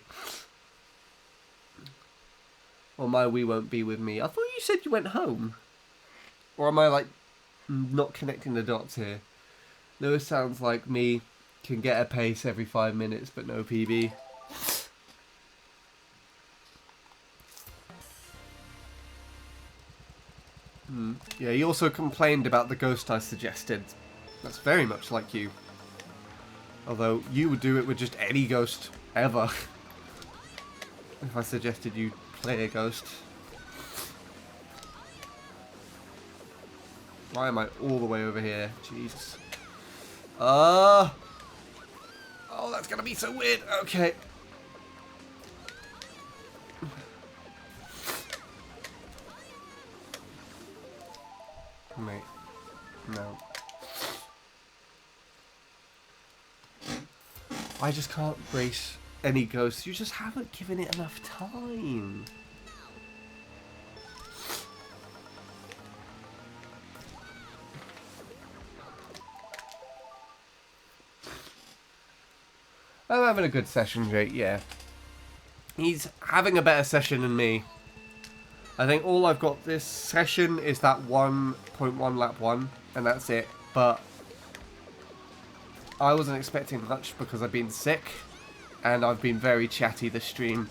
Or my Wii won't be with me. I thought you said you went home. Or am I like not connecting the dots here? Lewis sounds like me. Can get a pace every 5 minutes, but no PB. Yeah, he also complained about the ghost I suggested. That's very much like you. Although, you would do it with just any ghost ever. If I suggested you play a ghost. Why am I all the way over here? Jesus. Oh, that's gonna be so weird. Okay. Mate. No. I just can't race any ghosts. You just haven't given it enough time. I'm having a good session, Jake, yeah. He's having a better session than me. I think all I've got this session is that 1.1 lap 1, and that's it. But I wasn't expecting much because I've been sick, and I've been very chatty this stream.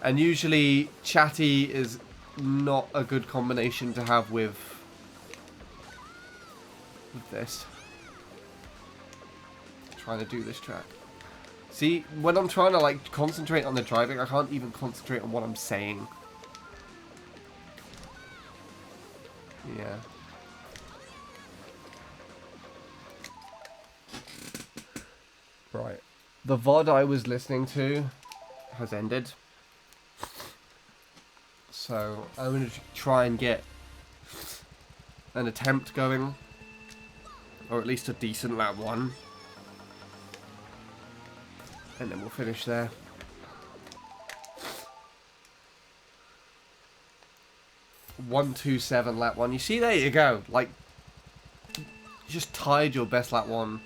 And usually, chatty is not a good combination to have with this. Trying to do this track. See, when I'm trying to like concentrate on the driving, I can't even concentrate on what I'm saying. Yeah. Right. The VOD I was listening to has ended. So I'm going to try and get an attempt going. Or at least a decent lap 1. And then we'll finish there. .127 lap 1. You see, there you go. Like, you just tied your best lap 1.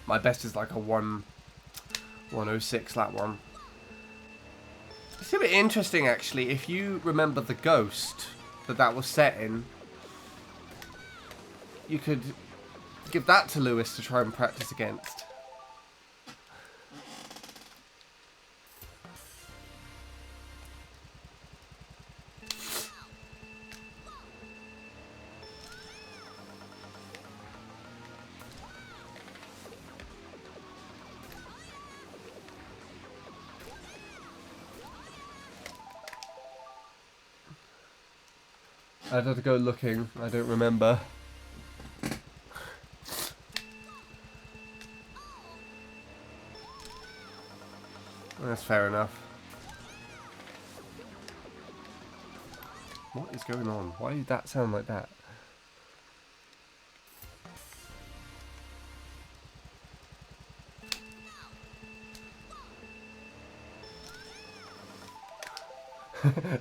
My best is like a 1:06 lap 1. It's a bit interesting, actually, if you remember the ghost that was set in. You could give that to Lewis to try and practice against. I'd have to go looking. I don't remember. That's fair enough. What is going on? Why did that sound like that?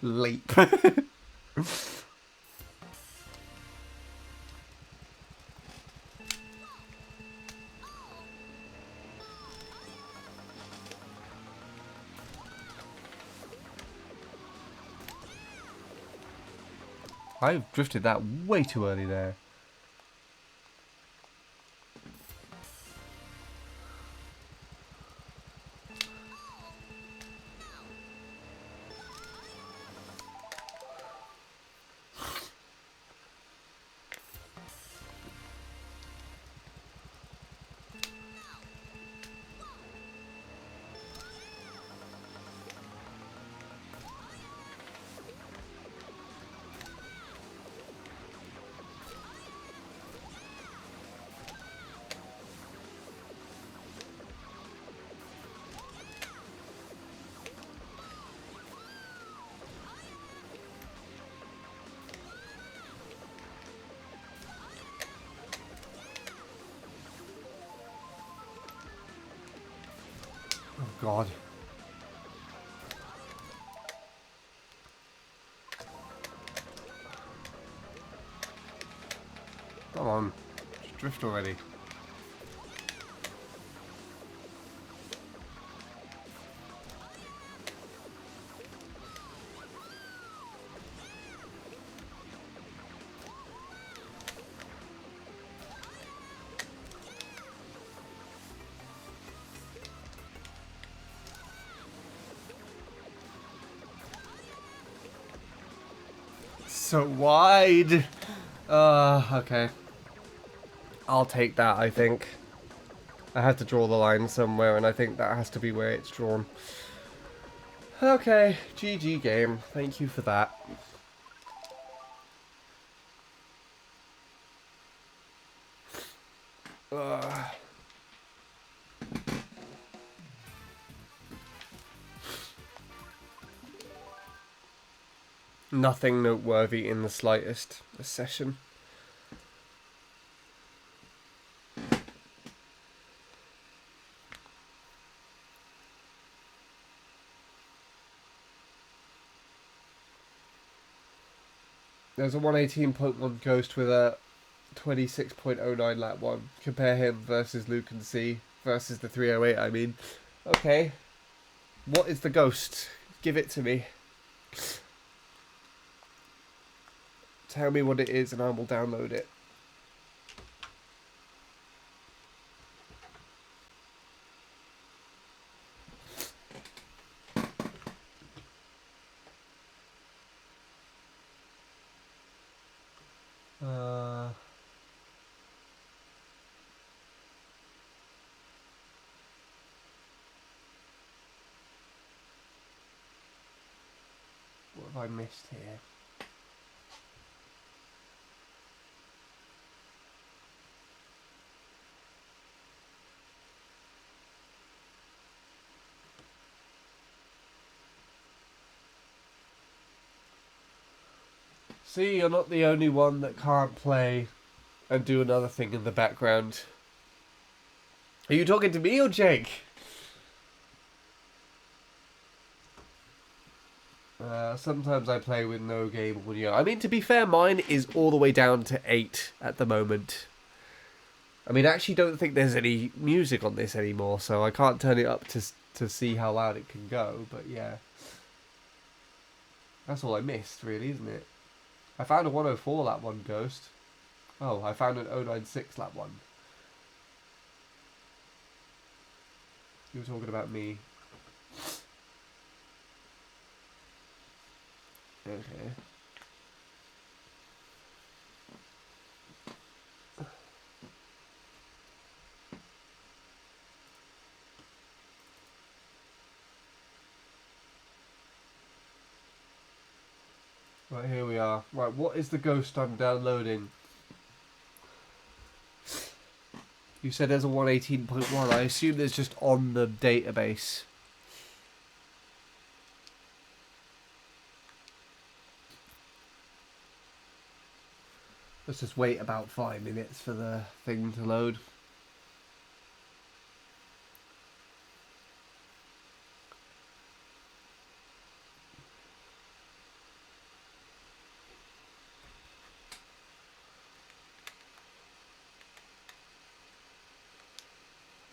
Leap. I've drifted that way too early there. Oh God. Come on. Just drift already. So wide. Okay. I'll take that, I think. I had to draw the line somewhere, and I think that has to be where it's drawn. Okay, GG game. Thank you for that. Nothing noteworthy in the slightest this session. There's a 118.1 Ghost with a 26.09 lap 1. Compare him versus Luke and C versus the 308, I mean. Okay. What is the Ghost? Give it to me. Tell me what it is and I will download it. What have I missed here? See, you're not the only one that can't play and do another thing in the background. Are you talking to me or Jake? Sometimes I play with no game audio. I mean, to be fair, mine is all the way down to 8 at the moment. I mean, I actually don't think there's any music on this anymore, so I can't turn it up to see how loud it can go, but yeah. That's all I missed, really, isn't it? I found a 104 lap 1 Ghost. Oh, I found an 096 lap 1. You were talking about me. Okay. Right, here we are. Right, what is the Ghost I'm downloading? You said there's a 118.1. I assume there's just on the database. Let's just wait about 5 minutes for the thing to load.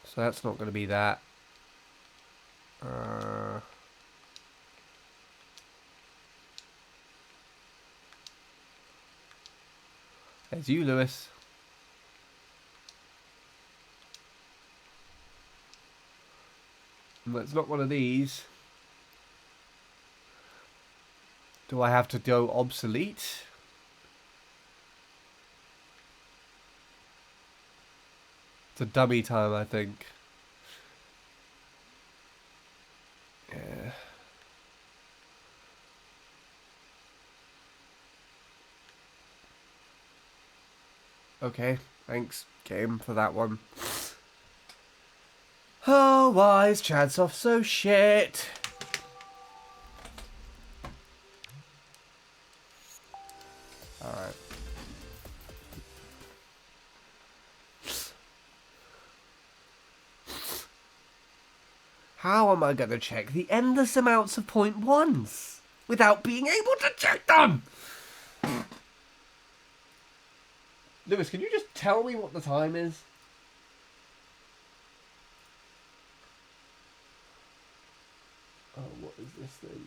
So that's not going to be that. There's you, Lewis. It's not one of these. Do I have to go obsolete? It's a dummy time, I think. Yeah. Okay, thanks, game, for that one. Oh, why is Chadsoft so shit? Alright. How am I going to check the endless amounts of point ones without being able to check them? Lewis, can you just tell me what the time is? Oh, what is this thing?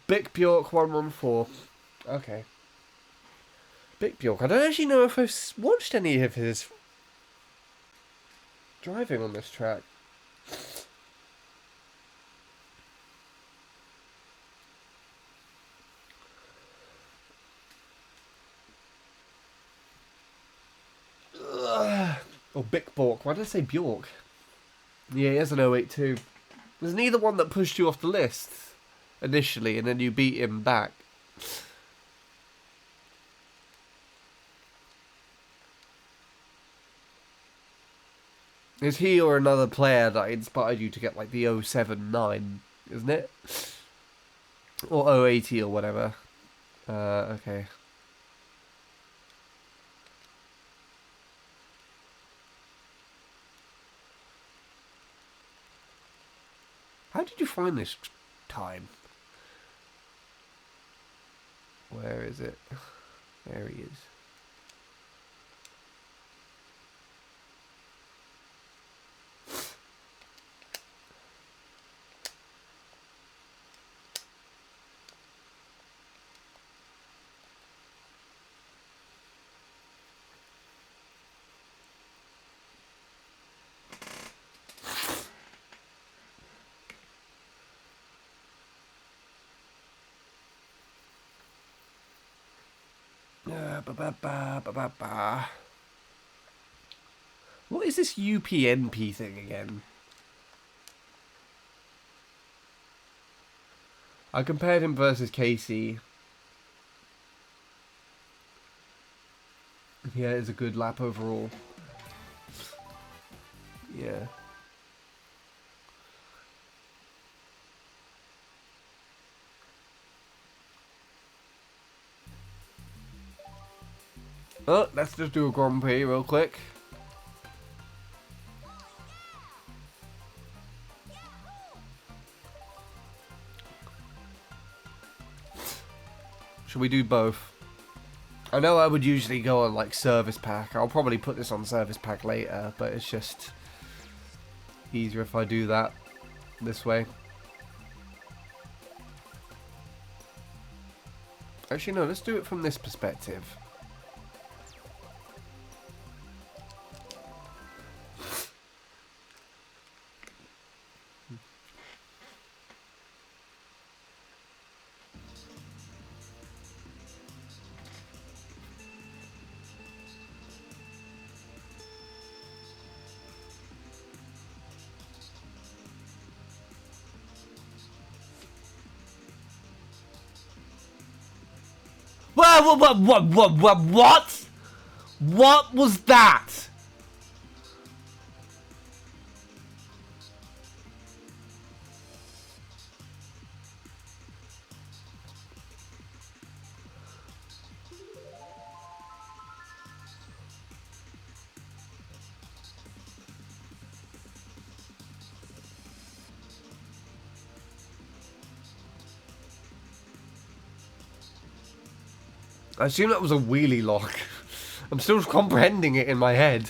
Bick Bjork 114. Okay. Bick Bjork. I don't actually know if I've watched any of his driving on this track. Bickbork. Why did I say Bjork? Yeah, he has an 082. There's neither one that pushed you off the list initially, and then you beat him back. Is he or another player that inspired you to get like the 079, isn't it? Or 080 or whatever. Okay. How did you find this time? Where is it? There he is. What is this UPnP thing again? I compared him versus Casey. Yeah, it's a good lap overall. Yeah. Oh, let's just do a Grand Prix real quick. Should we do both? I know I would usually go on like service pack. I'll probably put this on service pack later, but it's just easier if I do that this way. Actually, no, let's do it from this perspective. What? What was that? I assume that was a wheelie lock. I'm still comprehending it in my head.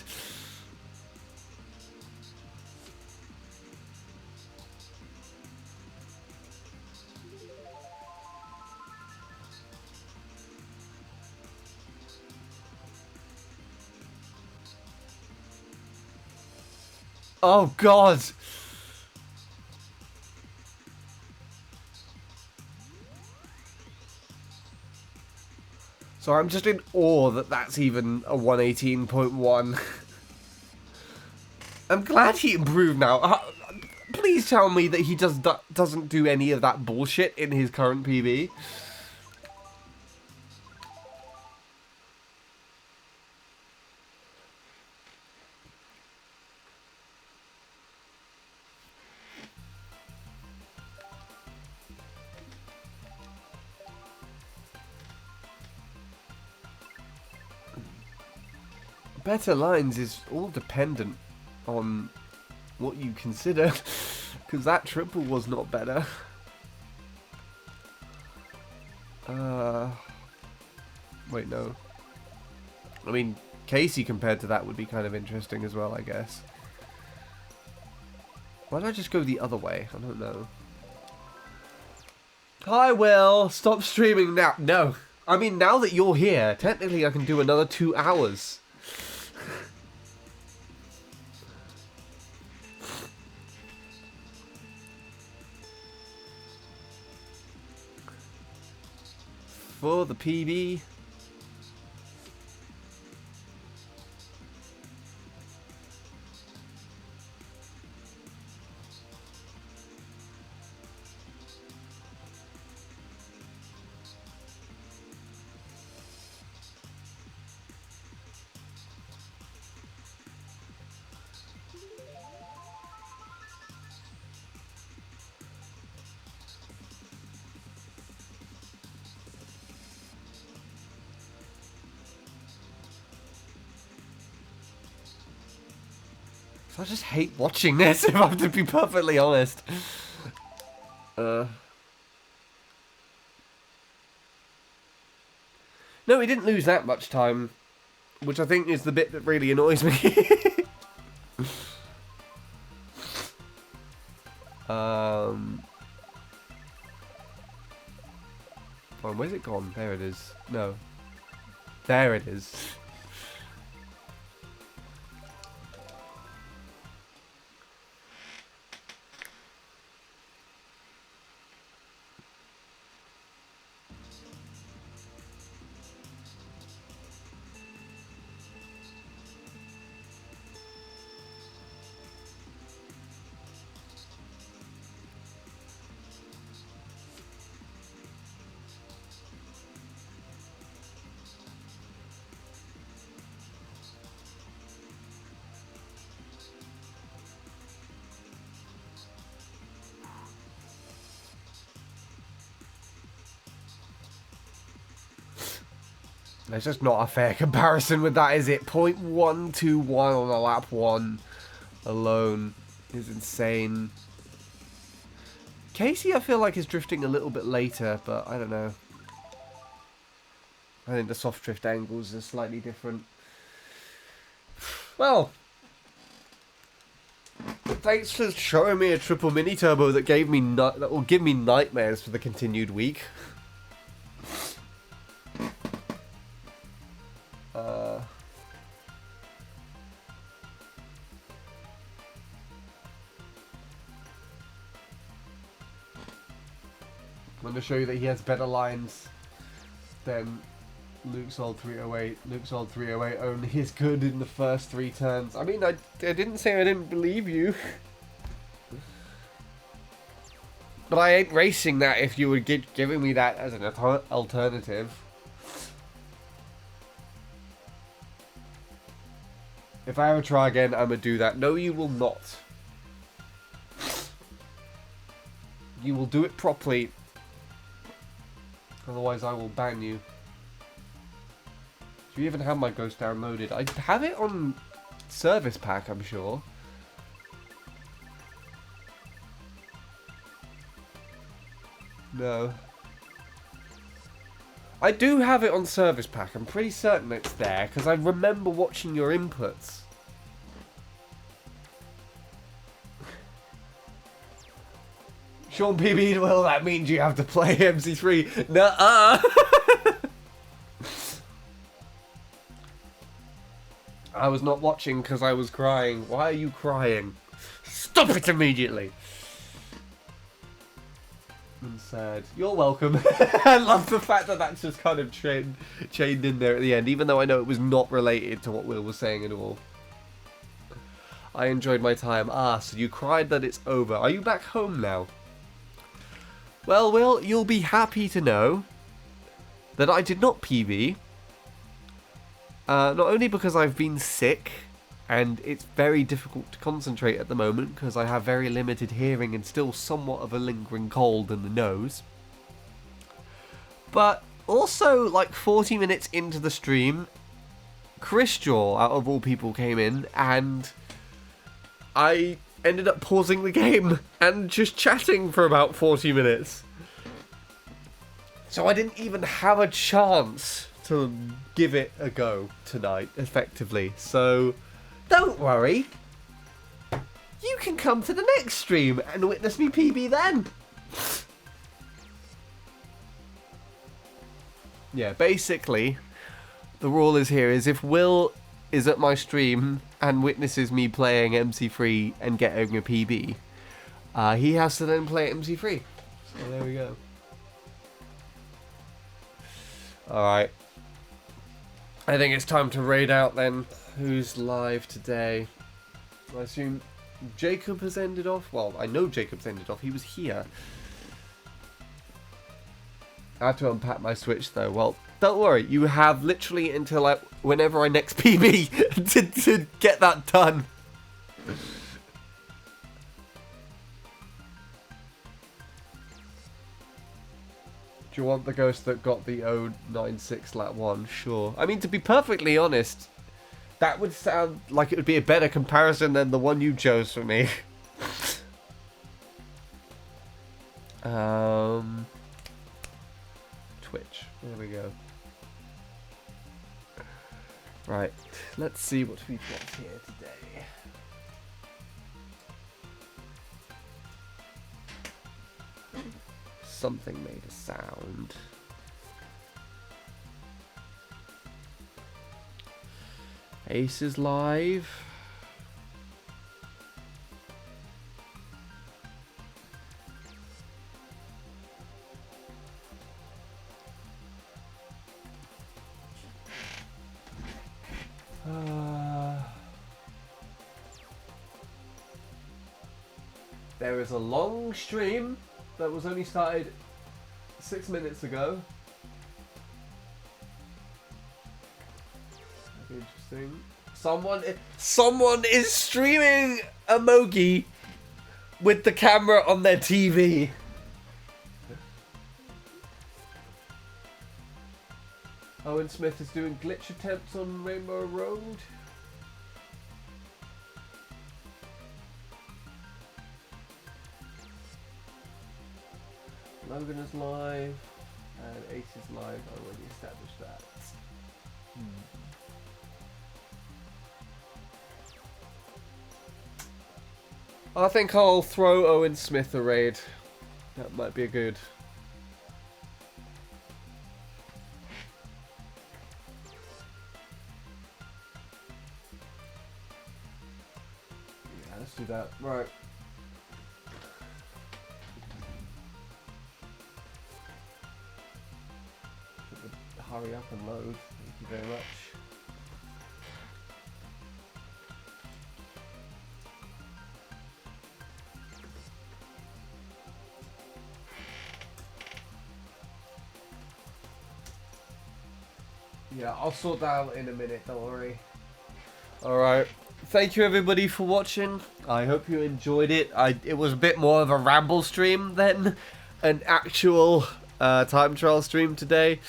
Oh God. So I'm just in awe that that's even a 118.1. I'm glad he improved now. Please tell me that he doesn't do any of that bullshit in his current PB. Better lines is all dependent on what you consider, because that triple was not better. Wait, no. I mean, Casey compared to that would be kind of interesting as well, I guess. Why don't I just go the other way? I don't know. Hi, Will. Stop streaming now. No. I mean, now that you're here, technically I can do another 2 hours. For the PB. I just hate watching this, if I have to be perfectly honest. No, he didn't lose that much time, which I think is the bit that really annoys me. Oh, where's it gone? There it is. No. There it is. There's just not a fair comparison with that, is it? 0.121 on a lap 1 alone is insane. Casey, I feel like, is drifting a little bit later, but I don't know. I think the soft drift angles are slightly different. Well, thanks for showing me a triple mini turbo that gave me that will give me nightmares for the continued week. I'm going to show you that he has better lines than Luke's old 308. Luke's old 308 only is good in the first 3 turns. I mean, I didn't say I didn't believe you. But I ain't racing that if you were giving me that as an alternative. If I ever try again, I'm going to do that. No, you will not. You will do it properly. Otherwise, I will ban you. Do you even have my Ghost downloaded? I have it on Service Pack, I'm sure. No. I do have it on Service Pack. I'm pretty certain it's there, because I remember watching your inputs. Sean PB, well, that means you have to play MC3. Nuh-uh. I was not watching because I was crying. Why are you crying? Stop it immediately. I'm sad. You're welcome. I love the fact that that's just kind of chained in there at the end, even though I know it was not related to what Will was saying at all. I enjoyed my time. Ah, so you cried that it's over. Are you back home now? Well, Will, you'll be happy to know that I did not PB. Not only because I've been sick, and it's very difficult to concentrate at the moment because I have very limited hearing and still somewhat of a lingering cold in the nose. But also, like 40 minutes into the stream, Chris Jaw, out of all people, came in, and I ended up pausing the game and just chatting for about 40 minutes. So I didn't even have a chance to give it a go tonight, effectively. So don't worry. You can come to the next stream and witness me PB then. Yeah, basically, the rule is here is if Will is at my stream and witnesses me playing MC3 and getting a PB, he has to then play MC3. So there we go. Alright. I think it's time to raid out then. Who's live today? I assume Jacob has ended off. Well, I know Jacob's ended off. He was here. I have to unpack my Switch though. Well, don't worry. You have literally until whenever I next PB to get that done. Do you want the ghost that got the 096 lap 1? Sure. I mean, to be perfectly honest, That would sound like it would be a better comparison than the one you chose for me. Twitch. There we go. Right. Let's see what we've got here today. Something made a sound. Ace is live. There is a long stream that was only started 6 minutes ago. That'd be interesting. Someone is streaming Emogi with the camera on their TV. Owen Smith is doing glitch attempts on Rainbow Road. Logan is live, and Ace is live. I already established that. I think I'll throw Owen Smith a raid. That might be a good. Yeah, let's do that. Right. Hurry up and load. Thank you very much. Yeah, I'll sort that out in a minute, don't worry. Alright. Thank you everybody for watching. I hope you enjoyed it. It was a bit more of a ramble stream than an actual time trial stream today.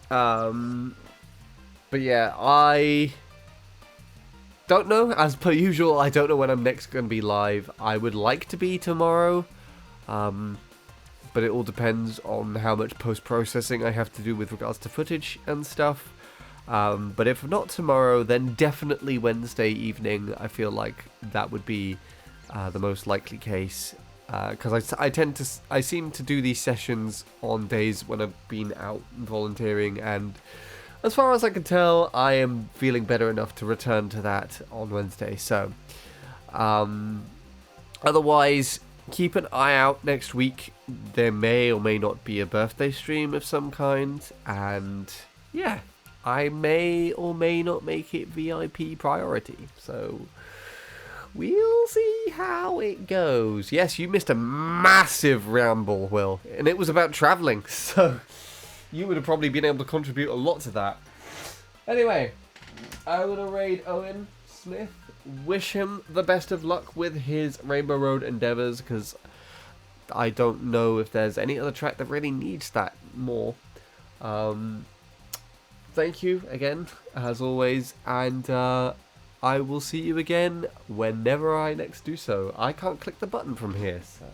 But yeah, I don't know. As per usual, I don't know when I'm next going to be live. I would like to be tomorrow. But it all depends on how much post-processing I have to do with regards to footage and stuff. But if not tomorrow, then definitely Wednesday evening. I feel like that would be the most likely case. Because I seem to do these sessions on days when I've been out volunteering, and as far as I can tell, I am feeling better enough to return to that on Wednesday. So, otherwise, keep an eye out next week. There may or may not be a birthday stream of some kind, and yeah, I may or may not make it VIP priority. So we'll see how it goes. Yes, you missed a massive ramble, Will, and it was about travelling, so you would have probably been able to contribute a lot to that. Anyway, I want to raid Owen Smith. Wish him the best of luck with his Rainbow Road endeavours, because I don't know if there's any other track that really needs that more. Thank you again, as always, and I will see you again whenever I next do so. I can't click the button from here, so